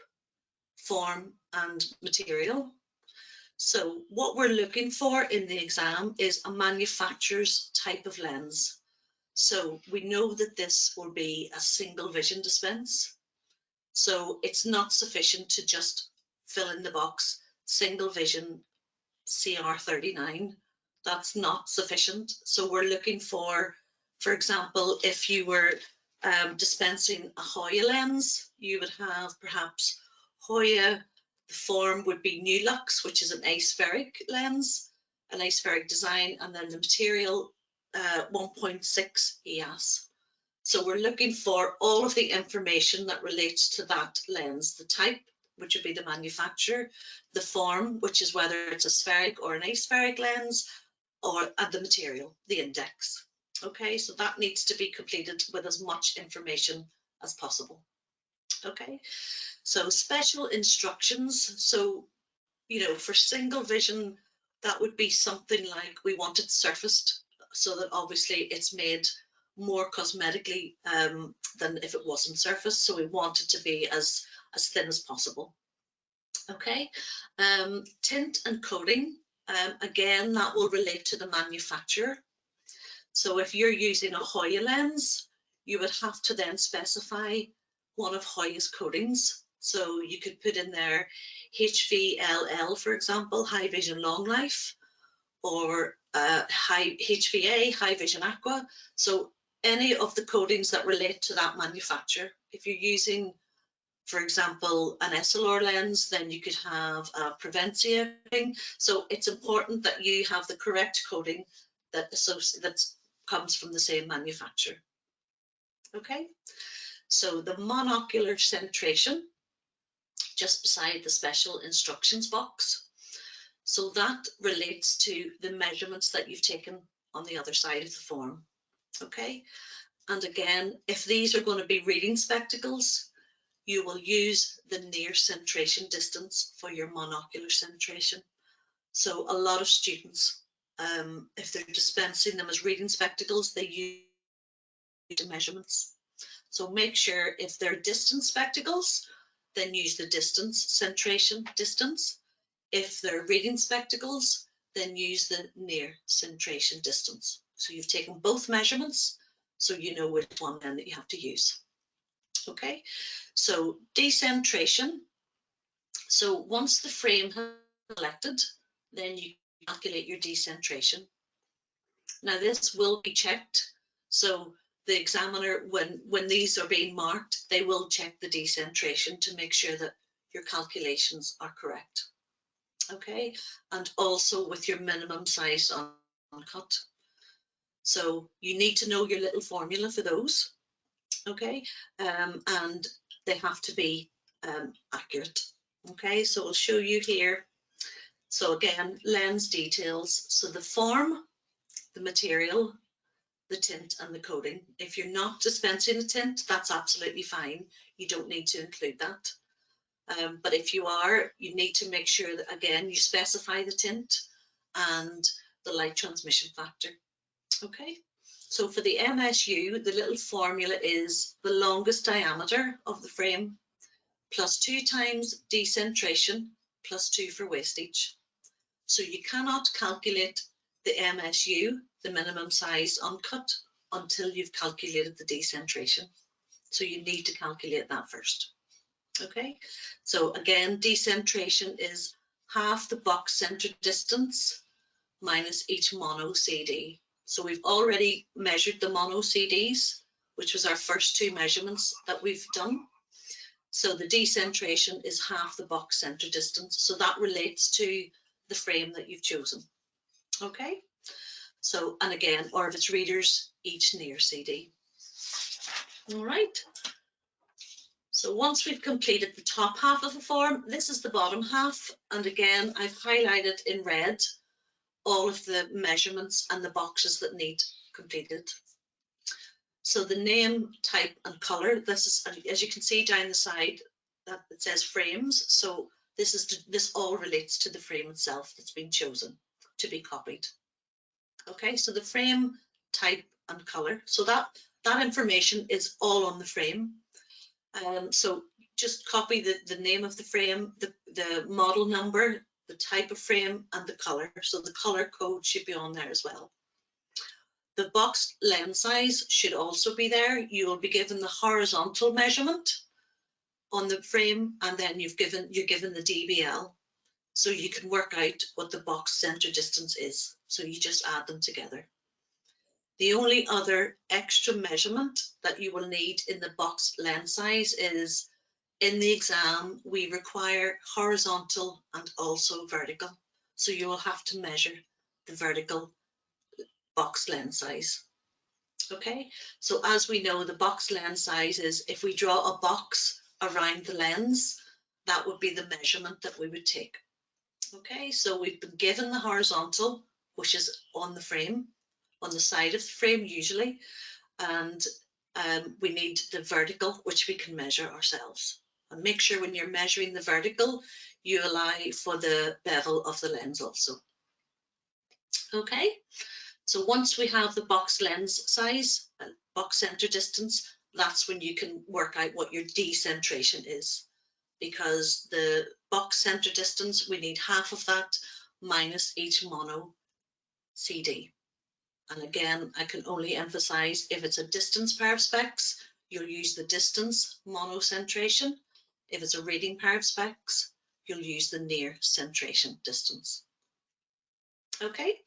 form and material. So what we're looking for in the exam is a manufacturer's type of lens. So we know that this will be a single vision dispense. So it's not sufficient to just fill in the box single vision CR39. That's not sufficient. So we're looking for example, if you were dispensing a Hoya lens, you would have perhaps Hoya, the form would be New Lux, which is an aspheric lens, an aspheric design, and then the material 1.6 EAS. So we're looking for all of the information that relates to that lens, the type, which would be the manufacturer, the form, which is whether it's a spheric or an aspheric lens, and the material, the index. Okay, so that needs to be completed with as much information as possible. Okay, so special instructions. So, you know, for single vision, that would be something like we want it surfaced so that obviously it's made more cosmetically than if it wasn't surfaced. So we want it to be as thin as possible. Okay, tint and coating. Again, that will relate to the manufacturer. So if you're using a Hoya lens, you would have to then specify one of Hoya's coatings. So you could put in there HVLL, for example, high vision long life, or high HVA, high vision aqua. So any of the coatings that relate to that manufacturer. If you're using, for example, an Essilor lens, then you could have a Prevencia coating. So it's important that you have the correct coating that comes from the same manufacturer. Okay, so the monocular centration, just beside the special instructions box. So that relates to the measurements that you've taken on the other side of the form. Okay, and again, if these are going to be reading spectacles, you will use the near centration distance for your monocular centration. So a lot of students, if they're dispensing them as reading spectacles, they use the measurements. So make sure if they're distance spectacles, then use the distance centration distance. If they're reading spectacles, then use the near centration distance. So you've taken both measurements, so you know which one then that you have to use. Okay, so decentration. So once the frame has been selected, then you calculate your decentration. Now this will be checked. So the examiner, when these are being marked, they will check the decentration to make sure that your calculations are correct. Okay, and also with your minimum size on cut. So you need to know your little formula for those. Okay, and they have to be accurate. Okay, so I'll show you here. So again, lens details. So the form, the material, the tint and the coating. If you're not dispensing a tint, that's absolutely fine. You don't need to include that. But if you are, you need to make sure that, again, you specify the tint and the light transmission factor. Okay, so for the MSU, the little formula is the longest diameter of the frame plus 2 times decentration plus 2 for wastage. So you cannot calculate the MSU, the minimum size uncut, until you've calculated the decentration. So you need to calculate that first. Okay, so again, decentration is half the box center distance minus each mono CD. So we've already measured the mono CDs, which was our first 2 measurements that we've done. So the decentration is half the box center distance. So that relates to the frame that you've chosen. Okay. So, and again, Orvis readers, each near CD. All right. So once we've completed the top half of the form, this is the bottom half. And again, I've highlighted in red all of the measurements and the boxes that need completed. So the name, type and color, this is, as you can see down the side, that it says frames. So this all relates to the frame itself that's been chosen to be copied. Okay, so the frame, type and color. So that information is all on the frame. So just copy the name of the frame, the model number, the type of frame and the color. So the color code should be on there as well. The box lens size should also be there. You will be given the horizontal measurement on the frame, and then you're given the DBL. So you can work out what the box center distance is. So you just add them together. The only other extra measurement that you will need in the box lens size is, in the exam, we require horizontal and also vertical. So you will have to measure the vertical box lens size. Okay, so as we know, the box lens size is, if we draw a box around the lens, that would be the measurement that we would take. Okay, so we've been given the horizontal, which is on the frame, on the side of the frame usually, and we need the vertical, which we can measure ourselves. And make sure when you're measuring the vertical, you allow for the bevel of the lens also. Okay, so once we have the box lens size, box center distance, that's when you can work out what your decentration is. Because the box center distance, we need half of that minus each mono CD. And again, I can only emphasize, if it's a distance pair of specs, you'll use the distance monocentration. If it's a reading pair of specs, you'll use the near centration distance. Okay,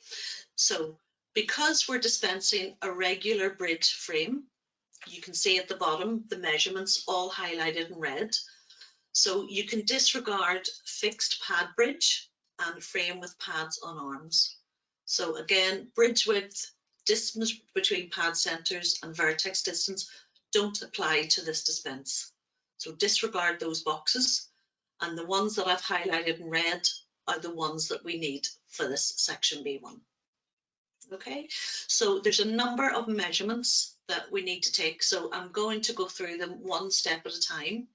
so because we're dispensing a regular bridge frame, you can see at the bottom the measurements all highlighted in red. So you can disregard fixed pad bridge and frame with pads on arms. So again, bridge width, distance between pad centers and vertex distance don't apply to this dispense. So disregard those boxes, and the ones that I've highlighted in red are the ones that we need for this section B1. Okay, so there's a number of measurements that we need to take. So I'm going to go through them one step at a time.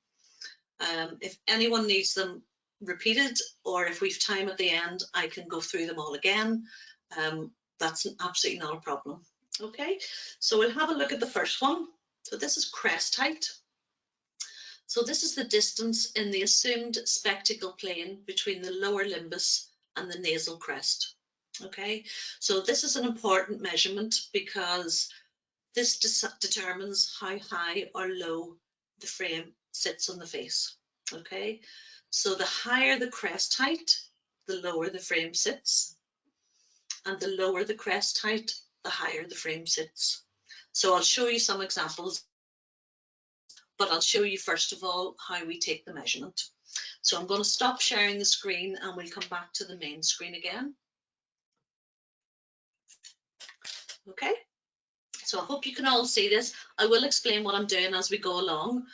If anyone needs them repeated, or if we've time at the end, I can go through them all again. That's absolutely not a problem. Okay, so we'll have a look at the first one. So this is crest height. So this is the distance in the assumed spectacle plane between the lower limbus and the nasal crest. Okay, so this is an important measurement because this determines how high or low the frame sits on the face. Okay, so the higher the crest height, the lower the frame sits, and the lower the crest height, the higher the frame sits. So I'll show you some examples, but I'll show you first of all how we take the measurement. So I'm going to stop sharing the screen and we'll come back to the main screen again. Okay, so I hope you can all see this. I will explain what I'm doing as we go along.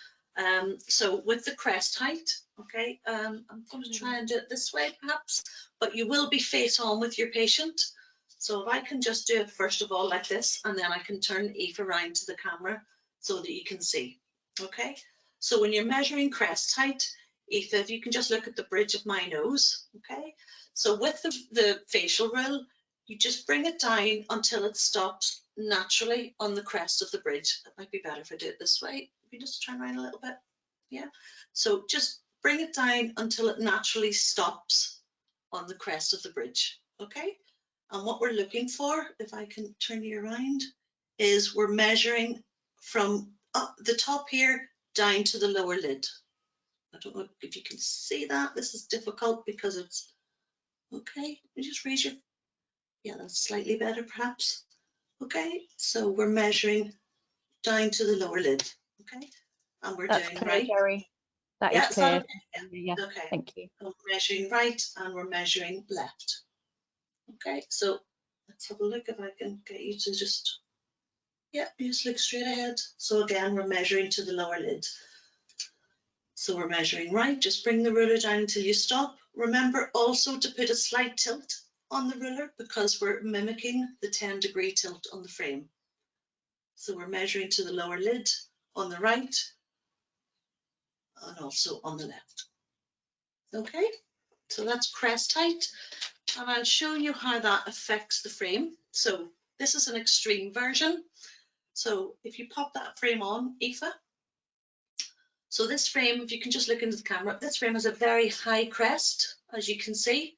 So with the crest height, okay, I'm going to try and do it this way perhaps, but you will be face on with your patient. So if I can just do it first of all like this, and then I can turn Eve around to the camera so that you can see. Okay, so when you're measuring crest height, Eve, if you can just look at the bridge of my nose, okay? So with the facial rule, you just bring it down until it stops naturally on the crest of the bridge. That might be better if I do it this way. If you just turn around a little bit, yeah. So just bring it down until it naturally stops on the crest of the bridge, okay? And what we're looking for, if I can turn you around, is we're measuring from the top here down to the lower lid. I don't know if you can see that. This is difficult because it's, okay, you just raise your, yeah, that's slightly better perhaps. Okay, so we're measuring down to the lower lid, okay? And we're That's doing clear, right. Jerry. That Yeah, is is clear. that okay? Yeah, Okay. thank you. We're measuring right and we're measuring left. Okay, so let's have a look if I can get you to just, yeah, you just look straight ahead. So again, we're measuring to the lower lid. So we're measuring right, just bring the ruler down until you stop. Remember also to put a slight tilt on the ruler because we're mimicking the 10-degree tilt on the frame. So we're measuring to the lower lid on the right and also on the left. Okay, so that's crest height, and I'll show you how that affects the frame. So this is an extreme version. So if you pop that frame on, Aoife. So this frame, if you can just look into the camera, this frame has a very high crest, as you can see.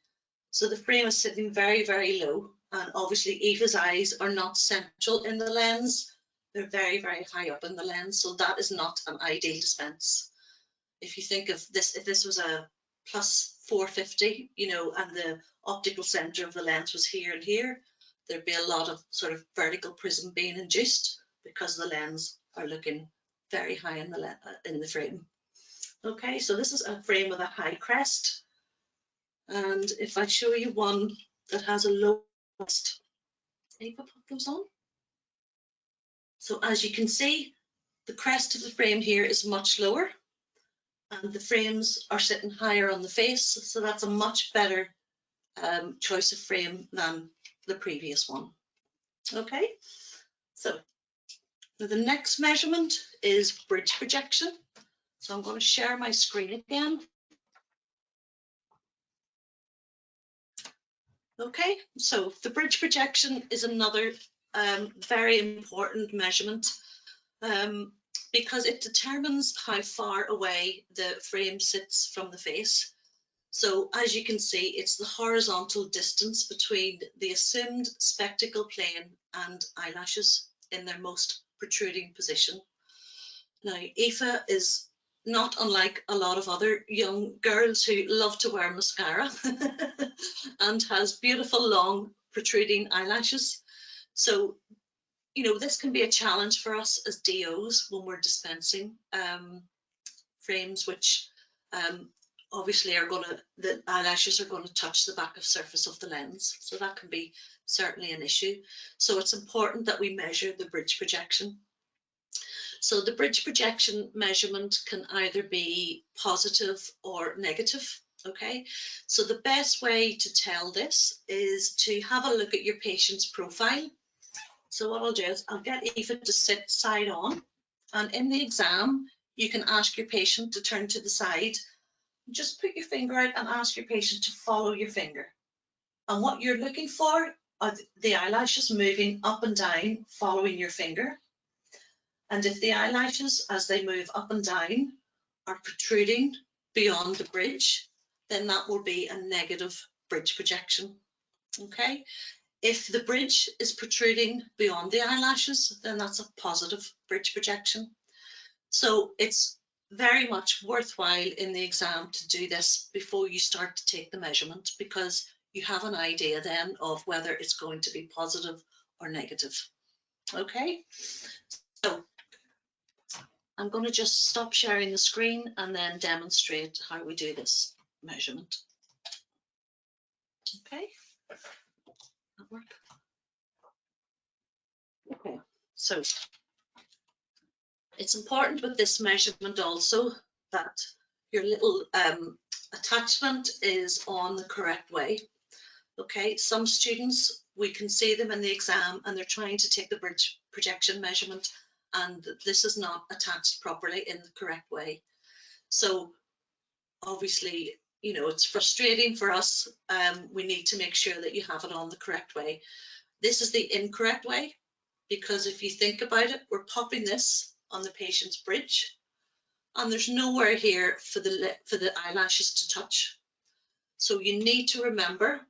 So the frame is sitting very, very low. And obviously Aoife's eyes are not central in the lens. They're very, very high up in the lens. So that is not an ideal dispense. If you think of this, if this was a plus 450, you know, and the optical center of the lens was here and here, there'd be a lot of sort of vertical prism being induced because the lens are looking very high in the frame. Okay, so this is a frame with a high crest. And if I show you one that has a low crest, can you put those on? So as you can see, the crest of the frame here is much lower and the frames are sitting higher on the face. So that's a much better choice of frame than the previous one. Okay, so the next measurement is bridge projection. So I'm going to share my screen again. Okay, so the bridge projection is another very important measurement because it determines how far away the frame sits from the face. So as you can see, it's the horizontal distance between the assumed spectacle plane and eyelashes in their most protruding position. Now, Aoife is not unlike a lot of other young girls who love to wear mascara and has beautiful long protruding eyelashes. So, you know, this can be a challenge for us as DOs when we're dispensing frames which obviously are going to, the eyelashes are going to touch the back of surface of the lens. So that can be certainly an issue. So it's important that we measure the bridge projection. So the bridge projection measurement can either be positive or negative. Okay, so the best way to tell this is to have a look at your patient's profile. So what I'll do is I'll get Aoife to sit side on, and in the exam, you can ask your patient to turn to the side. Just put your finger out and ask your patient to follow your finger. And what you're looking for are the eyelashes moving up and down following your finger. And if the eyelashes, as they move up and down, are protruding beyond the bridge, then that will be a negative bridge projection. Okay. If the bridge is protruding beyond the eyelashes, then that's a positive bridge projection. So it's very much worthwhile in the exam to do this before you start to take the measurement, because you have an idea then of whether it's going to be positive or negative. Okay, so I'm going to just stop sharing the screen and then demonstrate how we do this measurement. Okay, that work? Okay, so it's important with this measurement also that your little attachment is on the correct way. Okay, some students, we can see them in the exam and they're trying to take the bridge projection measurement and this is not attached properly in the correct way. So obviously, you know, it's frustrating for us. We need to make sure that you have it on the correct way. This is the incorrect way, because if you think about it, we're popping this on the patient's bridge and there's nowhere here for the eyelashes to touch. So you need to remember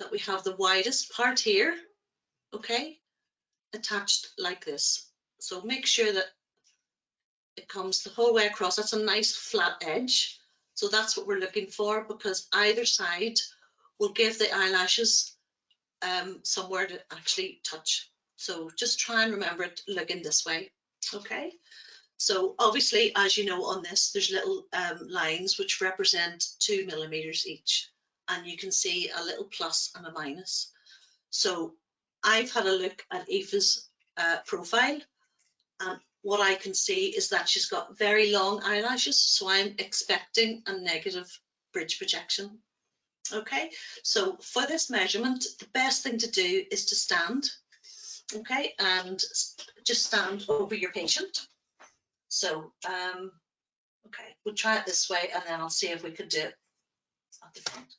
that we have the widest part here, okay, attached like this. So make sure that it comes the whole way across. That's a nice flat edge. So that's what we're looking for, because either side will give the eyelashes somewhere to actually touch. So just try and remember it looking this way, okay? So obviously, as you know, on this, there's little lines which represent 2 millimeters each, and you can see a little plus and a minus. So I've had a look at Aoife's profile, and what I can see is that she's got very long eyelashes, so I'm expecting a negative bridge projection. Okay, so for this measurement, the best thing to do is to stand, okay, and just stand over your patient. So, okay, we'll try it this way, and then I'll see if we could do it at the front.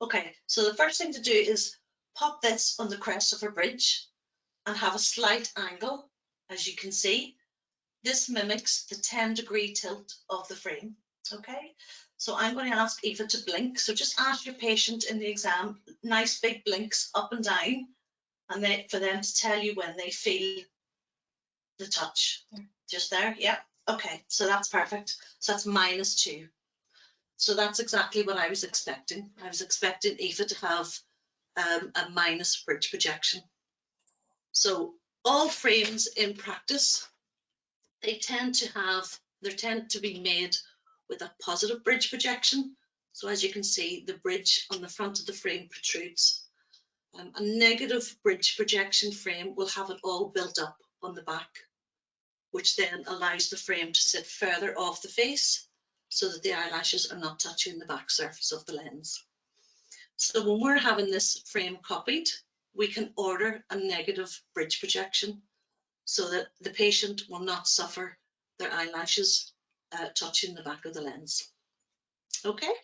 Okay, so the first thing to do is pop this on the crest of a bridge and have a slight angle. As you can see, this mimics the 10-degree tilt of the frame. Okay, so I'm going to ask Aoife to blink. So just ask your patient in the exam, nice big blinks up and down, and then for them to tell you when they feel the touch. Just there, yeah. Okay, so that's perfect. So that's -2. So that's exactly what I was expecting. I was expecting Aoife to have a minus bridge projection. So all frames in practice, they tend to be made with a positive bridge projection. So as you can see, the bridge on the front of the frame protrudes. A negative bridge projection frame will have it all built up on the back, which then allows the frame to sit further off the face so that the eyelashes are not touching the back surface of the lens. So when we're having this frame copied, we can order a negative bridge projection so that the patient will not suffer their eyelashes touching the back of the lens. Okay,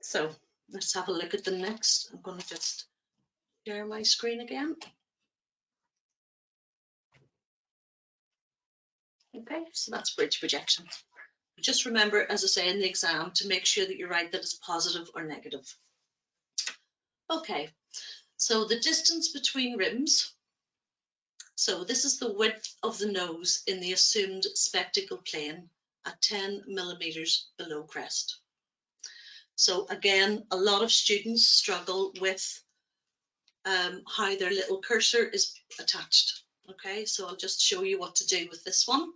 so let's have a look at the next. I'm going to just share my screen again. Okay, so that's bridge projection. Just remember, as I say in the exam, to make sure that you write that it's positive or negative. Okay, so the distance between rims. So this is the width of the nose in the assumed spectacle plane at 10 millimeters below crest. So again, a lot of students struggle with how their little cursor is attached. Okay, so I'll just show you what to do with this one.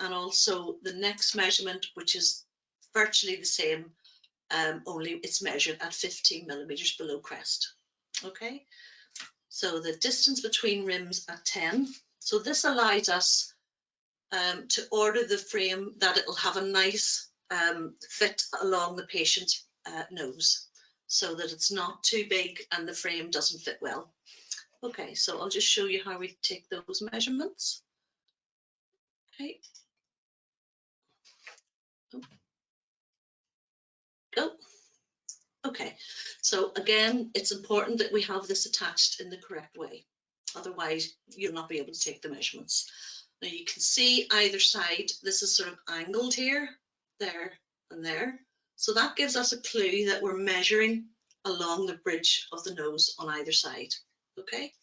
And also the next measurement, which is virtually the same, only it's measured at 15 millimeters below crest. Okay, so the distance between rims at 10. So this allows us to order the frame that it'll have a nice fit along the patient's nose, so that it's not too big and the frame doesn't fit well. Okay, so I'll just show you how we take those measurements. Okay. Go. Okay, so again, it's important that we have this attached in the correct way. Otherwise, you'll not be able to take the measurements. Now you can see either side, this is sort of angled here, there, and there. So that gives us a clue that we're measuring along the bridge of the nose on either side. Okay,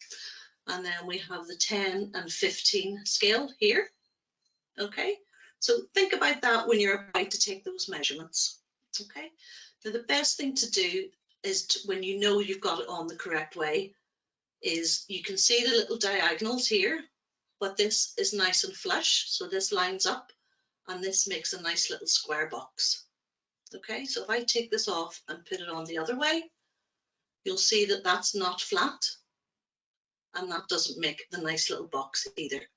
and then we have the 10 and 15 scale here. Okay, so think about that when you're about to take those measurements. Okay, now the best thing to do is when you know you've got it on the correct way, is you can see the little diagonals here, but this is nice and flush, so this lines up and this makes a nice little square box. Okay, so if I take this off and put it on the other way, you'll see that that's not flat and that doesn't make the nice little box either.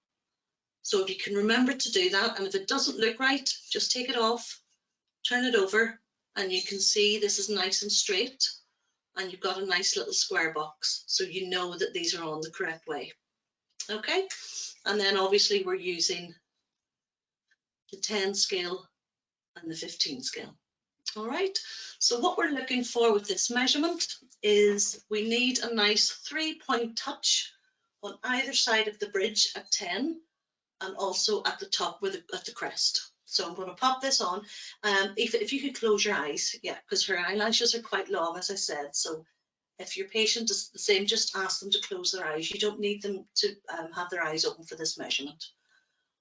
So if you can remember to do that, and if it doesn't look right, just take it off, turn it over, and you can see this is nice and straight and you've got a nice little square box, so you know that these are on the correct way. Okay, and then obviously we're using the 10 scale and the 15 scale. All right, so what we're looking for with this measurement is we need a nice 3-point touch on either side of the bridge at 10 and also at the top at the crest. So I'm going to pop this on. If you could close your eyes, yeah, because her eyelashes are quite long, as I said. So if your patient is the same, just ask them to close their eyes. You don't need them to have their eyes open for this measurement.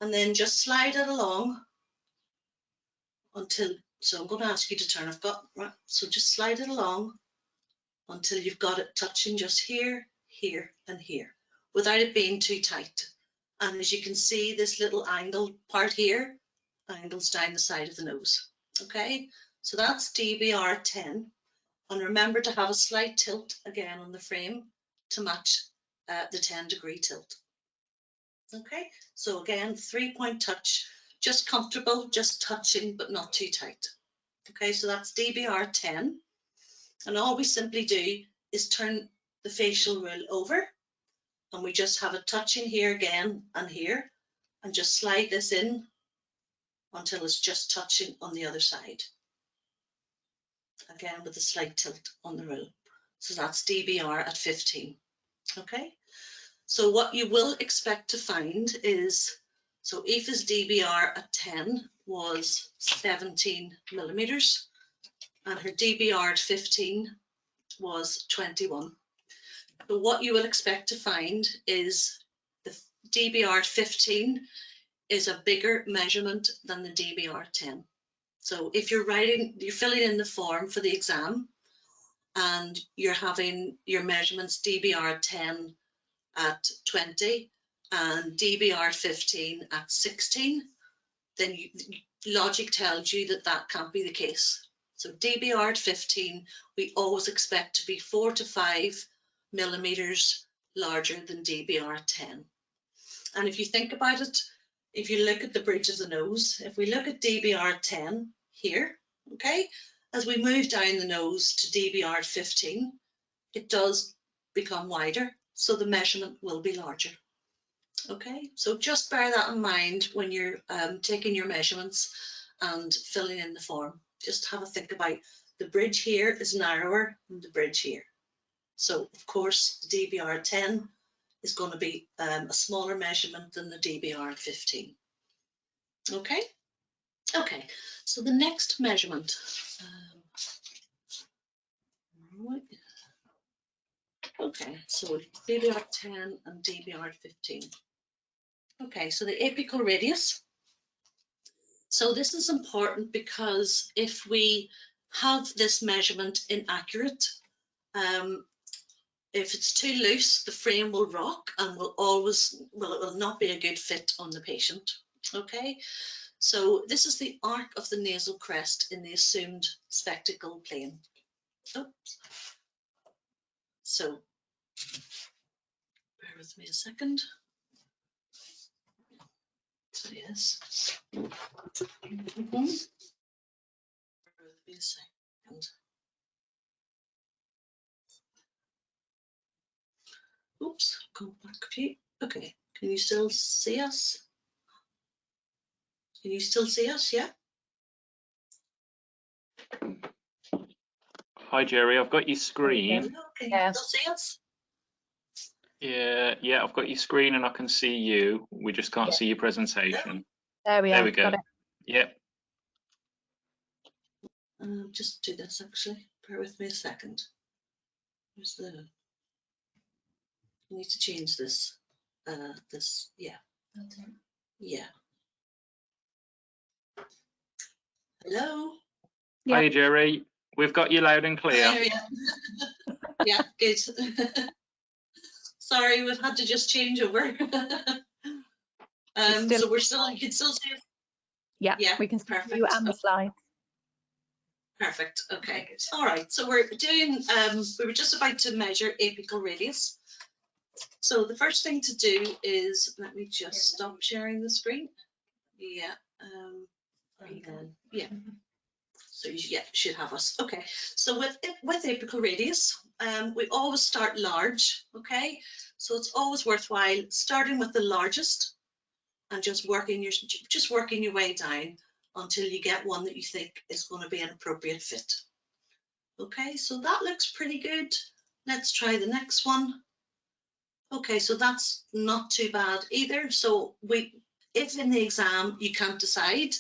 And then just slide it along until, so I'm going to ask you to turn, right, so just slide it along until you've got it touching just here, here, and here, without it being too tight. And as you can see, this little angled part here angles down the side of the nose. Okay, so that's DBR 10. And remember to have a slight tilt again on the frame to match the 10-degree tilt. Okay, so again, 3-point touch, just comfortable, just touching, but not too tight. Okay, so that's DBR 10. And all we simply do is turn the facial rule over, and we just have a touching here again and here, and just slide this in until it's just touching on the other side. Again, with a slight tilt on the rule. So that's DBR at 15. Okay, so what you will expect to find is, so Aoife's DBR at 10 was 17 millimeters, and her DBR at 15 was 21. So what you will expect to find is the DBR at 15 is a bigger measurement than the DBR 10. So if you're filling in the form for the exam and you're having your measurements DBR 10 at 20 and DBR 15 at 16, then logic tells you that that can't be the case. So DBR at 15, we always expect to be 4 to 5 millimeters larger than DBR 10. And if you think about it, if you look at the bridge of the nose, if we look at DBR 10 here, okay, as we move down the nose to DBR 15, it does become wider, so the measurement will be larger. Okay, so just bear that in mind when you're taking your measurements and filling in the form. Just have a think about the bridge here is narrower than the bridge here. So of course, the DBR 10 is going to be a smaller measurement than the DBR 15. Okay, okay, so the next measurement. Okay, so DBR 10 and DBR 15. Okay, so the apical radius. So this is important because if we have this measurement inaccurate, if it's too loose, the frame will rock and will always, well, it will not be a good fit on the patient. Okay, so this is the arc of the nasal crest in the assumed spectacle plane. Oops. So bear with me a second. So yes. Bear with me a second. Oops, go back a few. Okay, can you still see us? Can you still see us? Yeah. Hi Jerry, I've got your screen. Okay, Yeah. still see us? Yeah, I've got your screen and I can see you. We just can't Yeah. see your presentation. There we are. There we go. Got it. Yep. Just do this actually. Bear with me a second. Where's the? I need to change this. This, yeah. Yeah. Hello. Yeah. Hi Jerry, we've got you loud and clear. There we are. Yeah, good. Sorry, we've had to just change over. So we're still, you can still see us? Yeah, Yeah, we can see perfect. you and the slides. Perfect. Okay. All right. So we're doing. We were just about to measure apical radius. So the first thing to do is, let me just stop sharing the screen. Yeah. Yeah. So you should have us. Okay. So with apical radius, we always start large. Okay. So it's always worthwhile starting with the largest and just working your way down until you get one that you think is going to be an appropriate fit. Okay, so that looks pretty good. Let's try the next one. Okay, so that's not too bad either. So if in the exam you can't decide,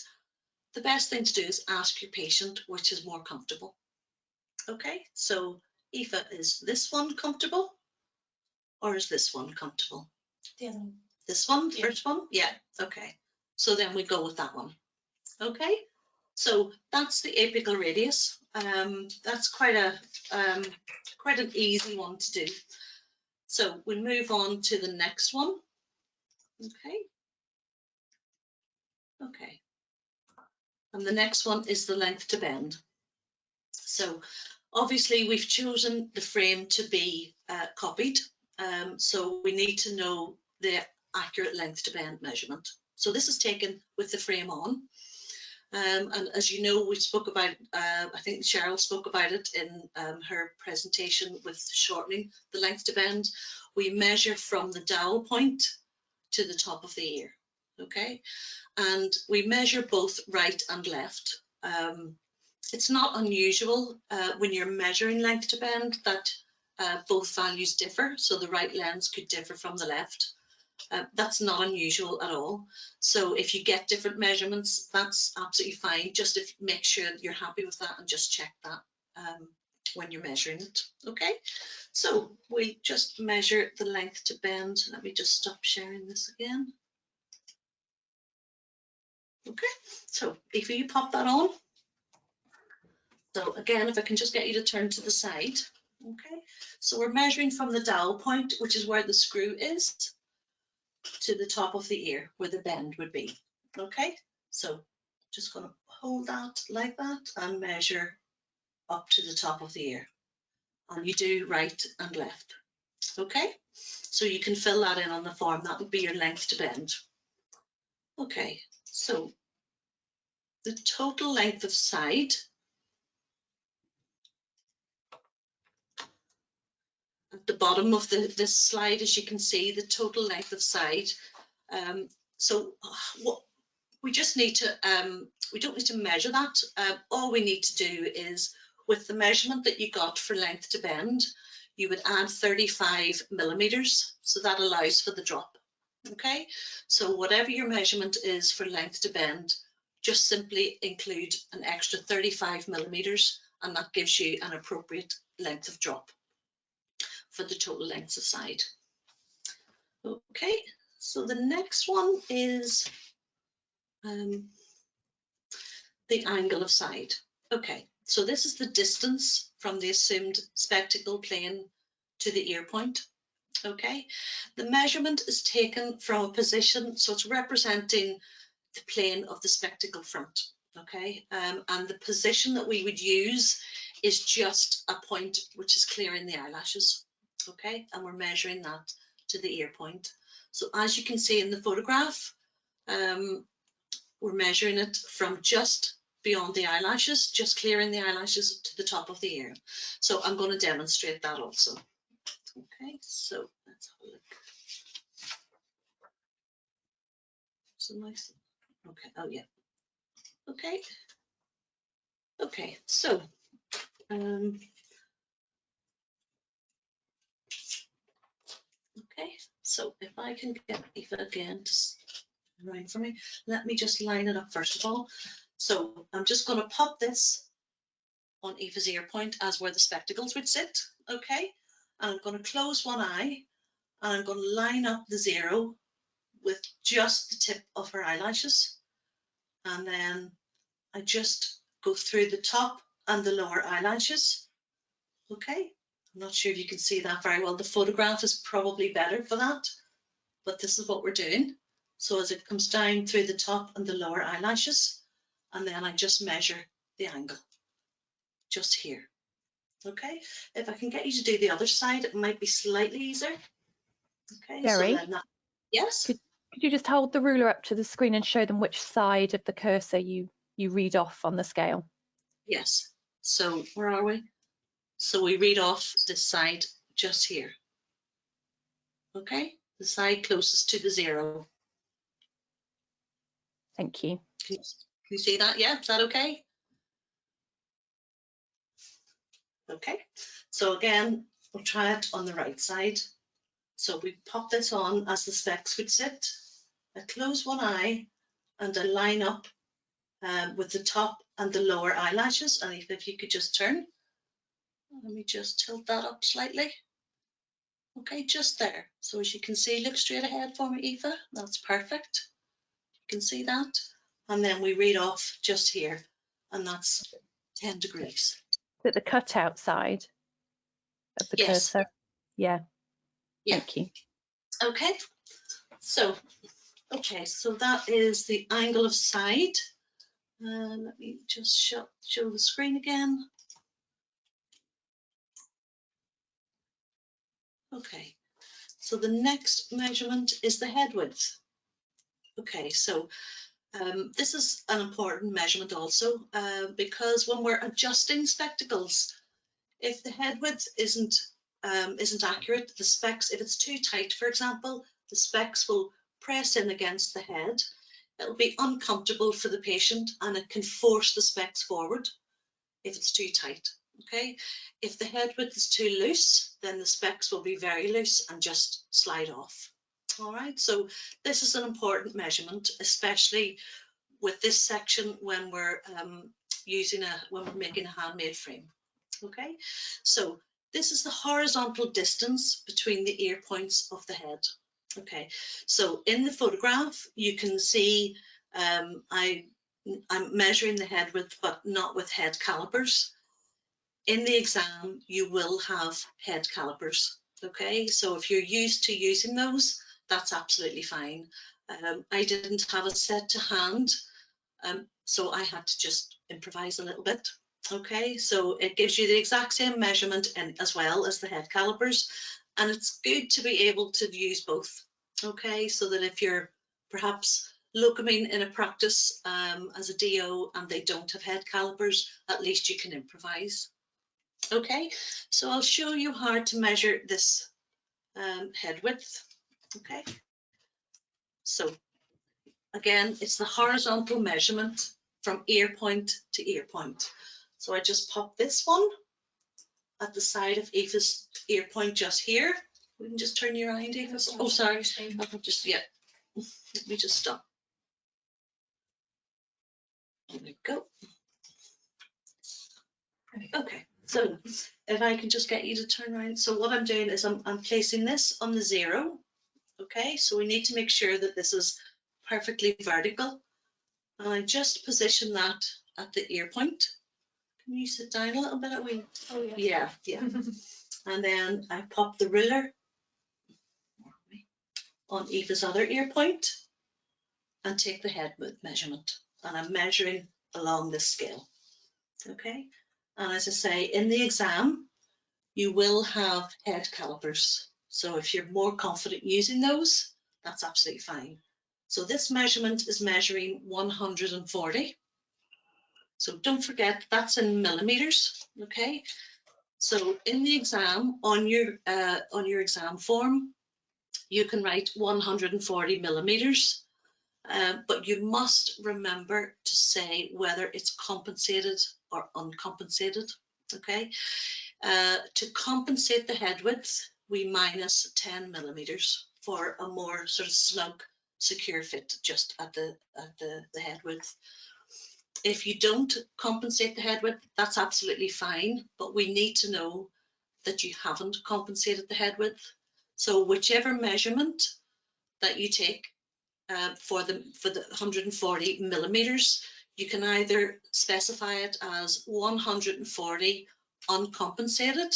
the best thing to do is ask your patient which is more comfortable. Okay, so Aoife, is this one comfortable or is this one comfortable? The other one. This one, the first one? Yeah, okay. So then we go with that one. Okay, so that's the apical radius. That's quite an easy one to do. So we move on to the next one. Okay. Okay. And the next one is the length to bend. So obviously we've chosen the frame to be copied. So we need to know the accurate length to bend measurement. So this is taken with the frame on. And as you know, we spoke about, I think Cheryl spoke about it in her presentation with shortening the length to bend. We measure from the dowel point to the top of the ear, okay? And we measure both right and left. It's not unusual when you're measuring length to bend that both values differ. So the right lens could differ from the left. That's not unusual at all. So if you get different measurements, that's absolutely fine. Just make sure that you're happy with that and just check that when you're measuring it. Okay, so we just measure the length to bend. Let me just stop sharing this again. Okay, so if you pop that on. So again, if I can just get you to turn to the side. Okay, so we're measuring from the dowel point, which is where the screw is, to the top of the ear where the bend would be. Okay, so just going to hold that like that and measure up to the top of the ear, and you do right and left. Okay, so you can fill that in on the form. That would be your length to bend. Okay, so the total length of side at the bottom of this slide, as you can see, the total length of side. So what we just need to, we don't need to measure that. All we need to do is, with the measurement that you got for length to bend, you would add 35 millimeters. So that allows for the drop. Okay, so whatever your measurement is for length to bend, just simply include an extra 35 millimeters, and that gives you an appropriate length of drop for the total lengths of side. Okay, so the next one is the angle of side. Okay, so this is the distance from the assumed spectacle plane to the ear point. Okay, the measurement is taken from a position, so it's representing the plane of the spectacle front. Okay, and the position that we would use is just a point which is clearing the eyelashes. Okay, and we're measuring that to the ear point. So as you can see in the photograph, we're measuring it from just beyond the eyelashes, just clearing the eyelashes to the top of the ear. So I'm going to demonstrate that also. Okay, so let's have a look. So nice. Okay, oh yeah. Okay. Okay, so okay, so if I can get Eva again to right for me, let me just line it up first of all. So I'm just going to pop this on Eva's ear point as where the spectacles would sit. Okay, and I'm going to close one eye, and I'm going to line up the 0 with just the tip of her eyelashes, and then I just go through the top and the lower eyelashes. Okay, I'm not sure if you can see that very well. The photograph is probably better for that, but this is what we're doing. So as it comes down through the top and the lower eyelashes, and then I just measure the angle just here. Okay, if I can get you to do the other side, it might be slightly easier. Okay, Jerry, so then that, yes. Could you just hold the ruler up to the screen and show them which side of the cursor you read off on the scale? Yes, so where are we? So we read off this side just here. Okay, the side closest to the 0. Thank you. Can you see that? Yeah, is that okay? Okay, so again, we'll try it on the right side. So we pop this on as the specs would sit. I close one eye and I line up with the top and the lower eyelashes. And if you could just turn, let me just tilt that up slightly. Okay, just there. So as you can see, look straight ahead for me, Eva. That's perfect. You can see that. And then we read off just here, and that's 10 degrees. Is it the cutout side of the Yes. cursor? Yeah. Yeah. Thank you. Okay. So, okay, so that is the angle of side. Let me just show the screen again. Okay, so the next measurement is the head width. Okay, so this is an important measurement also, because when we're adjusting spectacles, if the head width isn't accurate, the specs, if it's too tight, for example, the specs will press in against the head. It'll be uncomfortable for the patient and it can force the specs forward if it's too tight. Okay, if the head width is too loose, then the specs will be very loose and just slide off. All right, so this is an important measurement, especially with this section when we're when we're making a handmade frame. Okay, so this is the horizontal distance between the ear points of the head. Okay, so in the photograph you can see I'm measuring the head width, but not with head calipers. In the exam, you will have head calipers. Okay, so if you're used to using those, that's absolutely fine. I didn't have a set to hand, so I had to just improvise a little bit. Okay, so it gives you the exact same measurement and as well as the head calipers, and it's good to be able to use both. Okay, so that if you're perhaps locuming in a practice as a DO and they don't have head calipers, at least you can improvise. Okay, so I'll show you how to measure this head width. Okay, so again, it's the horizontal measurement from ear point to ear point. So I just pop this one at the side of Aoife's ear point just here. We can just turn you around, Aoife. Oh, sorry. I'll just, yeah. Let me just stop. There we go. Okay, so if I can just get you to turn around. So what I'm doing is I'm placing this on the 0. Okay, so we need to make sure that this is perfectly vertical. And I just position that at the ear point. Can you sit down a little bit? Oh, yeah. Yeah. And then I pop the ruler on Aoife's other ear point and take the head width measurement. And I'm measuring along this scale. Okay. And as I say, in the exam, you will have head calipers. So if you're more confident using those, that's absolutely fine. So this measurement is measuring 140. So don't forget that's in millimeters. Okay. So in the exam, on your exam form, you can write 140 millimeters, but you must remember to say whether it's compensated or uncompensated. Okay. To compensate the head width, we minus 10 millimeters for a more sort of snug, secure fit just at the head width. If you don't compensate the head width, that's absolutely fine, but we need to know that you haven't compensated the head width. So whichever measurement that you take for the 140 millimeters, you can either specify it as 140 uncompensated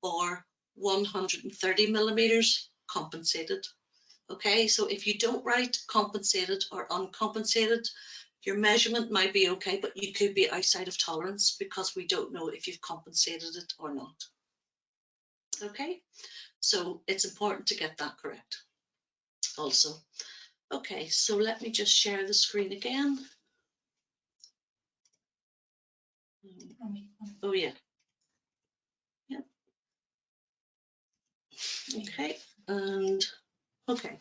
or 130 millimeters compensated. Okay, so if you don't write compensated or uncompensated, your measurement might be okay, but you could be outside of tolerance because we don't know if you've compensated it or not. Okay, so it's important to get that correct also. Okay, so let me just share the screen again. Oh yeah. Yeah. Okay, and okay,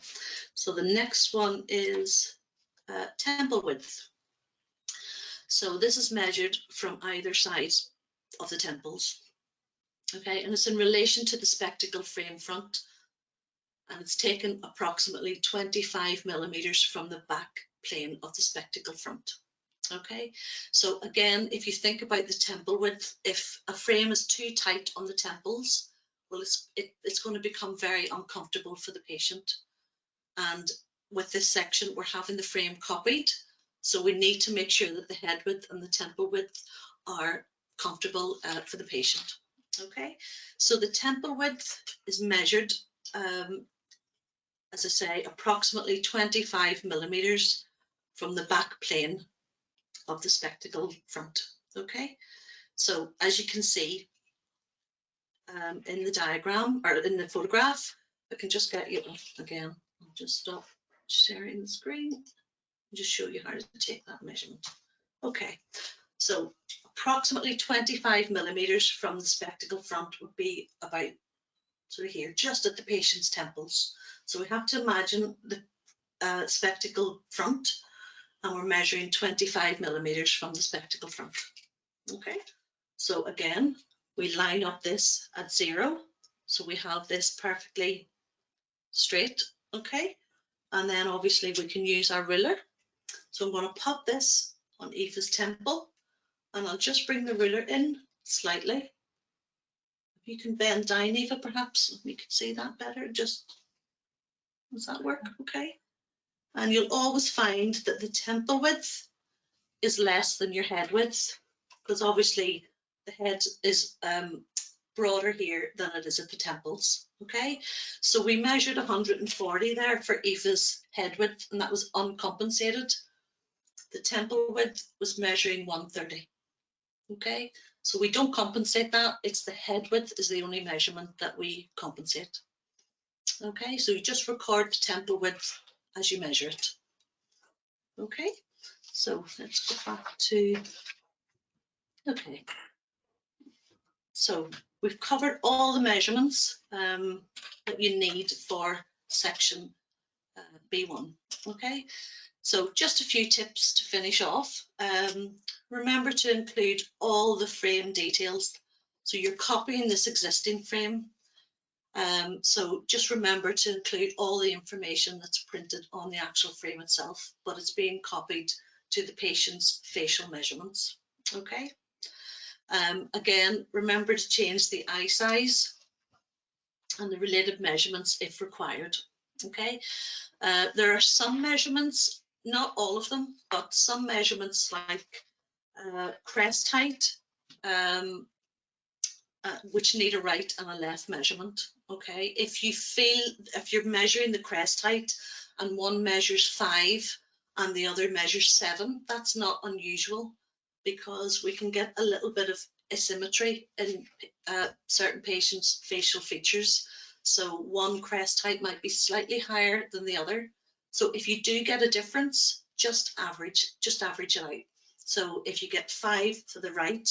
so the next one is temple width. So this is measured from either side of the temples. Okay, and it's in relation to the spectacle frame front, and it's taken approximately 25 millimeters from the back plane of the spectacle front. Okay, so again, if you think about the temple width, if a frame is too tight on the temples, well, it's going to become very uncomfortable for the patient. And with this section, we're having the frame copied, so we need to make sure that the head width and the temple width are comfortable for the patient. Okay, so the temple width is measured as I say, approximately 25 millimeters from the back plane of the spectacle front. Okay, so as you can see in the diagram or in the photograph, I can just get you again. I'll just stop sharing the screen and just show you how to take that measurement. Okay, so approximately 25 millimeters from the spectacle front would be about sort of here, just at the patient's temples. So we have to imagine the spectacle front, and we're measuring 25 millimeters from the spectacle front. Okay, so again, we line up this at 0. So we have this perfectly straight, okay? And then obviously we can use our ruler. So I'm going to pop this on Aoife's temple, and I'll just bring the ruler in slightly. If you can bend down, Aoife, perhaps we could see that better. Just, does that work? Okay. And you'll always find that the temple width is less than your head width, because obviously the head is broader here than it is at the temples. Okay, so we measured 140 there for Aoife's head width, and that was uncompensated. The temple width was measuring 130. Okay, so we don't compensate that. It's the head width is the only measurement that we compensate. Okay, so you just record the temple width as you measure it. Okay, so let's go back to, okay. So we've covered all the measurements that you need for section B1. Okay, so just a few tips to finish off. Remember to include all the frame details. So you're copying this existing frame. So just remember to include all the information that's printed on the actual frame itself, but it's being copied to the patient's facial measurements. Okay. Again, remember to change the eye size and the related measurements if required. Okay, there are some measurements, not all of them, but some measurements like crest height, which need a right and a left measurement. Okay, if you're measuring the crest height and one measures 5 and the other measures 7, that's not unusual, because we can get a little bit of asymmetry in certain patients' facial features. So one crest height might be slightly higher than the other. So if you do get a difference, just average it out. So if you get 5 for the right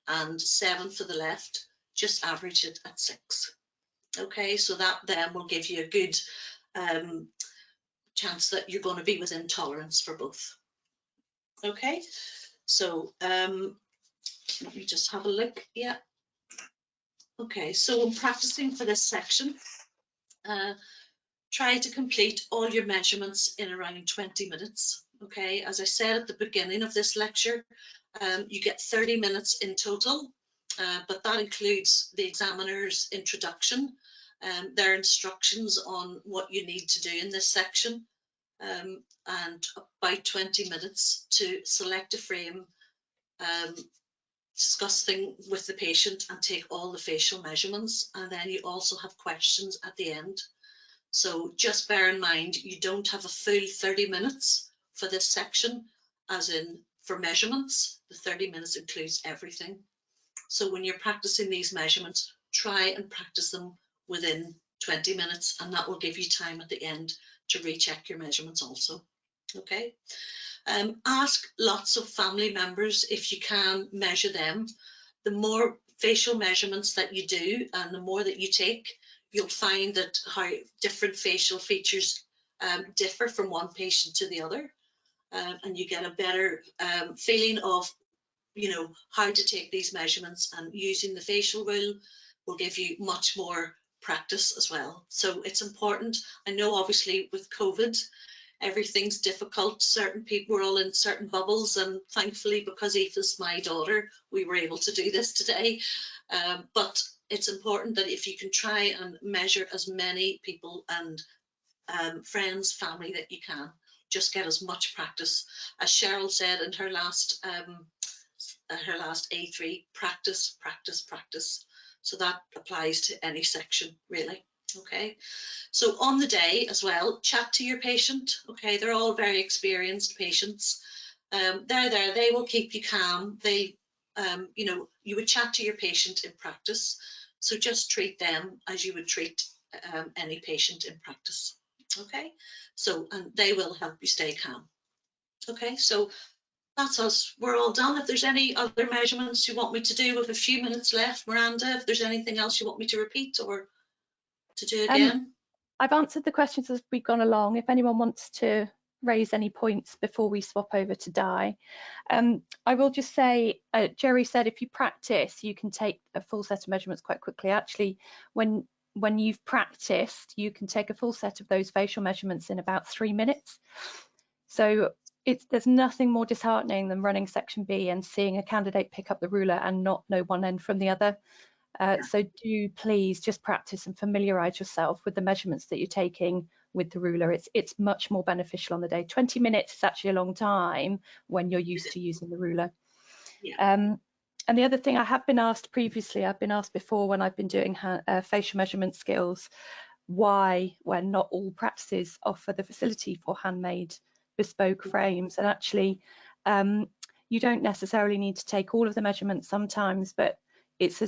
and 7 for the left, just average it at 6. Okay, so that then will give you a good chance that you're going to be within tolerance for both. Okay, so let me just have a look. Yeah. Okay, so when practicing for this section, try to complete all your measurements in around 20 minutes. Okay, as I said at the beginning of this lecture, you get 30 minutes in total, but that includes the examiner's introduction, their instructions on what you need to do in this section, and about 20 minutes to select a frame, discuss things with the patient and take all the facial measurements, and then you also have questions at the end. So just bear in mind, you don't have a full 30 minutes for this section, as in for measurements. The 30 minutes includes everything. So when you're practicing these measurements, try and practice them within 20 minutes, and that will give you time at the end to recheck your measurements also. Okay. Ask lots of family members if you can measure them. The more facial measurements that you do and the more that you take, you'll find that how different facial features differ from one patient to the other, and you get a better feeling of, you know, how to take these measurements, and using the facial rule will give you much more practice as well. So it's important. I know obviously with COVID, everything's difficult. Certain people were all in certain bubbles, and thankfully, because Aoife's my daughter, we were able to do this today. But it's important that if you can try and measure as many people and friends, family that you can, just get as much practice. As Cheryl said in her last A3, practice, practice, practice. So that applies to any section really. Okay, so on the day as well, chat to your patient. Okay, they're all very experienced patients. They're there, they will keep you calm. They, you know, you would chat to your patient in practice. So just treat them as you would treat any patient in practice. Okay, so, and they will help you stay calm. Okay, so that's us. We're all done. If there's any other measurements you want me to do with a few minutes left, Miranda, if there's anything else you want me to repeat or to do again. I've answered the questions as we've gone along. If anyone wants to raise any points before we swap over to Di. I will just say, Jerry said if you practice, you can take a full set of measurements quite quickly. Actually, when you've practiced, you can take a full set of those facial measurements in about 3 minutes. So there's nothing more disheartening than running section B and seeing a candidate pick up the ruler and not know one end from the other. So do please just practice and familiarise yourself with the measurements that you're taking with the ruler. It's much more beneficial on the day. 20 minutes is actually a long time when you're used to using the ruler. Yeah. And the other thing I have been asked previously, I've been asked before when I've been doing facial measurement skills, why, when not all practices offer the facility for handmade bespoke frames. And actually, you don't necessarily need to take all of the measurements sometimes, but it's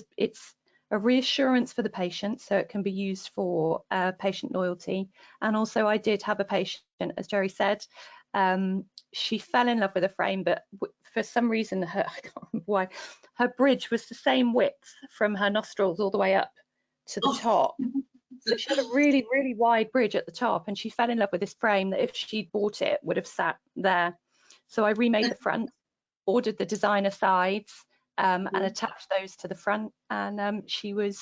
a reassurance for the patient, so it can be used for patient loyalty. And also I did have a patient, as Jerry said, she fell in love with a frame, but for some reason, I can't remember why, her bridge was the same width from her nostrils all the way up to the top. So she had a really, really wide bridge at the top, and she fell in love with this frame that if she'd bought it would have sat there. So I remade the front, ordered the designer sides, and attached those to the front, and she was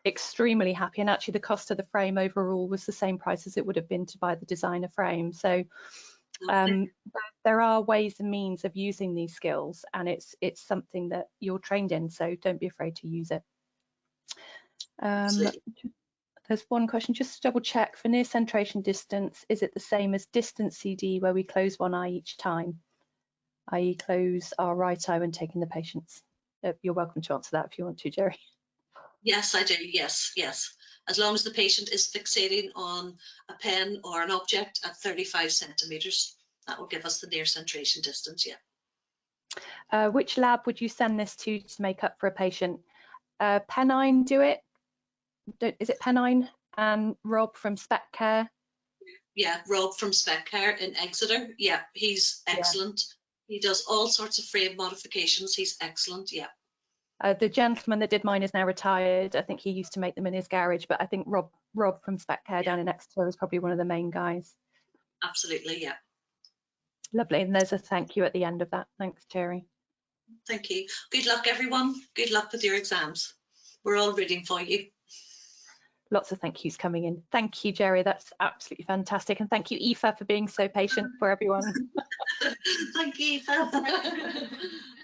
extremely happy. And actually the cost of the frame overall was the same price as it would have been to buy the designer frame. So there are ways and means of using these skills, and it's something that you're trained in, so don't be afraid to use it. There's one question, just to double check, for near centration distance, is it the same as distance CD where we close one eye each time, i.e. close our right eye when taking the patients? You're welcome to answer that if you want to, Jerry. Yes, I do. Yes, yes. As long as the patient is fixating on a pen or an object at 35 centimetres, that will give us the near centration distance, yeah. Which lab would you send this to make up for a patient? Pennine do it? Is it Pennine and Rob from Spec Care? Yeah, Rob from Spec Care in Exeter. Yeah, he's excellent. Yeah. He does all sorts of frame modifications. He's excellent, yeah. The gentleman that did mine is now retired. I think he used to make them in his garage, but I think Rob from Spec Care down in Exeter is probably one of the main guys. Absolutely, yeah. Lovely, and there's a thank you at the end of that. Thanks, Jerry. Thank you. Good luck, everyone. Good luck with your exams. We're all rooting for you. Lots of thank yous coming in. Thank you, Jerry. That's absolutely fantastic. And thank you, Aoife, for being so patient for everyone. Thank you, Aoife.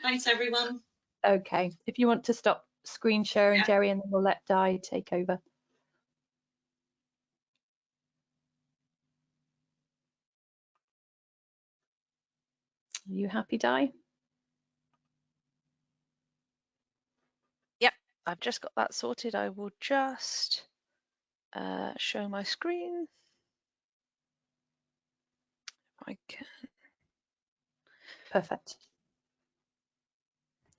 Thanks, everyone. Okay, if you want to stop screen sharing, yeah, Jerry, and then we'll let Di take over. Are you happy, Di? Yep, I've just got that sorted. I will just show my screen. If I can. Perfect.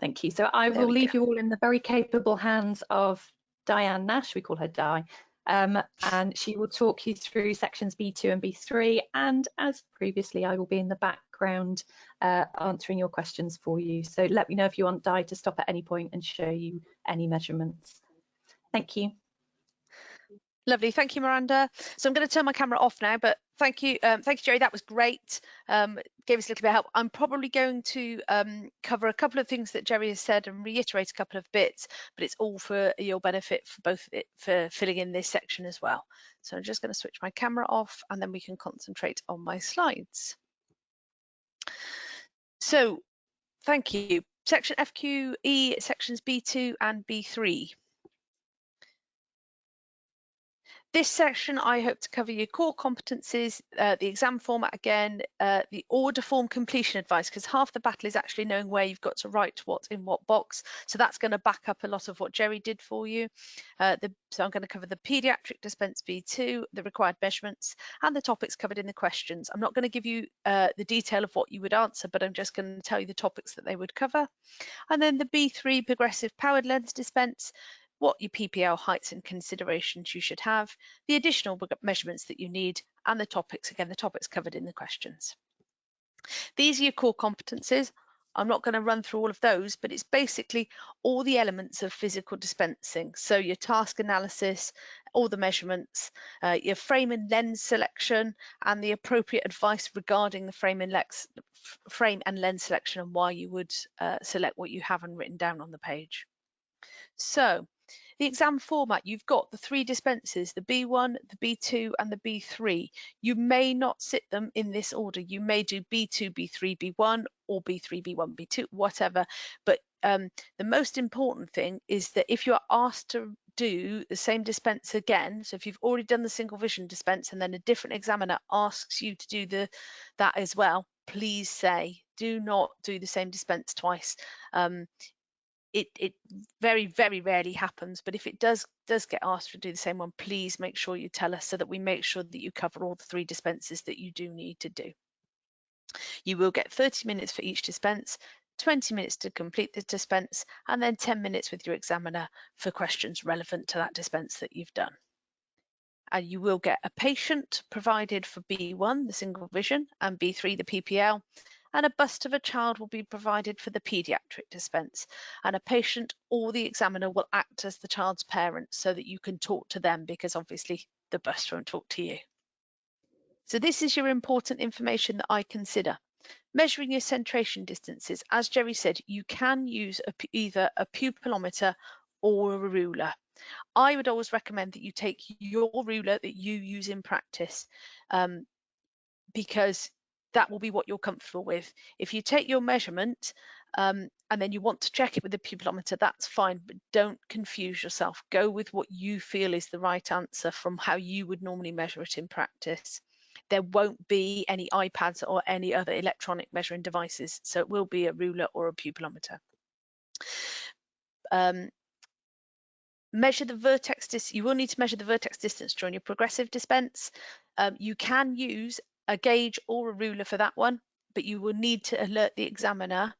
Thank you. So I will leave you all in the very capable hands of Diane Nash, we call her Di, and she will talk you through sections B2 and B3. And as previously, I will be in the background answering your questions for you. So let me know if you want Di to stop at any point and show you any measurements. Thank you. Lovely, thank you, Miranda. So I'm going to turn my camera off now, but thank you, Jerry. That was great. Gave us a little bit of help. I'm probably going to cover a couple of things that Jerry has said and reiterate a couple of bits, but it's all for your benefit for both for filling in this section as well. So I'm just going to switch my camera off, and then we can concentrate on my slides. So thank you. Section FQE, sections B2 and B3. This section, I hope to cover your core competencies, the exam format again, the order form completion advice, because half the battle is actually knowing where you've got to write what in what box. So that's going to back up a lot of what Jerry did for you. So I'm going to cover the paediatric dispense B2, the required measurements, and the topics covered in the questions. I'm not going to give you the detail of what you would answer, but I'm just going to tell you the topics that they would cover. And then the B3 progressive powered lens dispense, what your PPL heights and considerations you should have, the additional measurements that you need, and the topics, again, the topics covered in the questions. These are your core competencies. I'm not going to run through all of those, but it's basically all the elements of physical dispensing. So your task analysis, all the measurements, your frame and lens selection, and the appropriate advice regarding the frame and lens selection and why you would select what you haven't written down on the page. So the exam format, you've got the 3 dispenses, the B1, the B2 and the B3. You may not sit them in this order. You may do B2, B3, B1 or B3, B1, B2, whatever. But the most important thing is that if you are asked to do the same dispense again, so if you've already done the single vision dispense and then a different examiner asks you to do that as well, please say, do not do the same dispense twice. It very, very rarely happens, but if it does get asked to do the same one, please make sure you tell us so that we make sure that you cover all the 3 dispenses that you do need to do. You will get 30 minutes for each dispense, 20 minutes to complete the dispense, and then 10 minutes with your examiner for questions relevant to that dispense that you've done. And you will get a patient provided for B1, the single vision, and B3, the PPL, and a bust of a child will be provided for the paediatric dispense, and a patient or the examiner will act as the child's parent so that you can talk to them, because obviously the bust won't talk to you. So this is your important information that I consider. Measuring your centration distances. As Jerry said, you can use either a pupillometer or a ruler. I would always recommend that you take your ruler that you use in practice, because that will be what you're comfortable with. If you take your measurement and then you want to check it with the pupillometer, that's fine, but don't confuse yourself. Go with what you feel is the right answer from how you would normally measure it in practice. There won't be any iPads or any other electronic measuring devices, so it will be a ruler or a pupillometer. Measure the vertex distance. You will need to measure the vertex distance during your progressive dispense. You can use a gauge or a ruler for that one, but you will need to alert the examiner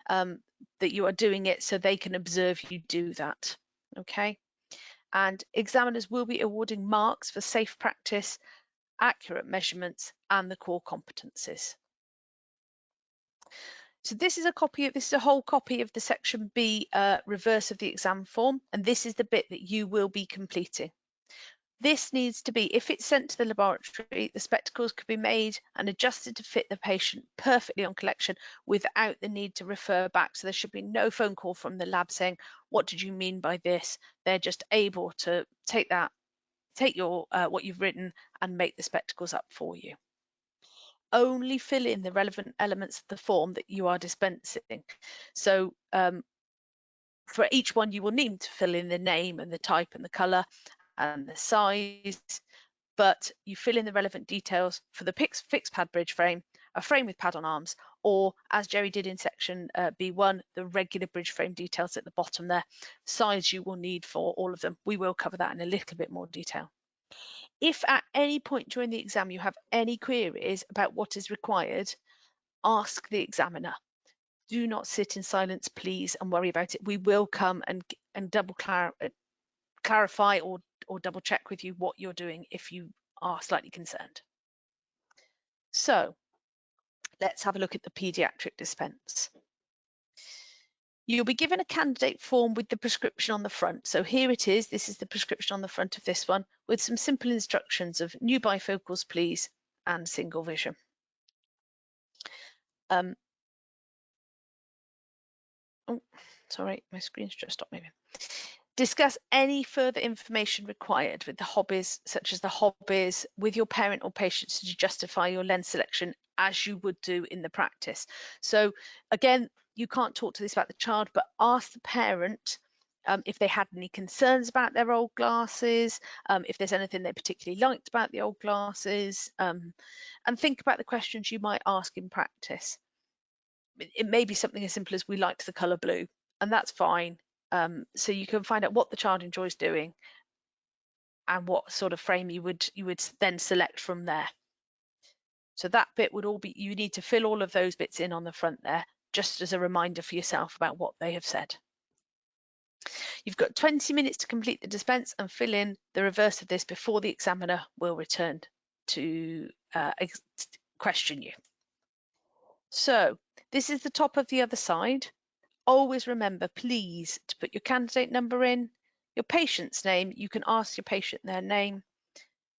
that you are doing it so they can observe you do that. Okay. And examiners will be awarding marks for safe practice, accurate measurements, and the core competencies. So this is a whole copy of the section B reverse of the exam form, and this is the bit that you will be completing. This needs to be, if it's sent to the laboratory, the spectacles could be made and adjusted to fit the patient perfectly on collection without the need to refer back. So there should be no phone call from the lab saying, what did you mean by this? They're just able to take your what you've written and make the spectacles up for you. Only fill in the relevant elements of the form that you are dispensing. So for each one, you will need to fill in the name and the type and the colour and the size, but you fill in the relevant details for the fixed pad bridge frame, a frame with pad on arms, or as Jerry did in section B1, the regular bridge frame details at the bottom there, size you will need for all of them. We will cover that in a little bit more detail. If at any point during the exam you have any queries about what is required, ask the examiner. Do not sit in silence, please, and worry about it. We will come and double clarify or double check with you what you're doing if you are slightly concerned. So let's have a look at the paediatric dispense. You'll be given a candidate form with the prescription on the front. So here it is. This is the prescription on the front of this one with some simple instructions of new bifocals, please, and single vision. Oh, sorry, my screen's just stopped moving. Discuss any further information required with the hobbies, such as the hobbies, with your parent or patient to justify your lens selection as you would do in the practice. So again, you can't talk to this about the child, but ask the parent if they had any concerns about their old glasses, if there's anything they particularly liked about the old glasses, and think about the questions you might ask in practice. It may be something as simple as we liked the colour blue, and that's fine. So you can find out what the child enjoys doing and what sort of frame you would then select from there. So that bit would all be, you need to fill all of those bits in on the front there, just as a reminder for yourself about what they have said. You've got 20 minutes to complete the dispense and fill in the reverse of this before the examiner will return to question you. So this is the top of the other side. Always remember, please, to put your candidate number in, your patient's name. You can ask your patient their name,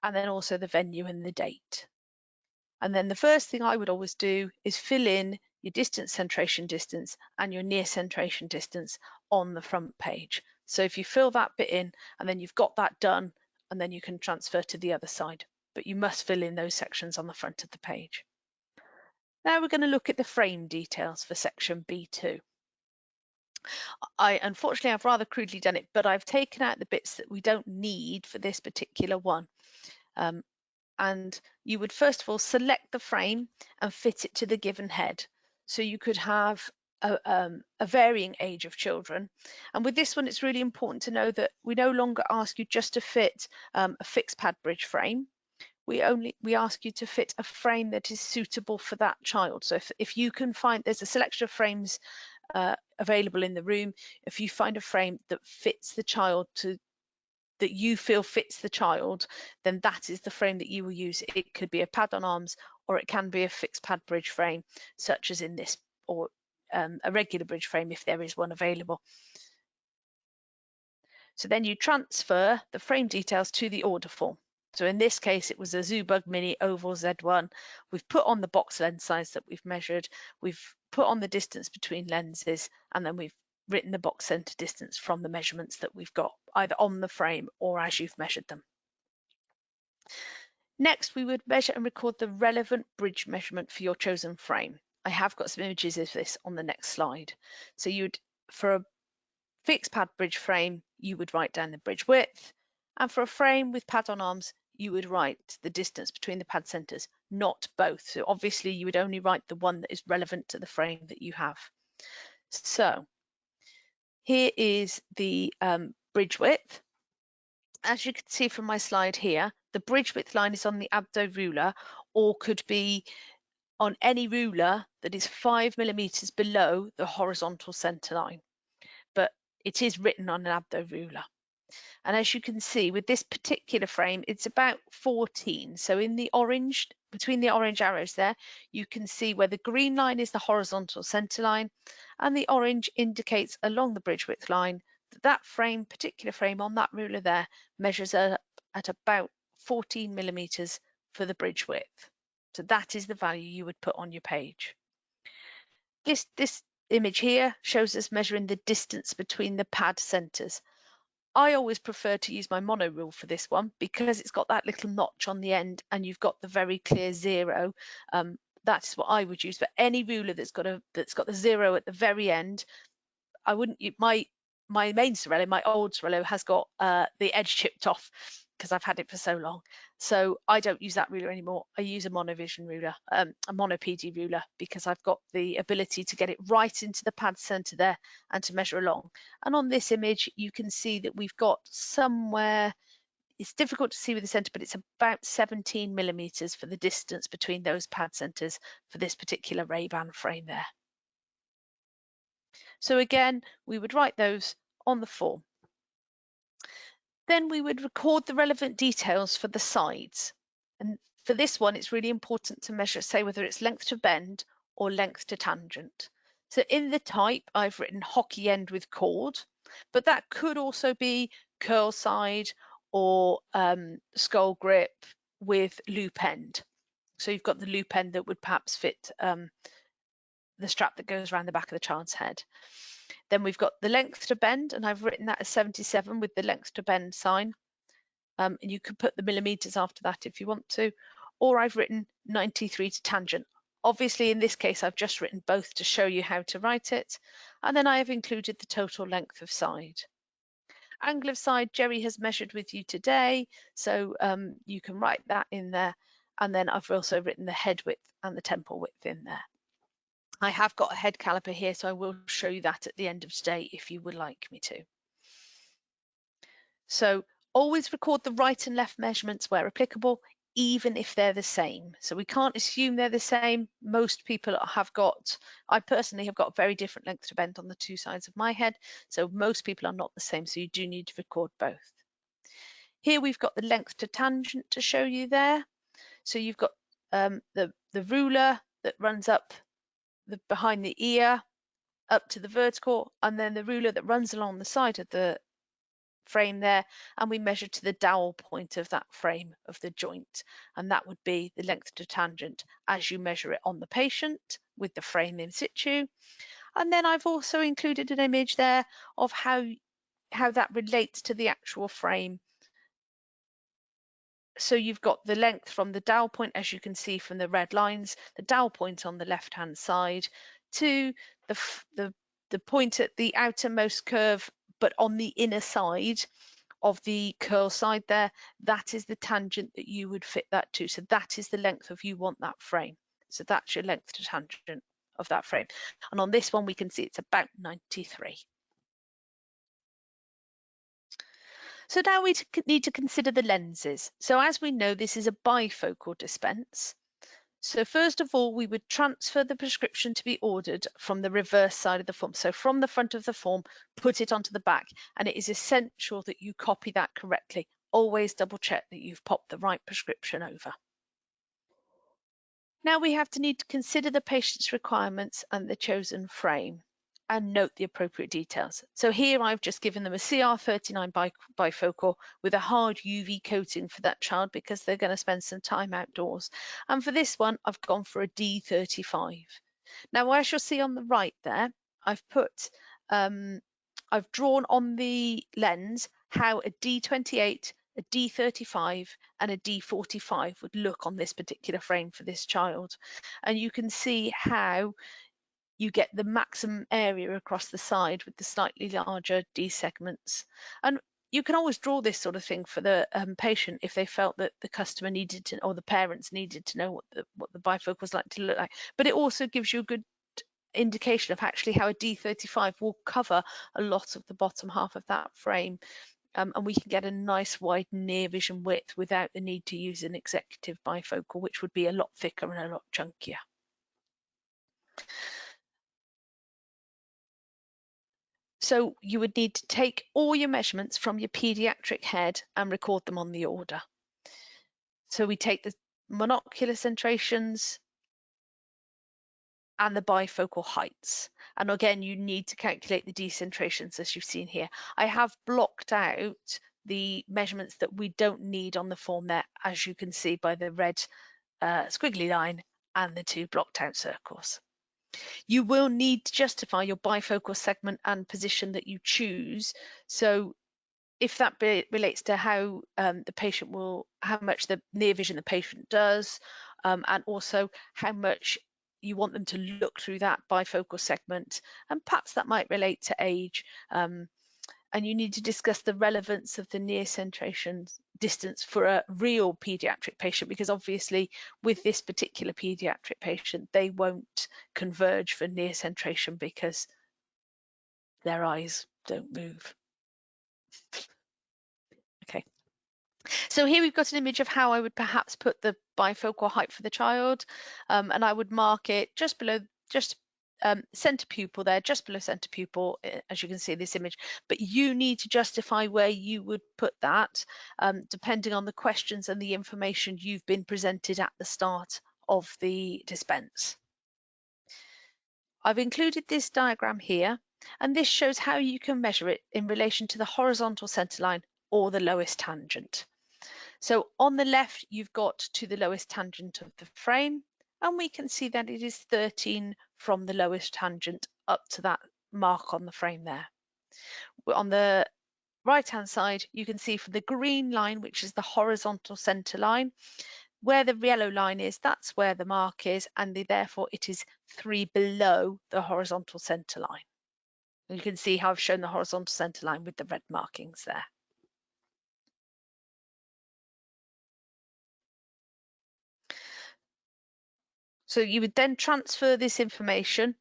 and then also the venue and the date. And then the first thing I would always do is fill in your distance centration distance and your near centration distance on the front page. So if you fill that bit in and then you've got that done, and then you can transfer to the other side, but you must fill in those sections on the front of the page. Now we're going to look at the frame details for section B2. Unfortunately, I've rather crudely done it, but I've taken out the bits that we don't need for this particular one. And you would first of all select the frame and fit it to the given head. So you could have a varying age of children. And with this one, it's really important to know that we no longer ask you just to fit a fixed pad bridge frame. We ask you to fit a frame that is suitable for that child. So if you can find, there's a selection of frames available in the room. If you find a frame that fits the child that you feel fits the child, then that is the frame that you will use. It could be a pad on arms, or it can be a fixed pad bridge frame, such as in this, or a regular bridge frame if there is one available. So then you transfer the frame details to the order form. So in this case, it was a Zubug Mini Oval Z1. We've put on the box lens size that we've measured. We've put on the distance between lenses, and then we've written the box center distance from the measurements that we've got either on the frame or as you've measured them. Next, we would measure and record the relevant bridge measurement for your chosen frame. I have got some images of this on the next slide. So for a fixed pad bridge frame, you would write down the bridge width, and for a frame with pad on arms, you would write the distance between the pad centers, not both. So obviously you would only write the one that is relevant to the frame that you have. So here is the bridge width. As you can see from my slide here, the bridge width line is on the abdo ruler, or could be on any ruler that is 5 millimeters below the horizontal center line, but it is written on an abdo ruler. And as you can see with this particular frame, it's about 14. So in the orange, between the orange arrows there, you can see where the green line is the horizontal center line, and the orange indicates along the bridge width line that particular frame on that ruler there measures at about 14 millimeters for the bridge width. So that is the value you would put on your page. This image here shows us measuring the distance between the pad centers. I always prefer to use my mono rule for this one because it's got that little notch on the end and you've got the very clear zero. That's what I would use. But any ruler that's got the zero at the very end, I wouldn't use my main Sorello, my old Sorello has got the edge chipped off because I've had it for so long. So I don't use that ruler anymore. I use a monovision ruler, a mono PD ruler, because I've got the ability to get it right into the pad center there and to measure along. And on this image, you can see that we've got somewhere, it's difficult to see with the center, but it's about 17 millimeters for the distance between those pad centers for this particular Ray-Ban frame there. So again, we would write those on the form. Then we would record the relevant details for the sides. And for this one, it's really important to measure, say, whether it's length to bend or length to tangent. So in the type, I've written hockey end with cord, but that could also be curl side or skull grip with loop end. So you've got the loop end that would perhaps fit the strap that goes around the back of the child's head. Then we've got the length to bend, and I've written that as 77 with the length to bend sign. And you can put the millimeters after that if you want to, or I've written 93 to tangent. Obviously, in this case, I've just written both to show you how to write it. And then I have included the total length of side. Angle of side, Jerry has measured with you today, so you can write that in there. And then I've also written the head width and the temple width in there. I have got a head caliper here, so I will show you that at the end of today if you would like me to. So always record the right and left measurements where applicable, even if they're the same. So we can't assume they're the same. Most people have got, I personally have got a very different length to bend on the two sides of my head. So most people are not the same. So you do need to record both. Here we've got the length to tangent to show you there. So you've got the ruler that runs up behind the ear up to the vertical, and then the ruler that runs along the side of the frame there, and we measure to the dowel point of that frame of the joint, and that would be the length to tangent as you measure it on the patient with the frame in situ. And then I've also included an image there of how that relates to the actual frame. So you've got the length from the dowel point, as you can see from the red lines, the dowel point on the left hand side to the point at the outermost curve, but on the inner side of the curl side there, that is the tangent that you would fit that to. So that is the length of you want that frame. So that's your length to tangent of that frame. And on this one, we can see it's about 93. So now we need to consider the lenses. So as we know, this is a bifocal dispense. So first of all, we would transfer the prescription to be ordered from the reverse side of the form. So from the front of the form, put it onto the back. And it is essential that you copy that correctly. Always double check that you've popped the right prescription over. Now we have to need to consider the patient's requirements and the chosen frame, and note the appropriate details. So here I've just given them a CR39 bifocal with a hard UV coating for that child because they're going to spend some time outdoors. And for this one, I've gone for a D35. Now, as you'll see on the right there, I've drawn on the lens how a D28, a D35 and a D45 would look on this particular frame for this child. And you can see how you get the maximum area across the side with the slightly larger D segments. And you can always draw this sort of thing for the patient if they felt that the customer needed to, or the parents needed to know what the bifocal was like to look like. But it also gives you a good indication of actually how a D35 will cover a lot of the bottom half of that frame. And we can get a nice wide near vision width without the need to use an executive bifocal, which would be a lot thicker and a lot chunkier. So you would need to take all your measurements from your pediatric head and record them on the order. So we take the monocular centrations and the bifocal heights. And again, you need to calculate the decentrations as you've seen here. I have blocked out the measurements that we don't need on the form there, as you can see by the red squiggly line and the two blocked out circles. You will need to justify your bifocal segment and position that you choose. So if that relates to how the patient will, how much the near vision the patient does, and also how much you want them to look through that bifocal segment, and perhaps that might relate to age. And you need to discuss the relevance of the near centration distance for a real pediatric patient, because obviously with this particular pediatric patient, they won't converge for near centration because their eyes don't move. Okay. So here we've got an image of how I would perhaps put the bifocal height for the child, and I would mark it just below, center pupil there, just below center pupil, as you can see in this image. But you need to justify where you would put that, depending on the questions and the information you've been presented at the start of the dispense. I've included this diagram here, and this shows how you can measure it in relation to the horizontal center line or the lowest tangent. So on the left, you've got to the lowest tangent of the frame, and we can see that it is 13 from the lowest tangent up to that mark on the frame there. On the right-hand side, you can see from the green line, which is the horizontal center line, where the yellow line is, that's where the mark is, and therefore it is 3 below the horizontal center line. You can see how I've shown the horizontal centre line with the red markings there. So you would then transfer this information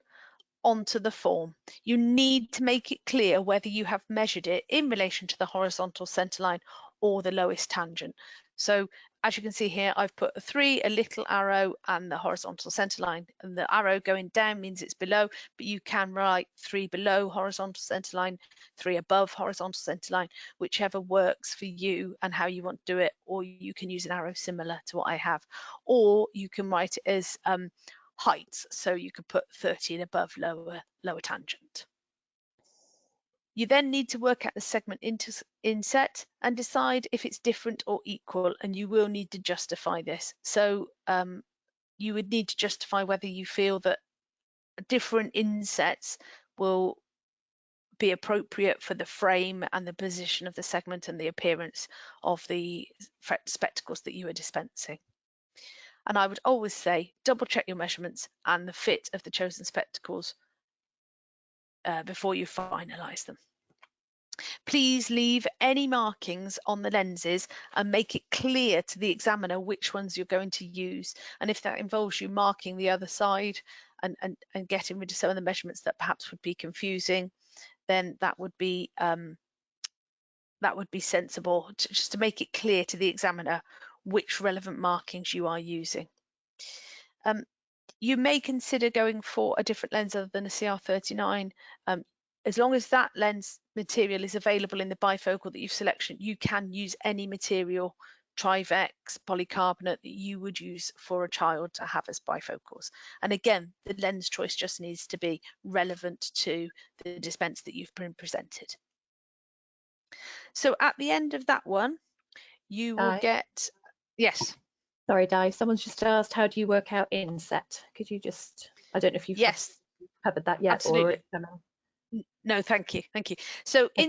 onto the form. You need to make it clear whether you have measured it in relation to the horizontal centre line or the lowest tangent. So as you can see here, I've put a 3, a little arrow, and the horizontal centre line. And the arrow going down means it's below, but you can write 3 below horizontal centre line, 3 above horizontal centre line, whichever works for you and how you want to do it. Or you can use an arrow similar to what I have, or you can write it as heights, so you could put 30 and above lower tangent. You then need to work out the segment inset and decide if it's different or equal, and you will need to justify this. So you would need to justify whether you feel that different insets will be appropriate for the frame and the position of the segment and the appearance of the spectacles that you are dispensing. And I would always say double check your measurements and the fit of the chosen spectacles before you finalise them. Please leave any markings on the lenses and make it clear to the examiner which ones you're going to use. And if that involves you marking the other side and getting rid of some of the measurements that perhaps would be confusing, then that would be sensible just to make it clear to the examiner which relevant markings you are using. You may consider going for a different lens other than a CR39. As long as that lens material is available in the bifocal that you've selected, you can use any material, Trivex, polycarbonate, that you would use for a child to have as bifocals. And again, the lens choice just needs to be relevant to the dispense that you've been presented. So at the end of that one, you will get, yes. Sorry, Di, someone's just asked, how do you work out inset? Could you just, I don't know if you've covered that yet. Absolutely. Or no, thank you. So okay.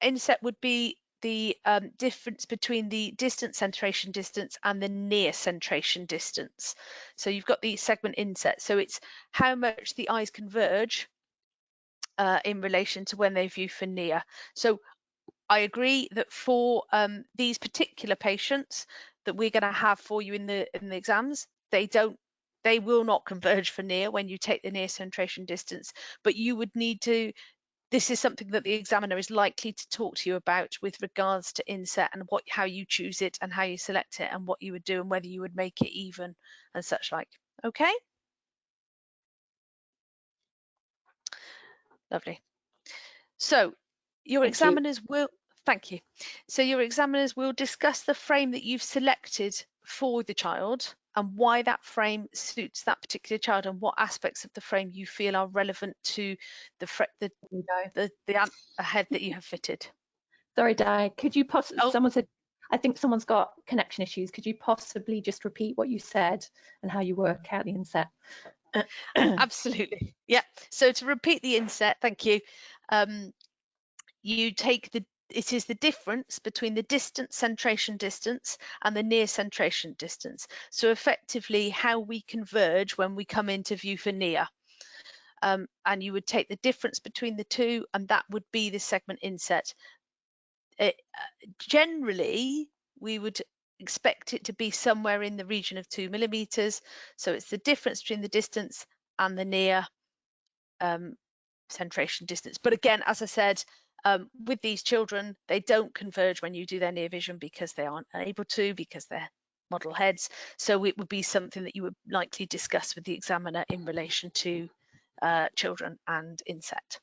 inset would be the difference between the distant centration distance and the near centration distance. So you've got the segment inset. So it's how much the eyes converge in relation to when they view for near. So I agree that for these particular patients that we're going to have for you in the exams, they will not converge for near when you take the near centration distance, but you would need to, this is something that the examiner is likely to talk to you about with regards to inset and how you choose it and how you select it and what you would do and whether you would make it even and such like. Okay? Lovely. So your examiners will, thank you. So your examiners will discuss the frame that you've selected for the child and why that frame suits that particular child and what aspects of the frame you feel are relevant to the head that you have fitted. Sorry, Di, could you possibly, someone said, I think someone's got connection issues. Could you possibly just repeat what you said and how you work out the inset? Absolutely. Yeah. So to repeat the inset, thank you. You take it is the difference between the distant centration distance and the near centration distance. So effectively how we converge when we come into view for near. And you would take the difference between the two and that would be the segment inset. Generally, we would expect it to be somewhere in the region of 2 millimeters. So it's the difference between the distance and the near centration distance. But again, as I said, with these children, they don't converge when you do their near vision because they aren't able to, because they're model heads. So it would be something that you would likely discuss with the examiner in relation to children and inset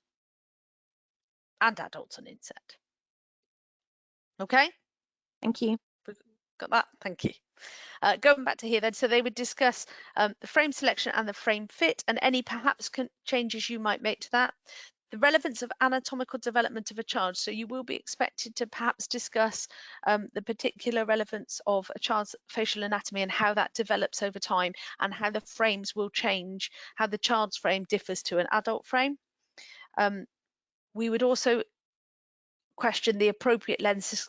and adults on inset. Okay, thank you. Got that? Thank you. Going back to here then, so they would discuss the frame selection and the frame fit and any perhaps changes you might make to that. The relevance of anatomical development of a child. So you will be expected to perhaps discuss the particular relevance of a child's facial anatomy and how that develops over time and how the frames will change, how the child's frame differs to an adult frame. We would also question the appropriate lens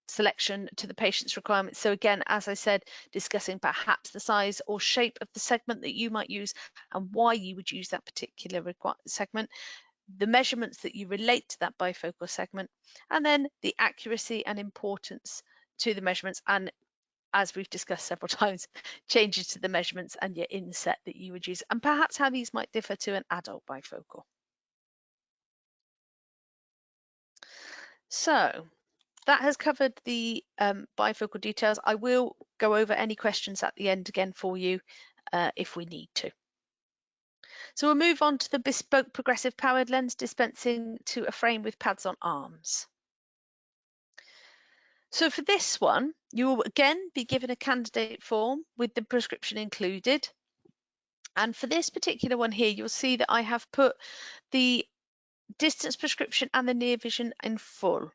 selection to the patient's requirements. So again, as I said, discussing perhaps the size or shape of the segment that you might use and why you would use that particular segment. the measurements that you relate to that bifocal segment, and then the accuracy and importance to the measurements, and as we've discussed several times, changes to the measurements and your inset that you would use, and perhaps how these might differ to an adult bifocal. So that has covered the bifocal details. I will go over any questions at the end again for you if we need to. So we'll move on to the bespoke progressive powered lens dispensing to a frame with pads on arms. So for this one, you will again be given a candidate form with the prescription included. And for this particular one here, you'll see that I have put the distance prescription and the near vision in full.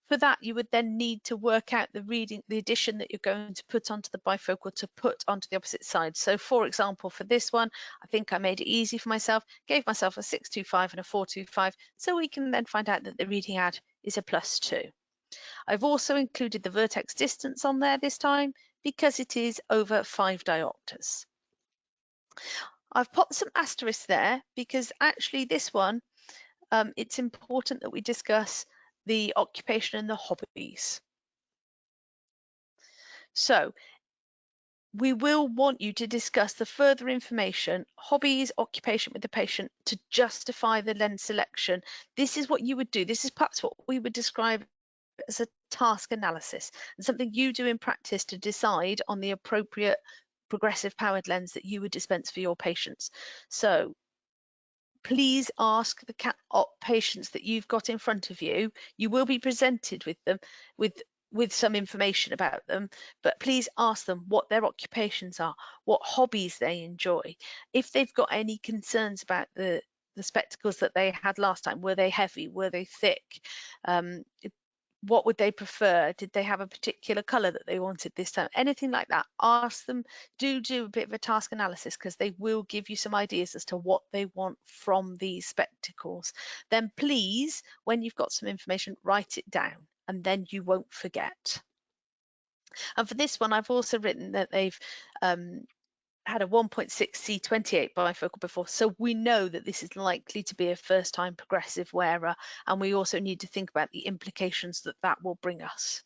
For that, you would then need to work out the addition that you're going to put onto the bifocal to put onto the opposite side. So for example, for this one, I think I made it easy for myself, gave myself a 625 and a 425, so we can then find out that the reading ad is a +2. I've also included the vertex distance on there this time because it is over 5 diopters. I've popped some asterisks there because actually this one, it's important that we discuss the occupation and the hobbies. So we will want you to discuss the further information, hobbies, occupation with the patient to justify the lens selection. This is what you would do. This is perhaps what we would describe as a task analysis, and something you do in practice to decide on the appropriate progressive powered lens that you would dispense for your patients. So please ask the patients that you've got in front of you. You will be presented with them with some information about them, but please ask them what their occupations are, what hobbies they enjoy. If they've got any concerns about the spectacles that they had last time, were they heavy, were they thick? What would they prefer? Did they have a particular colour that they wanted this time? Anything like that, ask them. Do a bit of a task analysis because they will give you some ideas as to what they want from these spectacles. Then please, when you've got some information, write it down and then you won't forget. And for this one, I've also written that they've had a 1.6 C28 bifocal before, so we know that this is likely to be a first time progressive wearer, and we also need to think about the implications that that will bring us.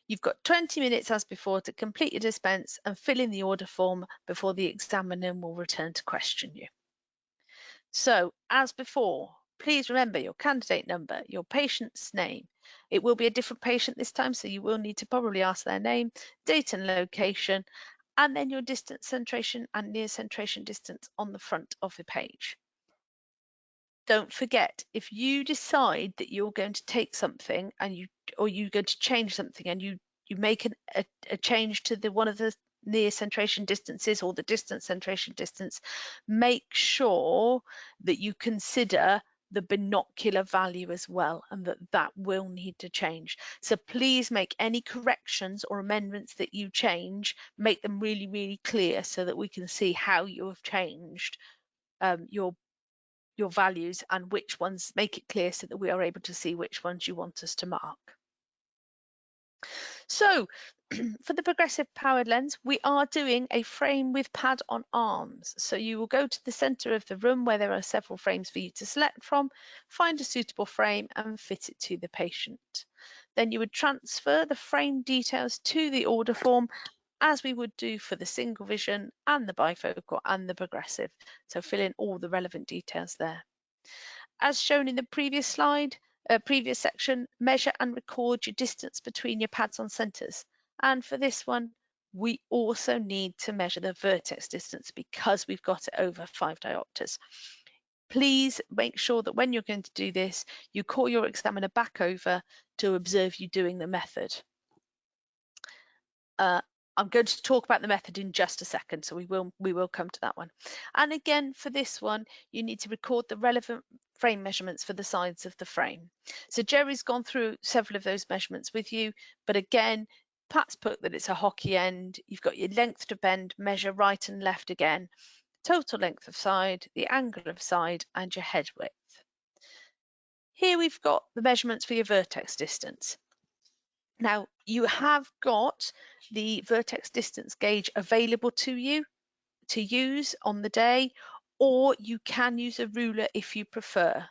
You've got 20 minutes as before to complete your dispense and fill in the order form before the examiner will return to question you. So as before, please remember your candidate number, your patient's name. It will be a different patient this time, so you will need to probably ask their name, date and location, and then your distance centration and near centration distance on the front of the page. Don't forget, if you decide that you're going to take something and you're going to change something and you make a change to one of the near centration distances or the distance centration distance, make sure that you consider the binocular value as well, and that will need to change. So please make any corrections or amendments that you change, make them really, really clear so that we can see how you have changed your values and which ones, make it clear so that we are able to see which ones you want us to mark. So for the progressive powered lens, we are doing a frame with pad on arms. So you will go to the center of the room where there are several frames for you to select from, find a suitable frame and fit it to the patient. Then you would transfer the frame details to the order form as we would do for the single vision and the bifocal and the progressive. So fill in all the relevant details there. As shown in the previous slide, previous section, measure and record your distance between your pads on centers. And for this one, we also need to measure the vertex distance because we've got it over 5 diopters. Please make sure that when you're going to do this, you call your examiner back over to observe you doing the method. I'm going to talk about the method in just a second, so we will come to that one. And again, for this one, you need to record the relevant frame measurements for the sides of the frame. So Jerry's gone through several of those measurements with you, but again, Pat's put that it's a hockey end. You've got your length to bend, measure right and left again, total length of side, the angle of side, and your head width. Here we've got the measurements for your vertex distance. Now, you have got the vertex distance gauge available to you to use on the day, or you can use a ruler if you prefer.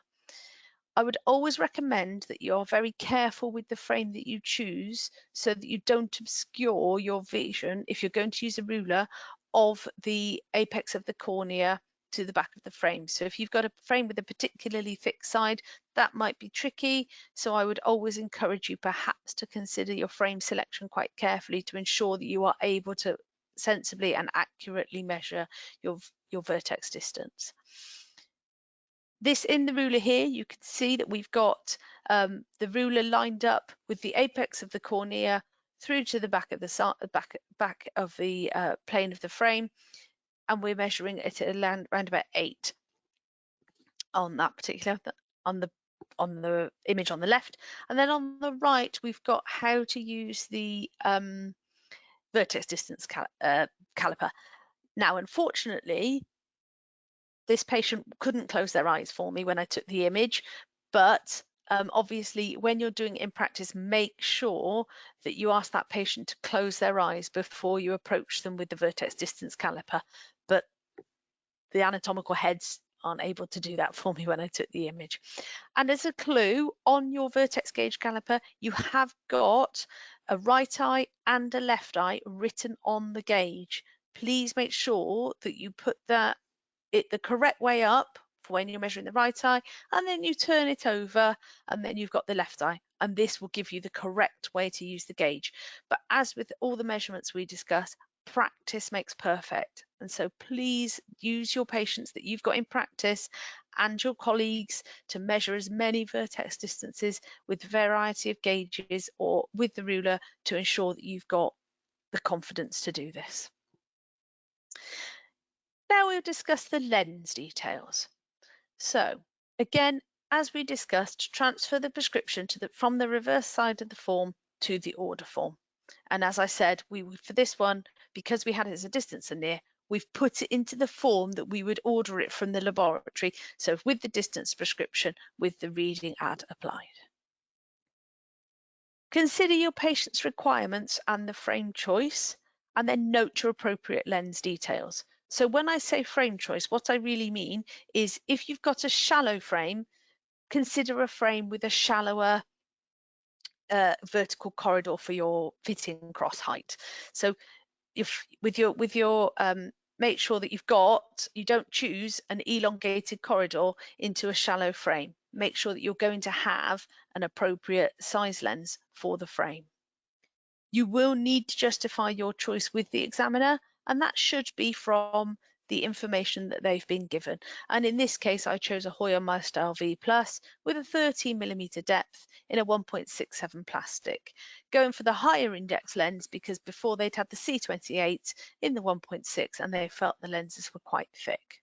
I would always recommend that you're very careful with the frame that you choose so that you don't obscure your vision, if you're going to use a ruler, of the apex of the cornea to the back of the frame. So if you've got a frame with a particularly thick side, that might be tricky. So I would always encourage you perhaps to consider your frame selection quite carefully to ensure that you are able to sensibly and accurately measure your vertex distance. This in the ruler here, you can see that we've got the ruler lined up with the apex of the cornea through to the back of the back of the plane of the frame, and we're measuring it at around about 8 on that particular on the image on the left, and then on the right we've got how to use the vertex distance caliper. Now, unfortunately, this patient couldn't close their eyes for me when I took the image, but obviously when you're doing it in practice, make sure that you ask that patient to close their eyes before you approach them with the vertex distance caliper. But the anatomical heads aren't able to do that for me when I took the image. And as a clue, on your vertex gauge caliper, you have got a right eye and a left eye written on the gauge. Please make sure that you put that the correct way up for when you're measuring the right eye, and then you turn it over and then you've got the left eye, and this will give you the correct way to use the gauge. But as with all the measurements we discuss, practice makes perfect, and so please use your patients that you've got in practice and your colleagues to measure as many vertex distances with a variety of gauges or with the ruler to ensure that you've got the confidence to do this. Now we'll discuss the lens details. So again, as we discussed, transfer the prescription from the reverse side of the form to the order form. And as I said, we would, for this one, because we had it as a distance and near, we've put it into the form that we would order it from the laboratory. So with the distance prescription, with the reading ad applied. Consider your patient's requirements and the frame choice, and then note your appropriate lens details. So when I say frame choice, what I really mean is if you've got a shallow frame, consider a frame with a shallower vertical corridor for your fitting cross height. So if with your make sure that you don't choose an elongated corridor into a shallow frame. Make sure that you're going to have an appropriate size lens for the frame. You will need to justify your choice with the examiner, and that should be from the information that they've been given. And in this case, I chose a Hoyer MyStyle V Plus with a 13mm depth in a 1.67 plastic, going for the higher index lens because before they'd had the C28 in the 1.6 and they felt the lenses were quite thick.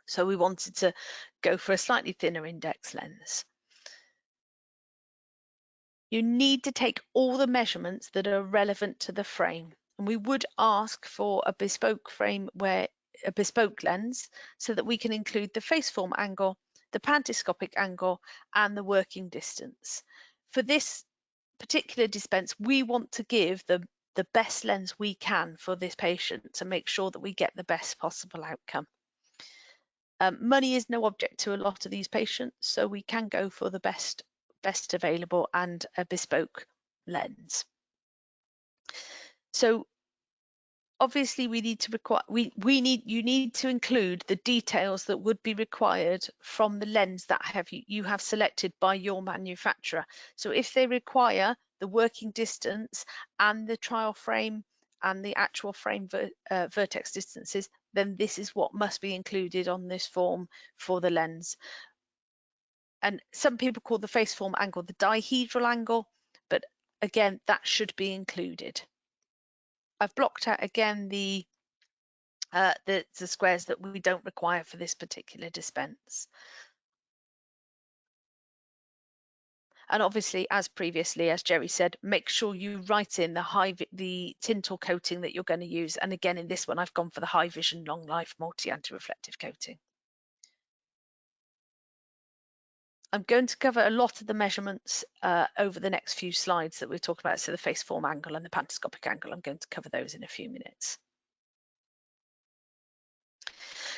So we wanted to go for a slightly thinner index lens. You need to take all the measurements that are relevant to the frame, and we would ask for a bespoke frame where a bespoke lens so that we can include the face form angle, the pantoscopic angle, and the working distance. For this particular dispense, we want to give the best lens we can for this patient to make sure that we get the best possible outcome. Money is no object to a lot of these patients, so we can go for the best available and a bespoke lens. So obviously we need to you need to include the details that would be required from the lens that you have selected by your manufacturer. So if they require the working distance and the trial frame and the actual frame vertex distances, then this is what must be included on this form for the lens. And some people call the face form angle the dihedral angle, but again, that should be included. I've blocked out again the squares that we don't require for this particular dispense. And obviously, as previously, as Jerry said, make sure you write in the tint or coating that you're going to use. And again, in this one, I've gone for the high vision, long life, multi-anti-reflective coating. I'm going to cover a lot of the measurements over the next few slides that we're talking about. So the face form angle and the pantoscopic angle, I'm going to cover those in a few minutes.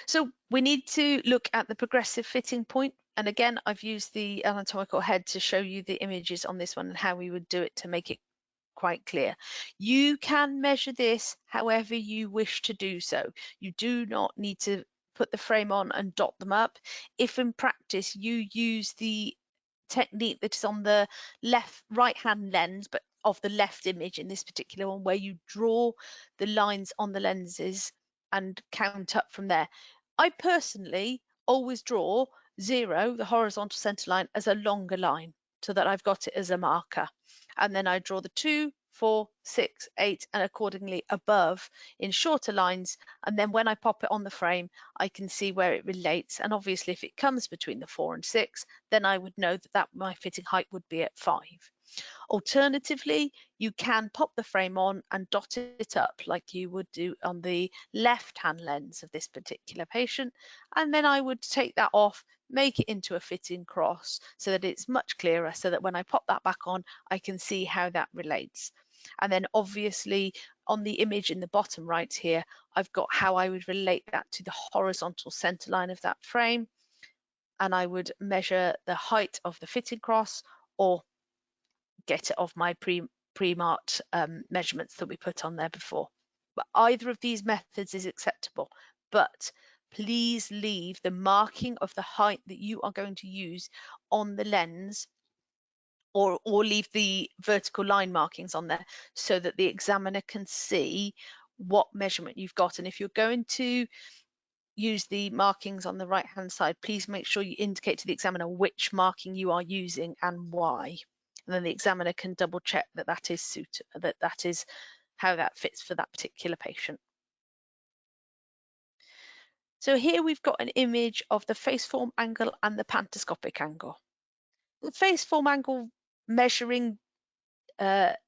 So we need to look at the progressive fitting point. And again, I've used the anatomical head to show you the images on this one and how we would do it to make it quite clear. You can measure this however you wish to do so. You do not need to put the frame on and dot them up. If in practice you use the technique that is on the right hand lens, but of the left image in this particular one, where you draw the lines on the lenses and count up from there. I personally always draw 0, the horizontal center line, as a longer line so that I've got it as a marker. And then I draw the 2, 4, 6, 8, and accordingly above in shorter lines. And then when I pop it on the frame, I can see where it relates. And obviously, if it comes between the 4 and 6, then I would know that my fitting height would be at 5. Alternatively, you can pop the frame on and dot it up like you would do on the left-hand lens of this particular patient. And then I would take that off, make it into a fitting cross so that it's much clearer, so that when I pop that back on, I can see how that relates. And then obviously on the image in the bottom right here, I've got how I would relate that to the horizontal center line of that frame. And I would measure the height of the fitting cross, or get it off my pre-marked measurements that we put on there before. But either of these methods is acceptable, but please leave the marking of the height that you are going to use on the lens, or leave the vertical line markings on there so that the examiner can see what measurement you've got. And if you're going to use the markings on the right hand side, please make sure you indicate to the examiner which marking you are using and why. And then the examiner can double check that that is how that fits for that particular patient. So here we've got an image of the face form angle and the pantoscopic angle. The face form angle measuring chart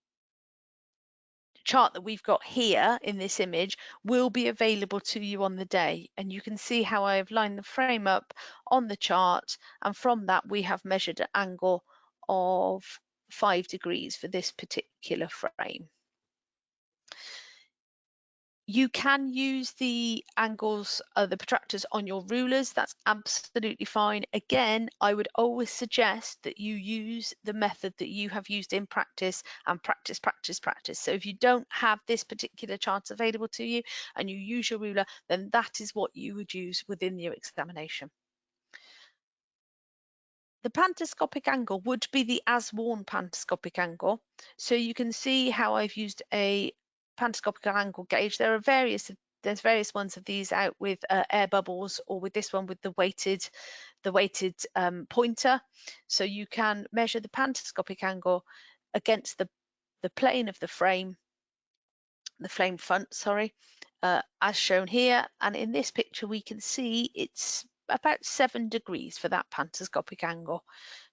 that we've got here in this image will be available to you on the day, and you can see how I have lined the frame up on the chart, and from that we have measured an angle of 5 degrees for this particular frame. You can use the angles, the protractors on your rulers. That's absolutely fine. Again, I would always suggest that you use the method that you have used in practice, and practice, practice, practice. So if you don't have this particular chart available to you and you use your ruler, then that is what you would use within your examination. The pantoscopic angle would be the as worn pantoscopic angle. So you can see how I've used a pantoscopic angle gauge. There's various ones of these out with air bubbles, or with this one with the weighted pointer. So you can measure the pantoscopic angle against the plane of the frame front, sorry, as shown here. And in this picture we can see it's about 7 degrees for that pantoscopic angle.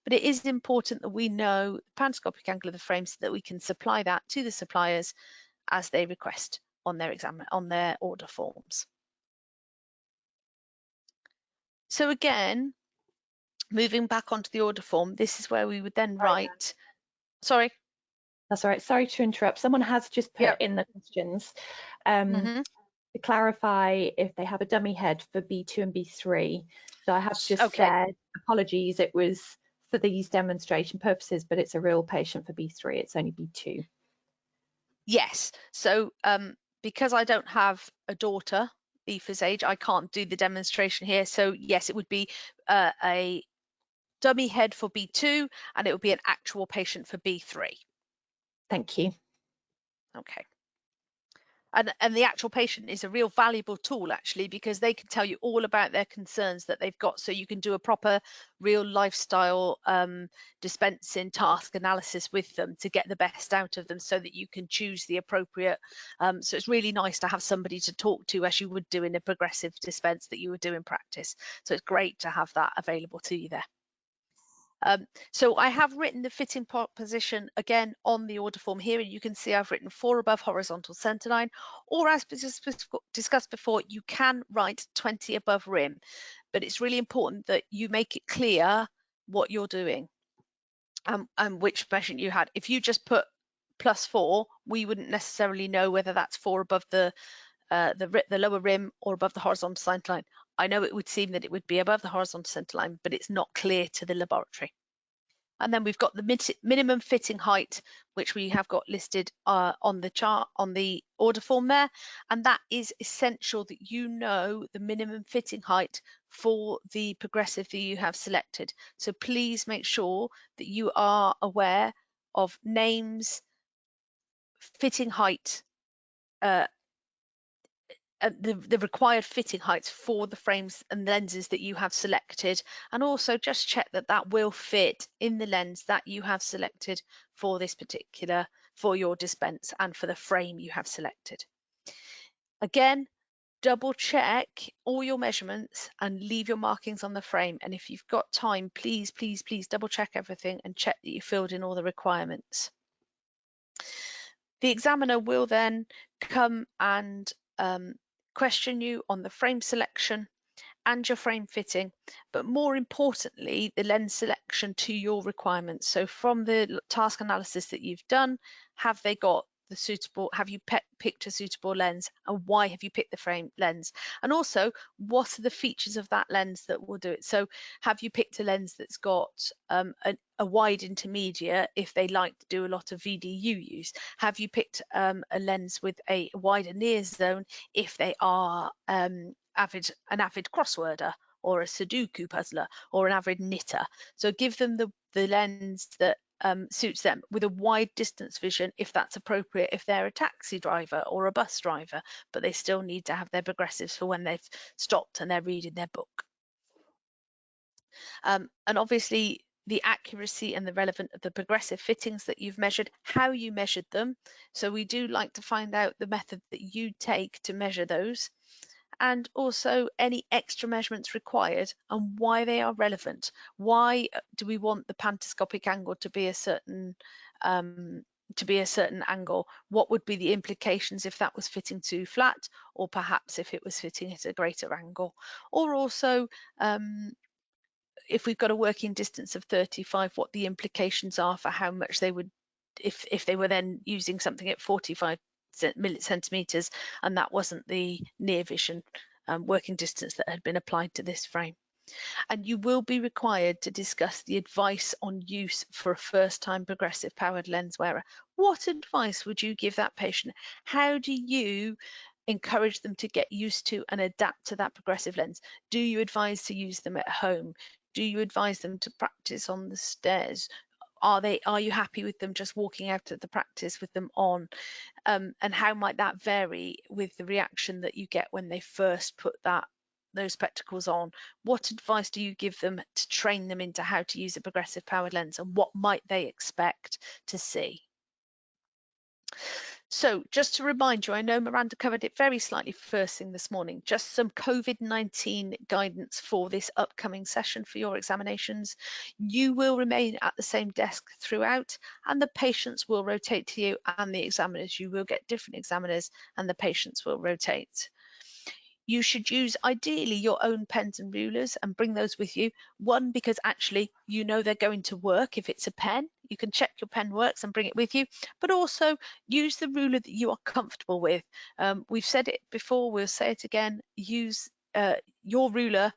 But it is important that we know the pantoscopic angle of the frame so that we can supply that to the suppliers as they request on their order forms. So again, moving back onto the order form, this is where we would then write. Sorry. That's all right. Sorry to interrupt. Someone has just put in the questions to clarify if they have a dummy head for B2 and B3. So I have just said, apologies, it was for these demonstration purposes, but it's a real patient for B3. It's only B2. Yes. So because I don't have a daughter, Aoife's age, I can't do the demonstration here. So yes, it would be a dummy head for B2, and it would be an actual patient for B3. Thank you. Okay. And the actual patient is a real valuable tool, actually, because they can tell you all about their concerns that they've got. So you can do a proper real lifestyle dispensing task analysis with them to get the best out of them, so that you can choose the appropriate. So it's really nice to have somebody to talk to, as you would do in a progressive dispense that you would do in practice. So it's great to have that available to you there. So I have written the fitting position again on the order form here, and you can see I've written 4 above horizontal center line, or as discussed before, you can write 20 above rim, but it's really important that you make it clear what you're doing and which measurement you had. If you just put +4, we wouldn't necessarily know whether that's 4 above the lower rim or above the horizontal center line. I know it would seem that it would be above the horizontal centre line, but it's not clear to the laboratory. And then we've got the minimum fitting height, which we have got listed on the chart on the order form there. And that is essential that you know the minimum fitting height for the progressive that you have selected. So please make sure that you are aware of names, fitting height, the required fitting heights for the frames and lenses that you have selected, and also just check that that will fit in the lens that you have selected for this particular, for your dispense and for the frame you have selected. Again, double check all your measurements and leave your markings on the frame, and if you've got time, please double check everything and check that you filled in all the requirements. The examiner will then come and question you on the frame selection and your frame fitting, but more importantly, the lens selection to your requirements. So from the task analysis that you've done, have they got the suitable, have you picked a suitable lens, and why have you picked the frame lens? And also, what are the features of that lens that will do it? So have you picked a lens that's got a wide intermediate if they like to do a lot of VDU use? Have you picked a lens with a wider near zone if they are an avid crossworder or a Sudoku puzzler or an avid knitter? So give them the lens that suits them, with a wide distance vision if that's appropriate, if they're a taxi driver or a bus driver, but they still need to have their progressives for when they've stopped and they're reading their book. And obviously the accuracy and the relevant of the progressive fittings that you've measured, how you measured them. So we do like to find out the method that you take to measure those, and also any extra measurements required and why they are relevant. Why do we want the pantoscopic angle to be a certain angle? What would be the implications if that was fitting too flat, or perhaps if it was fitting at a greater angle? Or also, if we've got a working distance of 35, what the implications are for how much they would, if they were then using something at 45 centimeters and that wasn't the near vision working distance that had been applied to this frame. And you will be required to discuss the advice on use for a first-time progressive powered lens wearer. What advice would you give that patient? How do you encourage them to get used to and adapt to that progressive lens? Do you advise to use them at home? Do you advise them to practice on the stairs? Are you happy with them just walking out at the practice with them on? And how might that vary with the reaction that you get when they first put those spectacles on? What advice do you give them to train them into how to use a progressive powered lens, and what might they expect to see? So just to remind you, I know Miranda covered it very slightly first thing this morning, just some COVID-19 guidance for this upcoming session for your examinations. You will remain at the same desk throughout, and the patients will rotate to you and the examiners. You will get different examiners and the patients will rotate. You should use ideally your own pens and rulers and bring those with you. One, because actually you know they're going to work. If it's a pen, you can check your pen works and bring it with you, but also use the ruler that you are comfortable with. We've said it before, we'll say it again, use your ruler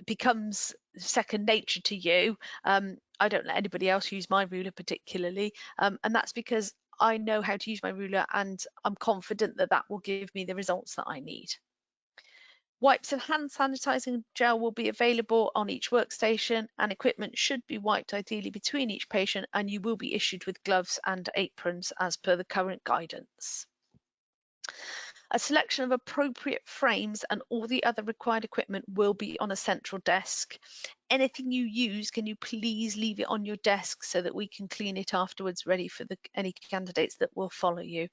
becomes second nature to you. I don't let anybody else use my ruler particularly, and that's because I know how to use my ruler and I'm confident that that will give me the results that I need. Wipes and hand sanitizing gel will be available on each workstation, and equipment should be wiped ideally between each patient, and you will be issued with gloves and aprons as per the current guidance. A selection of appropriate frames and all the other required equipment will be on a central desk. Anything you use, can you please leave it on your desk so that we can clean it afterwards, ready for any candidates that will follow you.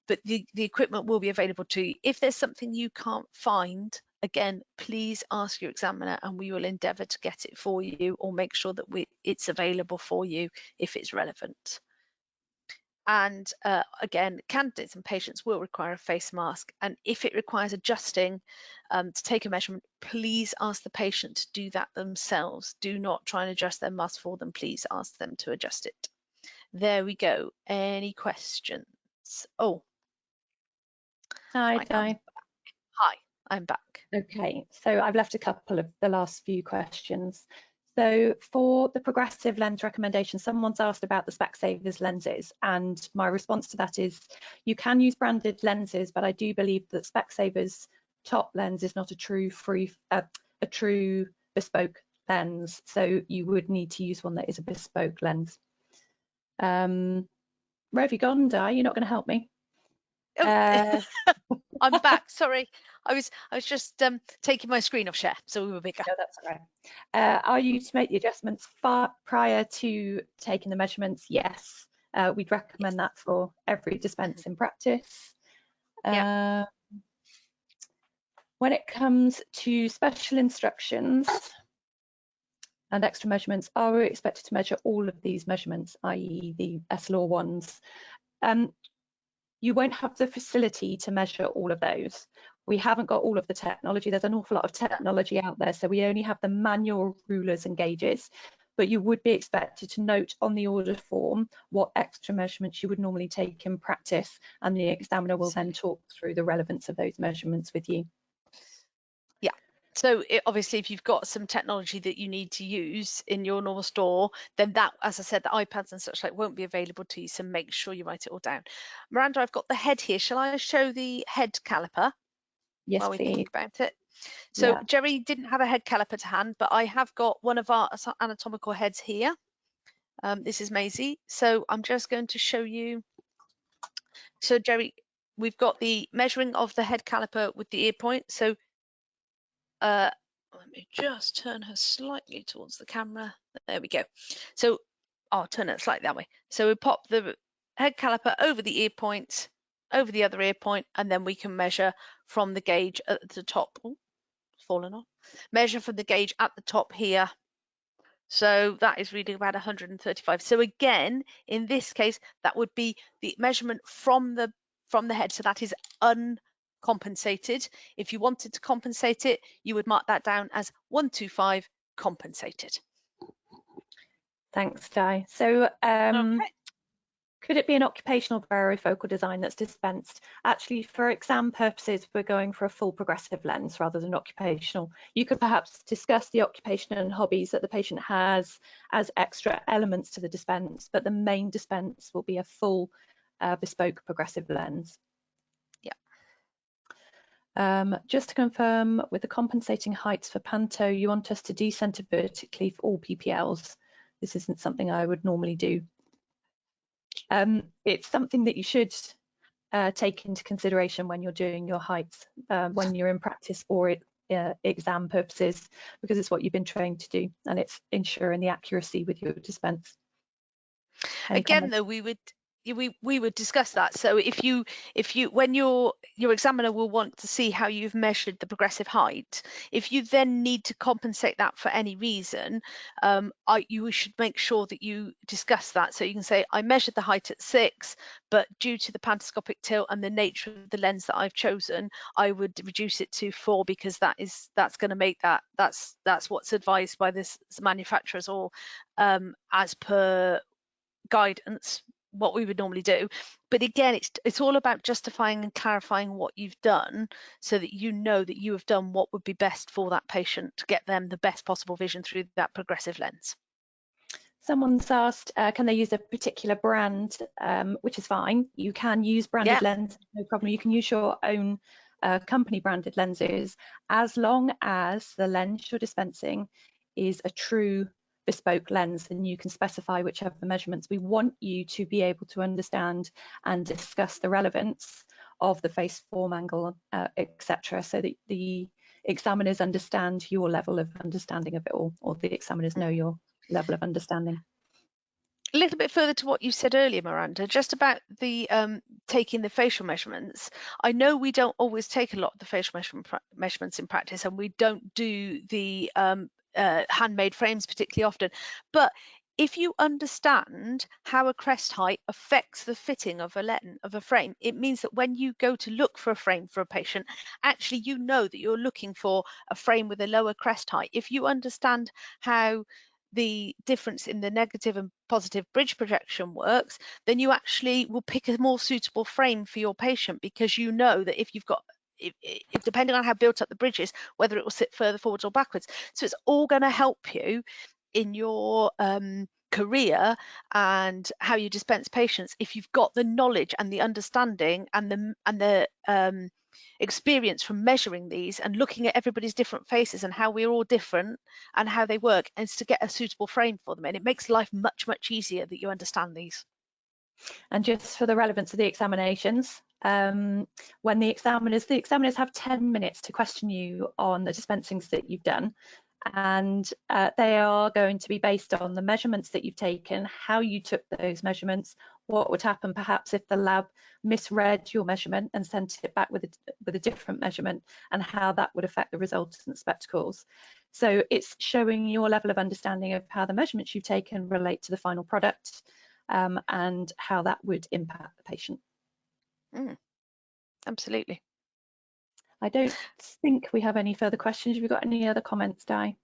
But the equipment will be available to you. If there's something you can't find, again, please ask your examiner and we will endeavour to get it for you, or make sure that it's available for you if it's relevant. And again, candidates and patients will require a face mask, and if it requires adjusting to take a measurement, please ask the patient to do that themselves. Do not try and adjust their mask for them. Please ask them to adjust it. There we go. Any questions? Oh. Hi, Di. Hi, I'm back. Okay, so I've left a couple of the last few questions. So for the progressive lens recommendation, someone's asked about the Specsavers lenses, and my response to that is you can use branded lenses, but I do believe that Specsavers top lens is not a true bespoke lens, so you would need to use one that is a bespoke lens. Where have you gone, Di? You're not going to help me? Oh, I'm back. Sorry, I was just taking my screen off share, so we were bigger. No, that's all right. Are you to make the adjustments prior to taking the measurements? Yes, we'd recommend that for every dispense in practice. Yeah. When it comes to special instructions and extra measurements, are we expected to measure all of these measurements, i.e. the SLAW ones? You won't have the facility to measure all of those. We haven't got all of the technology. There's an awful lot of technology out there, so we only have the manual rulers and gauges, but you would be expected to note on the order form what extra measurements you would normally take in practice, and the examiner will then talk through the relevance of those measurements with you. Yeah. So obviously, if you've got some technology that you need to use in your normal store, then that, as I said, the iPads and such like won't be available to you. So make sure you write it all down. Miranda, I've got the head here. Shall I show the head caliper? Yes, while we please. think about it? So Yeah. Jerry didn't have a head caliper to hand, but I have got one of our anatomical heads here. This is Maisie. So I'm just going to show you. So Jerry, we've got the measuring of the head caliper with the ear point. So let me just turn her slightly towards the camera. There we go. So I'll turn it slightly that way. So we pop the head caliper over the ear point, over the other ear point, and then we can measure from the gauge at the top. Oh, fallen off. Measure from the gauge at the top here. So that is reading about 135. So again, in this case, that would be the measurement from the head. So that is uncompensated. If you wanted to compensate it, you would mark that down as 125 compensated. Thanks, Di. So Okay. could it be an occupational varifocal design that's dispensed? Actually, for exam purposes, we're going for a full progressive lens rather than occupational. You could perhaps discuss the occupation and hobbies that the patient has as extra elements to the dispense, but the main dispense will be a full bespoke progressive lens. Yeah. Just to confirm, with the compensating heights for Panto, you want us to decenter vertically for all PPLs. This isn't something I would normally do. It's something that you should take into consideration when you're doing your heights, when you're in practice or exam purposes, because it's what you've been trained to do, and it's ensuring the accuracy with your dispense. Again, though, we would discuss that. So if you when your examiner will want to see how you've measured the progressive height, if you then need to compensate that for any reason, you should make sure that you discuss that. So you can say, I measured the height at 6, but due to the pantoscopic tilt and the nature of the lens that I've chosen, I would reduce it to 4 because that's going to make that's what's advised by this manufacturers, or as per guidance, what we would normally do. But again, it's all about justifying and clarifying what you've done, so that you know that you have done what would be best for that patient to get them the best possible vision through that progressive lens. Someone's asked, can they use a particular brand, which is fine. You can use branded lenses, no problem. You can use your own company branded lenses, as long as the lens you're dispensing is a true bespoke lens, and you can specify whichever measurements. We want you to be able to understand and discuss the relevance of the face form angle, etc., so that the examiners understand your level of understanding of it all, or the examiners know your level of understanding. A little bit further to what you said earlier, Miranda, just about the taking the facial measurements. I know we don't always take a lot of the facial measurements in practice, and we don't do the handmade frames particularly often, but if you understand how a crest height affects the fitting of a frame, it means that when you go to look for a frame for a patient, actually you know that you're looking for a frame with a lower crest height. If you understand how the difference in the negative and positive bridge projection works, then you actually will pick a more suitable frame for your patient, because you know that if you've got depending on how built up the bridge is, whether it will sit further forwards or backwards. So it's all going to help you in your career and how you dispense patients if you've got the knowledge and the understanding and the experience from measuring these and looking at everybody's different faces and how we're all different and how they work, and to get a suitable frame for them. And it makes life much, much easier that you understand these. And just for the relevance of the examinations, when the examiners have 10 minutes to question you on the dispensings that you've done, and they are going to be based on the measurements that you've taken, how you took those measurements, what would happen perhaps if the lab misread your measurement and sent it back with a different measurement, and how that would affect the resultant spectacles. So it's showing your level of understanding of how the measurements you've taken relate to the final product, and how that would impact the patient. Absolutely. I don't think we have any further questions. Have you got any other comments, Di?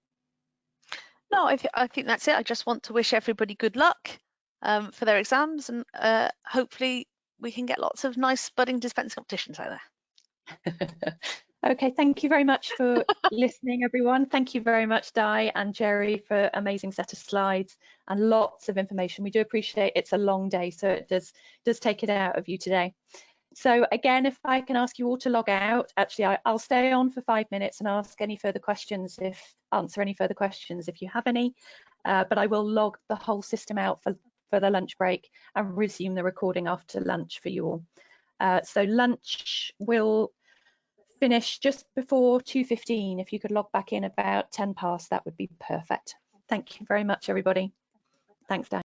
No, I think that's it. I just want to wish everybody good luck for their exams, and hopefully we can get lots of nice budding dispensing competitions out there. Okay, thank you very much for listening, everyone. Thank you very much, Di and Jerry, for an amazing set of slides and lots of information. We do appreciate it's a long day, so it does take it out of you today. So again, if I can ask you all to log out, actually I'll stay on for 5 minutes and answer any further questions if you have any, but I will log the whole system out for the lunch break and resume the recording after lunch for you all. So lunch will finish just before 2:15. If you could log back in about 10 past, that would be perfect. Thank you very much, everybody. Thanks, Dan.